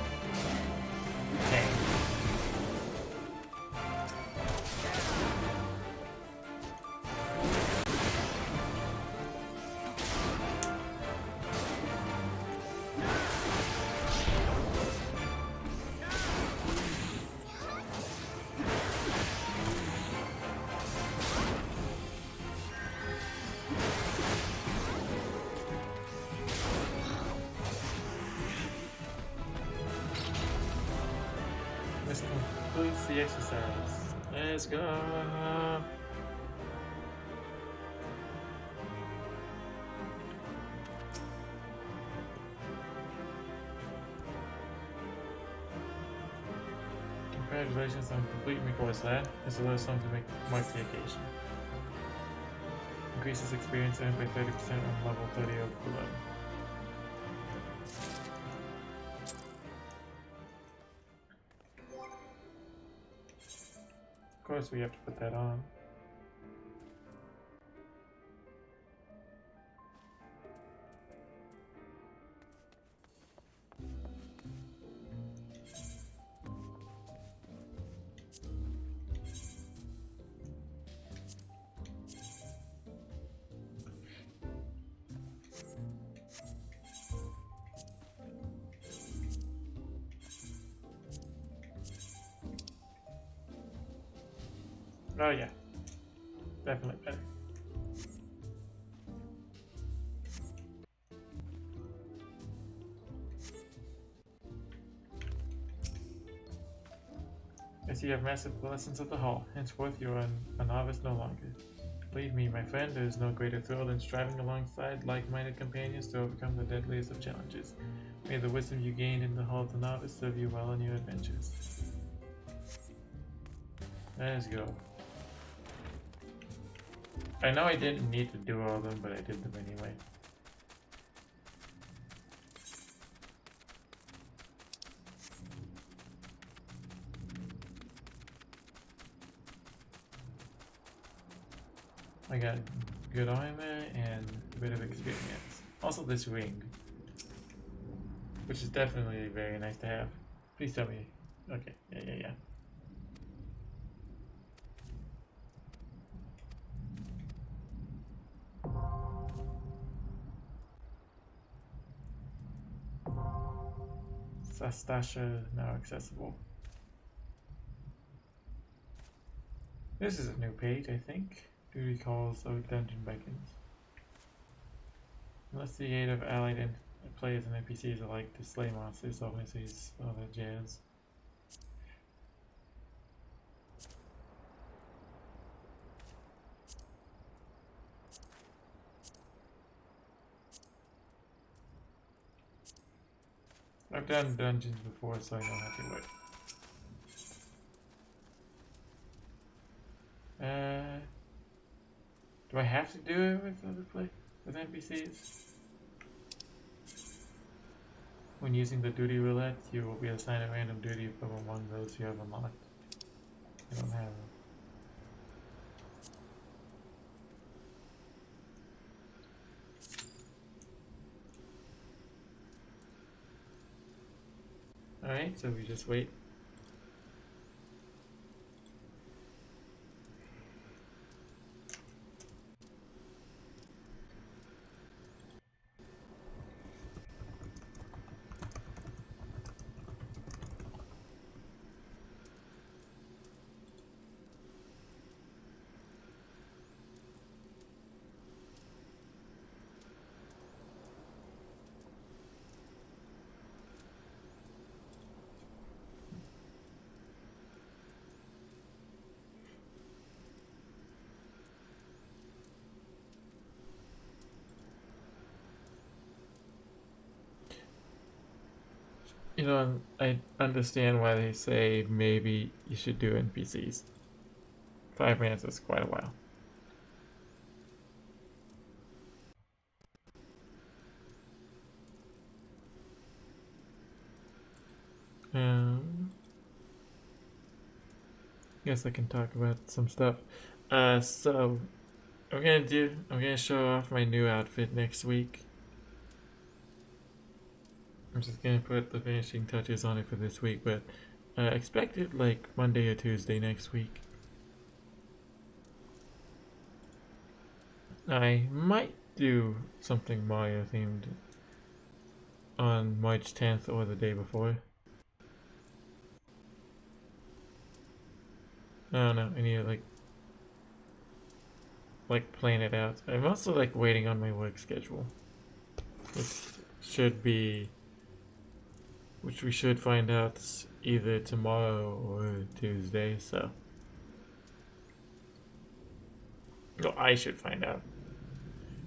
A: tame. This concludes the exercise. Let's go. Congratulations on completing the course, lad. This allows some to mark the occasion. Increases experience earned by 30% on level 30 or below. Of course we have to put that on. Oh yeah, definitely better. I see you have mastered the lessons of the hall. Henceforth you are a novice no longer. Believe me, my friend, there is no greater thrill than striving alongside like-minded companions to overcome the deadliest of challenges. May the wisdom you gained in the hall of the novice serve you well in your adventures. Let's go. I know I didn't need to do all of them, but I did them anyway. I got good armor and a bit of experience. Also this ring, which is definitely very nice to have. Please tell me. Okay, yeah. Sastasha now accessible. This is a new page, I think. Duty calls or dungeon beckons. Unless the aid of allied players and NPCs alike to slay monsters, obviously all that jazz. I've done dungeons before, so I know how they work. Do I have to do it with NPCs? When using the duty roulette, you will be assigned a random duty from among those you have unlocked. I don't have them. Alright, so we just wait. You know, I understand why they say maybe you should do NPCs. 5 minutes is quite a while. Guess I can talk about some stuff. So I'm gonna show off my new outfit next week. I'm just gonna put the finishing touches on it for this week, but expect it like Monday or Tuesday next week. I might do something Mario themed on March 10th or the day before. I don't know, I need to like plan it out. I'm also like waiting on my work schedule, which we should find out either tomorrow or Tuesday, so. No, I should find out.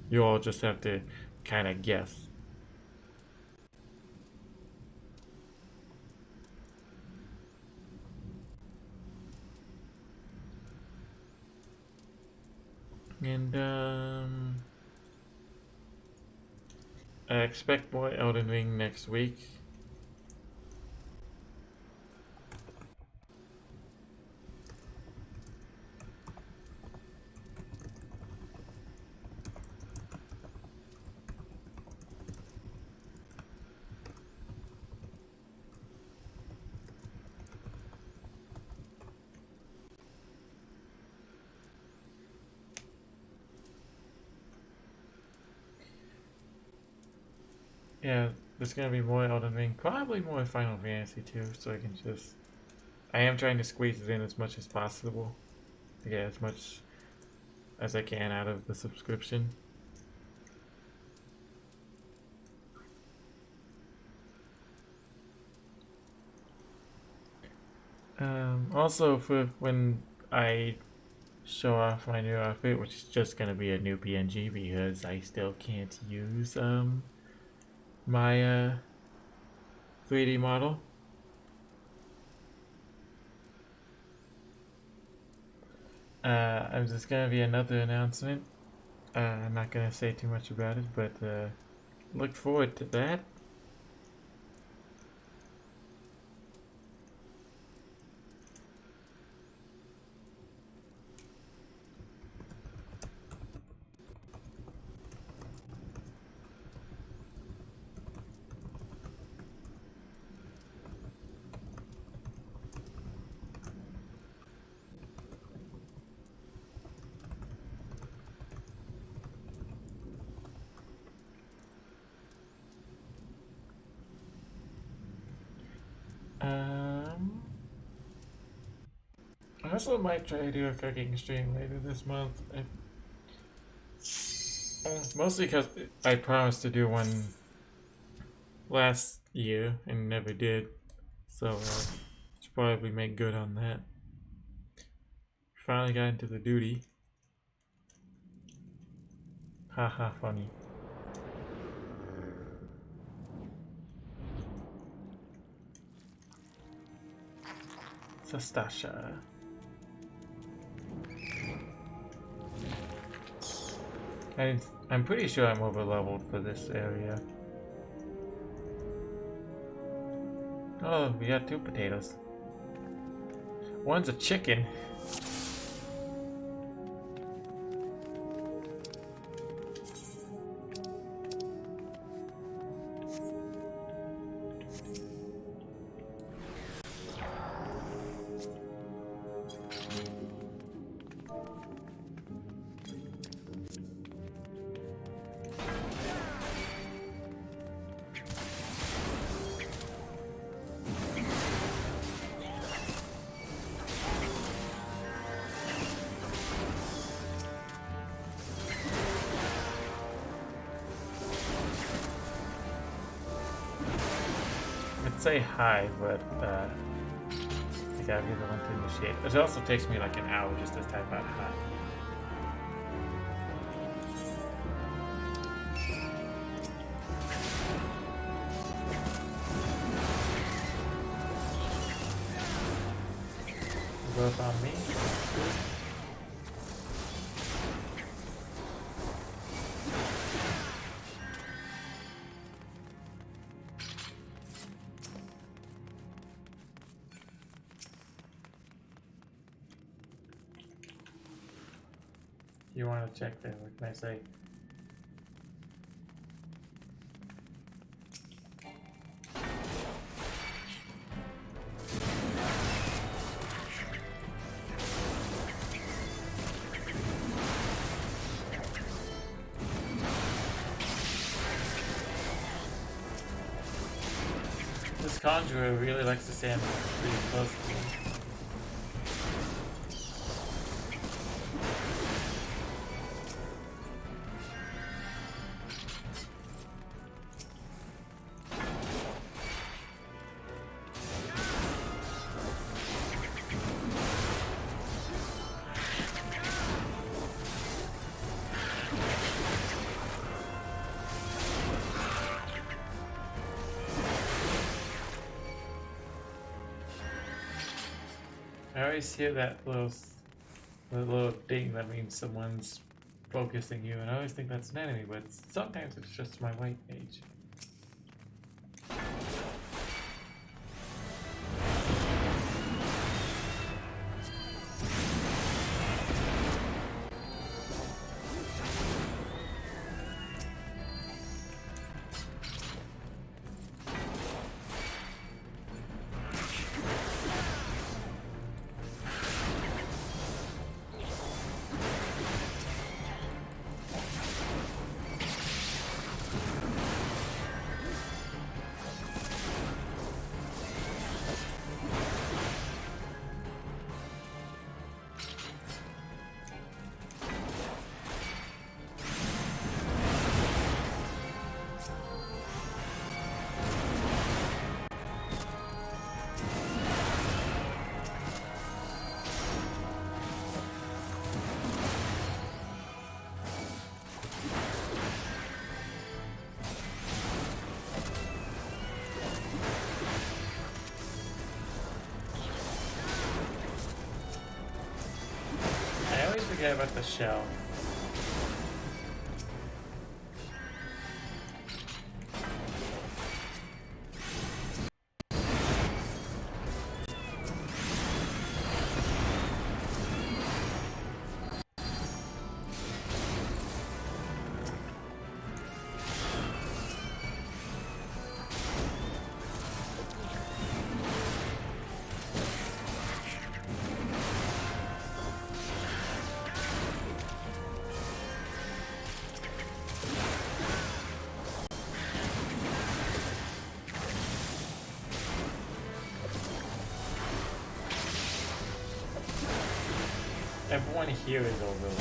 A: You all just have to kind of guess. And I expect more Elden Ring next week. Yeah, there's gonna be more Elden Ring, probably more Final Fantasy too, so I can just... I am trying to squeeze it in as much as possible to get as much as I can out of the subscription. Also, for when I show off my new outfit, which is just gonna be a new PNG because I still can't use my 3D model. There's gonna be another announcement. I'm not gonna say too much about it, but look forward to that. I also might try to do a cooking stream later this month. Mostly because I promised to do one last year and never did. So should probably make good on that. Finally got into the duty. Haha, funny. Sastasha. I'm pretty sure I'm over leveled for this area. Oh, we got 2 potatoes. One's a chicken. Say hi, but I gotta be the one to initiate. It also takes me like an hour just to type out hi. Both on me. You want to check there, what can I say? This conjurer really likes to stand pretty close to me. I always hear that little ding. That means someone's focusing you, and I always think that's an enemy, but sometimes it's just my white mage. Forget about the shell. Everyone here is overloaded.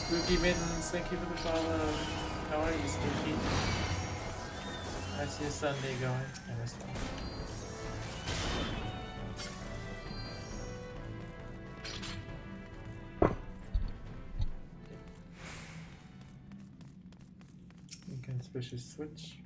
A: Spooky Mittens, thank you for the follow. How are you, Spooky? How's your Sunday going? I missed one. Inconspicuous switch.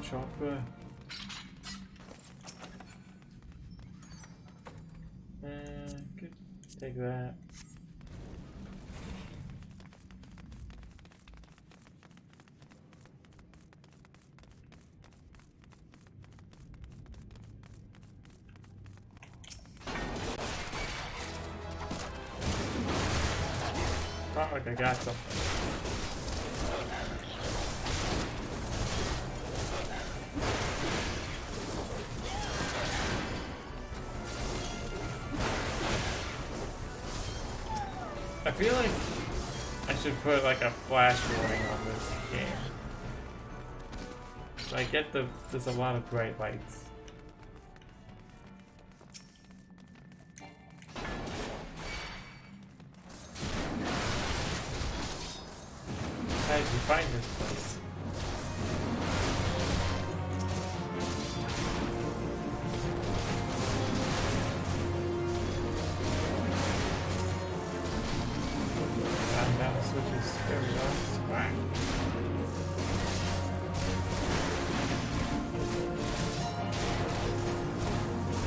A: Chopper. Good. Take that. Felt like I got something. I feel like I should put like a flash warning on this game. I get there's a lot of bright lights. How did you find this place? Which is very nice. Right.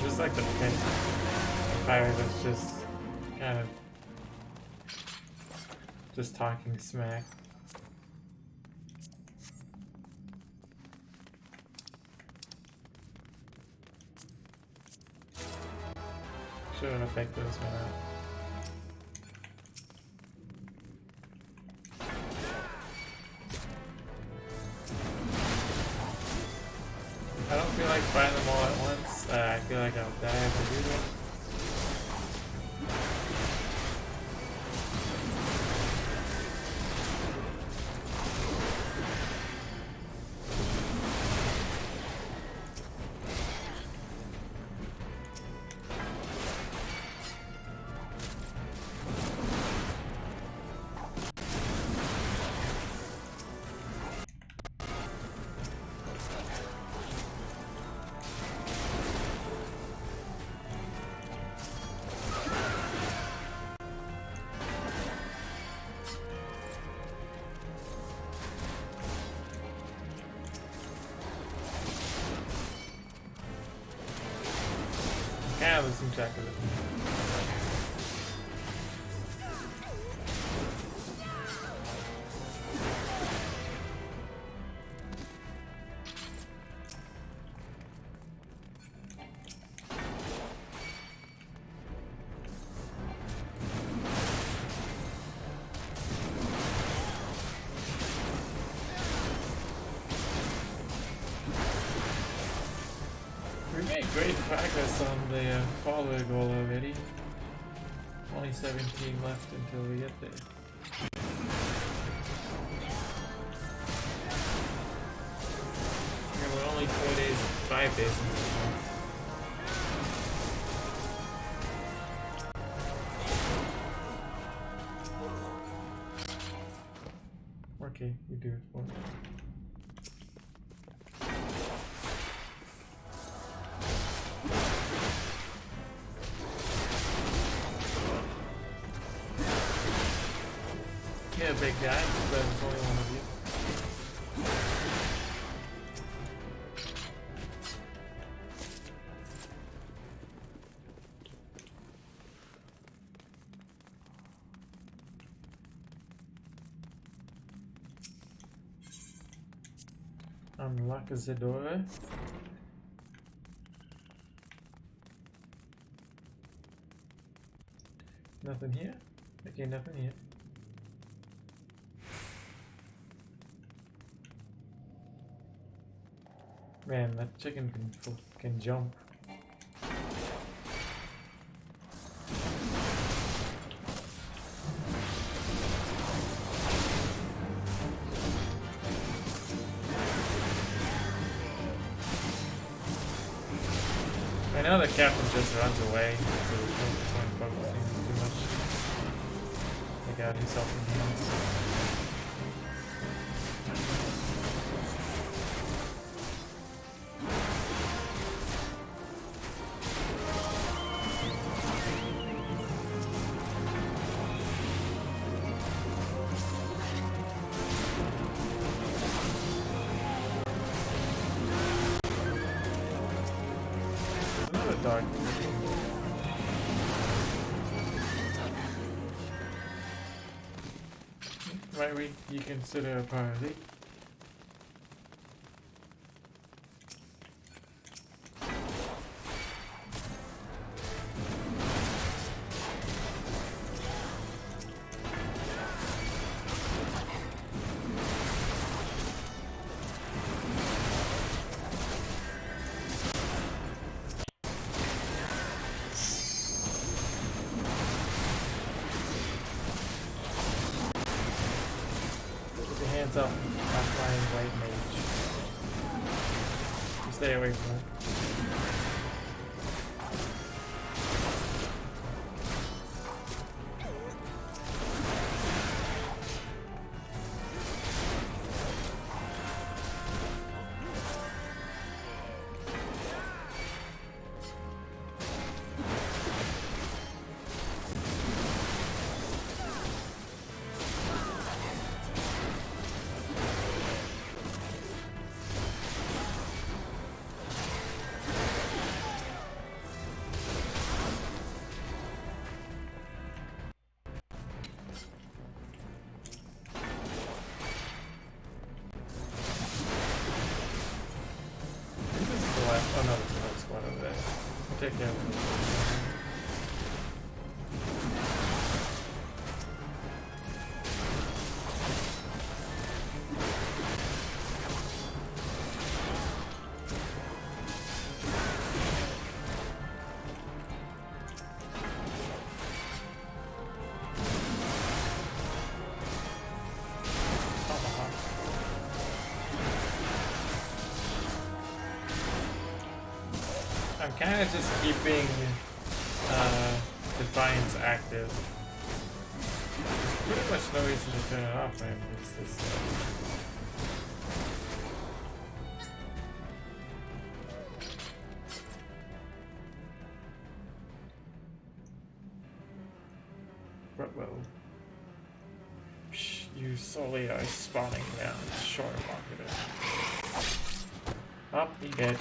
A: Just like the pit fire that's just kind of just talking smack. sure an effect this one out. I don't feel like fighting them all at once. I feel like I'll die if I do that. Yeah, losing track of it. We made great progress on the follower goal already. Only 17 left until we get there. And we're only 4 days, 5 days into this month. Okay, you do it for me. Yeah, big guy, but there's only one of you. Unlock the door. Nothing here? Okay, nothing here. Man, that chicken can jump. I know the captain just runs away, so there's no point focusing too much. He got himself in hands. Dark. Might you consider a priority? Hands up, offline white mage. Stay away from it. Oh no, there's another squad over there. I'll take care of it. I'm kind of just keeping Defiance active. There's pretty much no reason to turn it off, man. It's just well, you solely are spawning down short market. Up, he dead.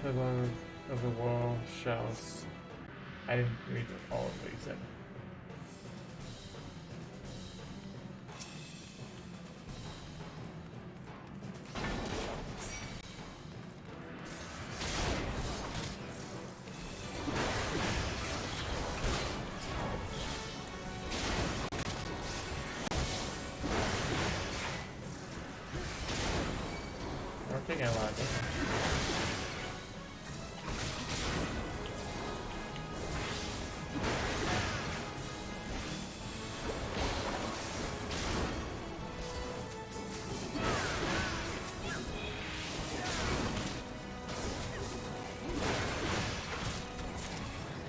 A: Below of the wall shells. I didn't read all of what he said. Working a lot.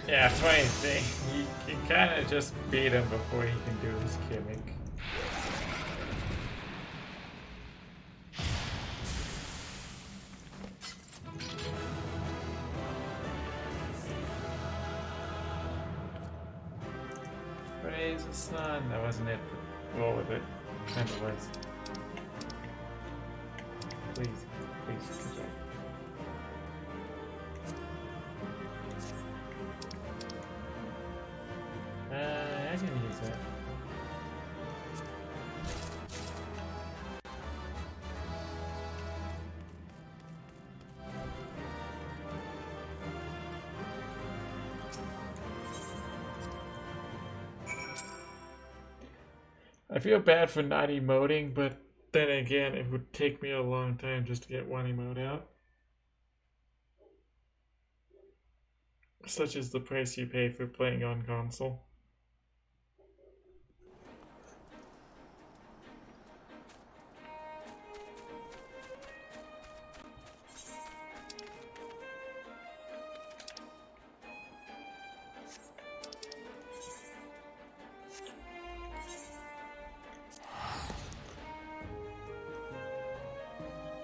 A: Yeah, funny thing, you kind of just beat him before he can do his gimmick. Praise the sun. That wasn't it. Roll with it. Kind of was. Please, please, good job. I can use that. I feel bad for not emoting, but then again, it would take me a long time just to get one emote out. Such is the price you pay for playing on console.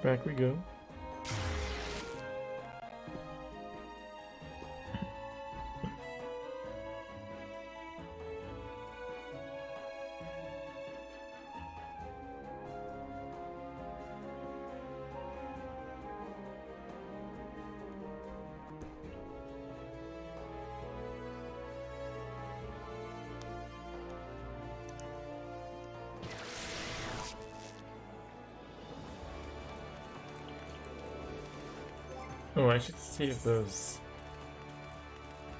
A: Back we go. Oh, I should see if those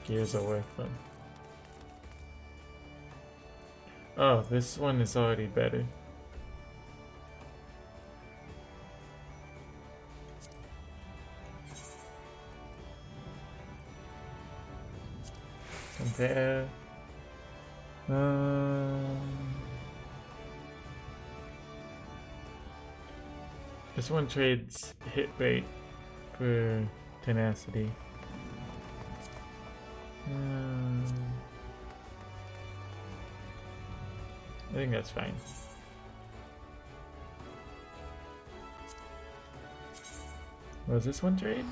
A: gears are worth them. Oh, this one is already better. Compare. This one trades hit rate for tenacity. I think that's fine. What does this one trade?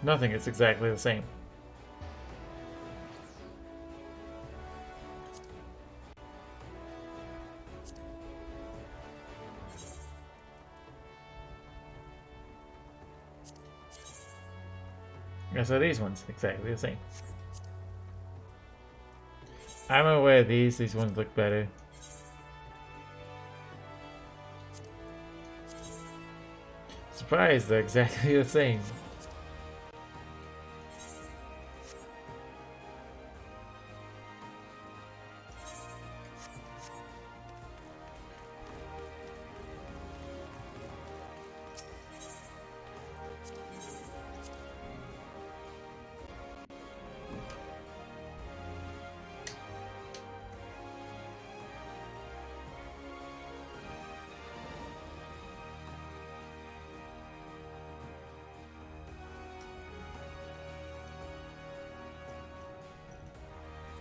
A: Nothing, it's exactly the same. Yeah, so these ones, exactly the same. I'm aware of these ones look better. Surprised they're exactly the same.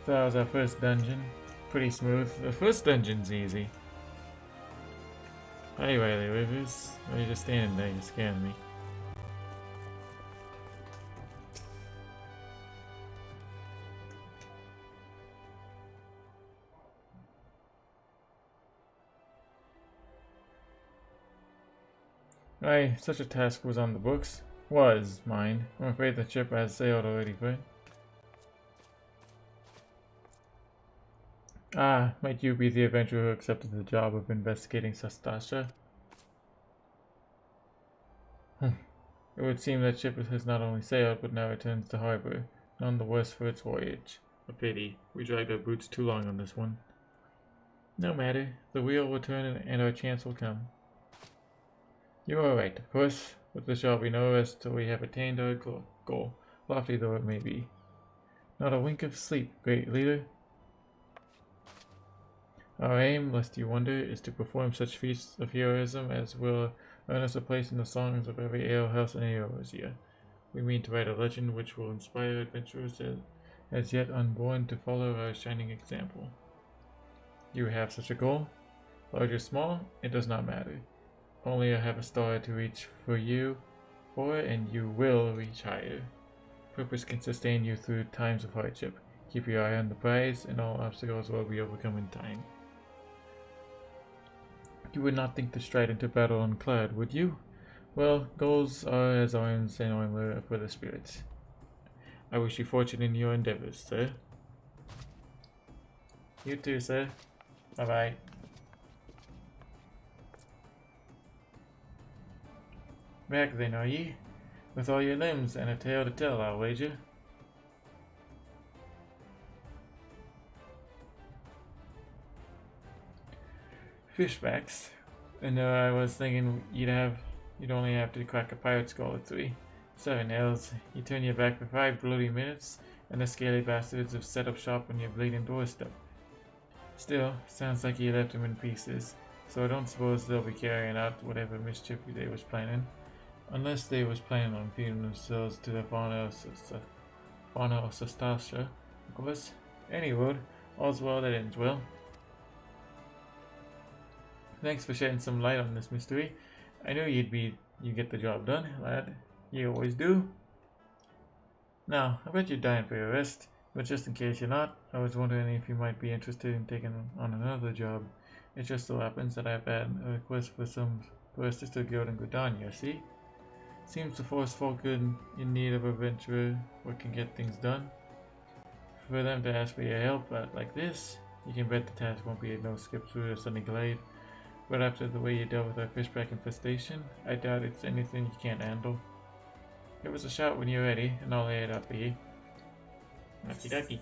A: So that was our first dungeon. Pretty smooth. The first dungeon's easy. Hi Riley Rivers. Why are you just standing there? You're scaring me. Aye, such a task was on the books. Was mine. I'm afraid the ship has sailed already, but... Ah, might you be the adventurer who accepted the job of investigating Sastasha? It would seem that ship has not only sailed, but now returns to harbor. None the worse for its voyage. A pity. We dragged our boots too long on this one. No matter. The wheel will turn and our chance will come. You are right, of course, but there shall be no rest till we have attained our goal, lofty though it may be. Not a wink of sleep, great leader. Our aim, lest you wonder, is to perform such feats of heroism as will earn us a place in the songs of every alehouse in Eorzea. We mean to write a legend which will inspire adventurers as yet unborn to follow our shining example. You have such a goal? Large or small, it does not matter. Only I have a star to reach for you, and you will reach higher. Purpose can sustain you through times of hardship. Keep your eye on the prize, and all obstacles will be overcome in time. You would not think to stride into battle unclad, would you? Well, goals are as arms and armor for the spirits. I wish you fortune in your endeavors, sir. You too, sir. Bye-bye. Back then, are ye? With all your limbs and a tale to tell, I'll wager. Fishbacks. And I was thinking you'd only have to crack a pirate skull or 3. 7 nails. You turn your back for 5 bloody minutes, and the scaly bastards have set up shop on your bleeding doorstep. Still, sounds like you left them in pieces, so I don't suppose they'll be carrying out whatever mischief they was planning. Unless they was planning on feeding themselves to the fauna of Sastasha, of course. Any word, all's well that ends well. Thanks for shedding some light on this mystery. I knew you'd get the job done, lad. You always do. Now, I bet you're dying for your rest, but just in case you're not, I was wondering if you might be interested in taking on another job. It just so happens that I've had a request for a sister guild in Gridania, see? Seems to force folk in need of a adventurer what can get things done. For them to ask for your help like this, you can bet the task won't be a no skip through a sunny glade. But after the way you dealt with our fishback infestation, I doubt it's anything you can't handle. Give us a shout when you're ready, and I'll lay it up for you. Okie dokie.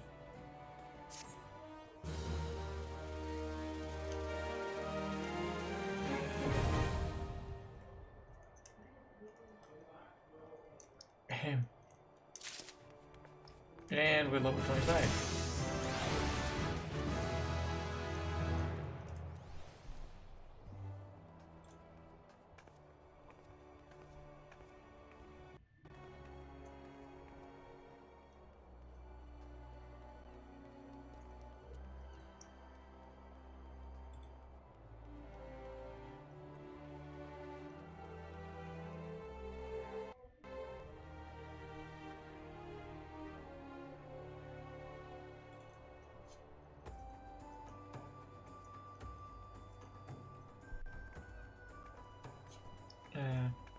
A: And we're level 25.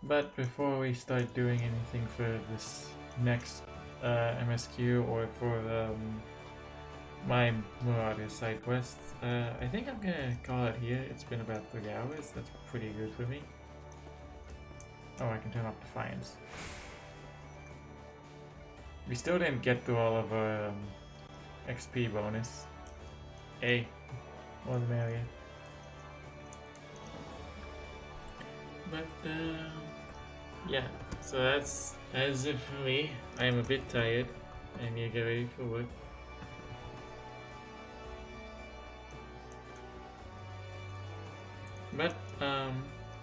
A: But before we start doing anything for this next MSQ or for my Marauder side quests, I think I'm gonna call it here. It's been about 3 hours. That's pretty good for me. Oh, I can turn off Defiance. We still didn't get through all of our XP bonus. Hey, more the merrier. But yeah, so that's it for me. I am a bit tired. I need to get ready for work. But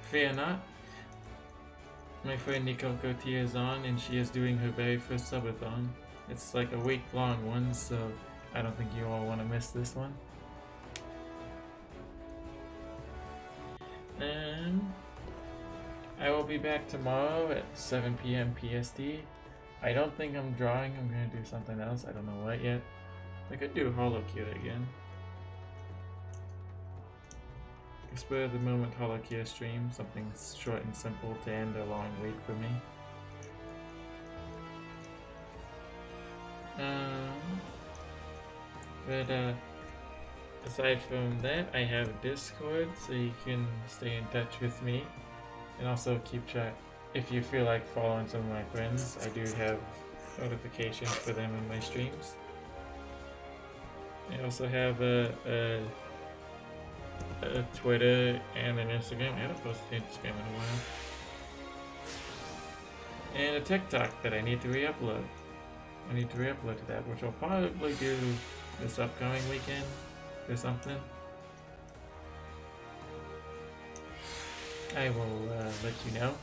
A: fear not. My friend Nico Gautier is on, and she is doing her very first subathon. It's like a week-long one, so I don't think you all want to miss this one. I will be back tomorrow at 7 p.m. PST. I don't think I'm drawing. I'm going to do something else. I don't know what yet. I could do HoloCure again. Spur of the moment HoloCure stream. Something short and simple to end a long wait for me. But aside from that, I have Discord, so you can stay in touch with me, and also keep track. If you feel like following some of my friends, I do have notifications for them in my streams. I also have a Twitter and an Instagram. I haven't posted Instagram in a while. And a TikTok that I need to re-upload. I need to re-upload to that, which I'll probably do this upcoming weekend or something. I will let you know.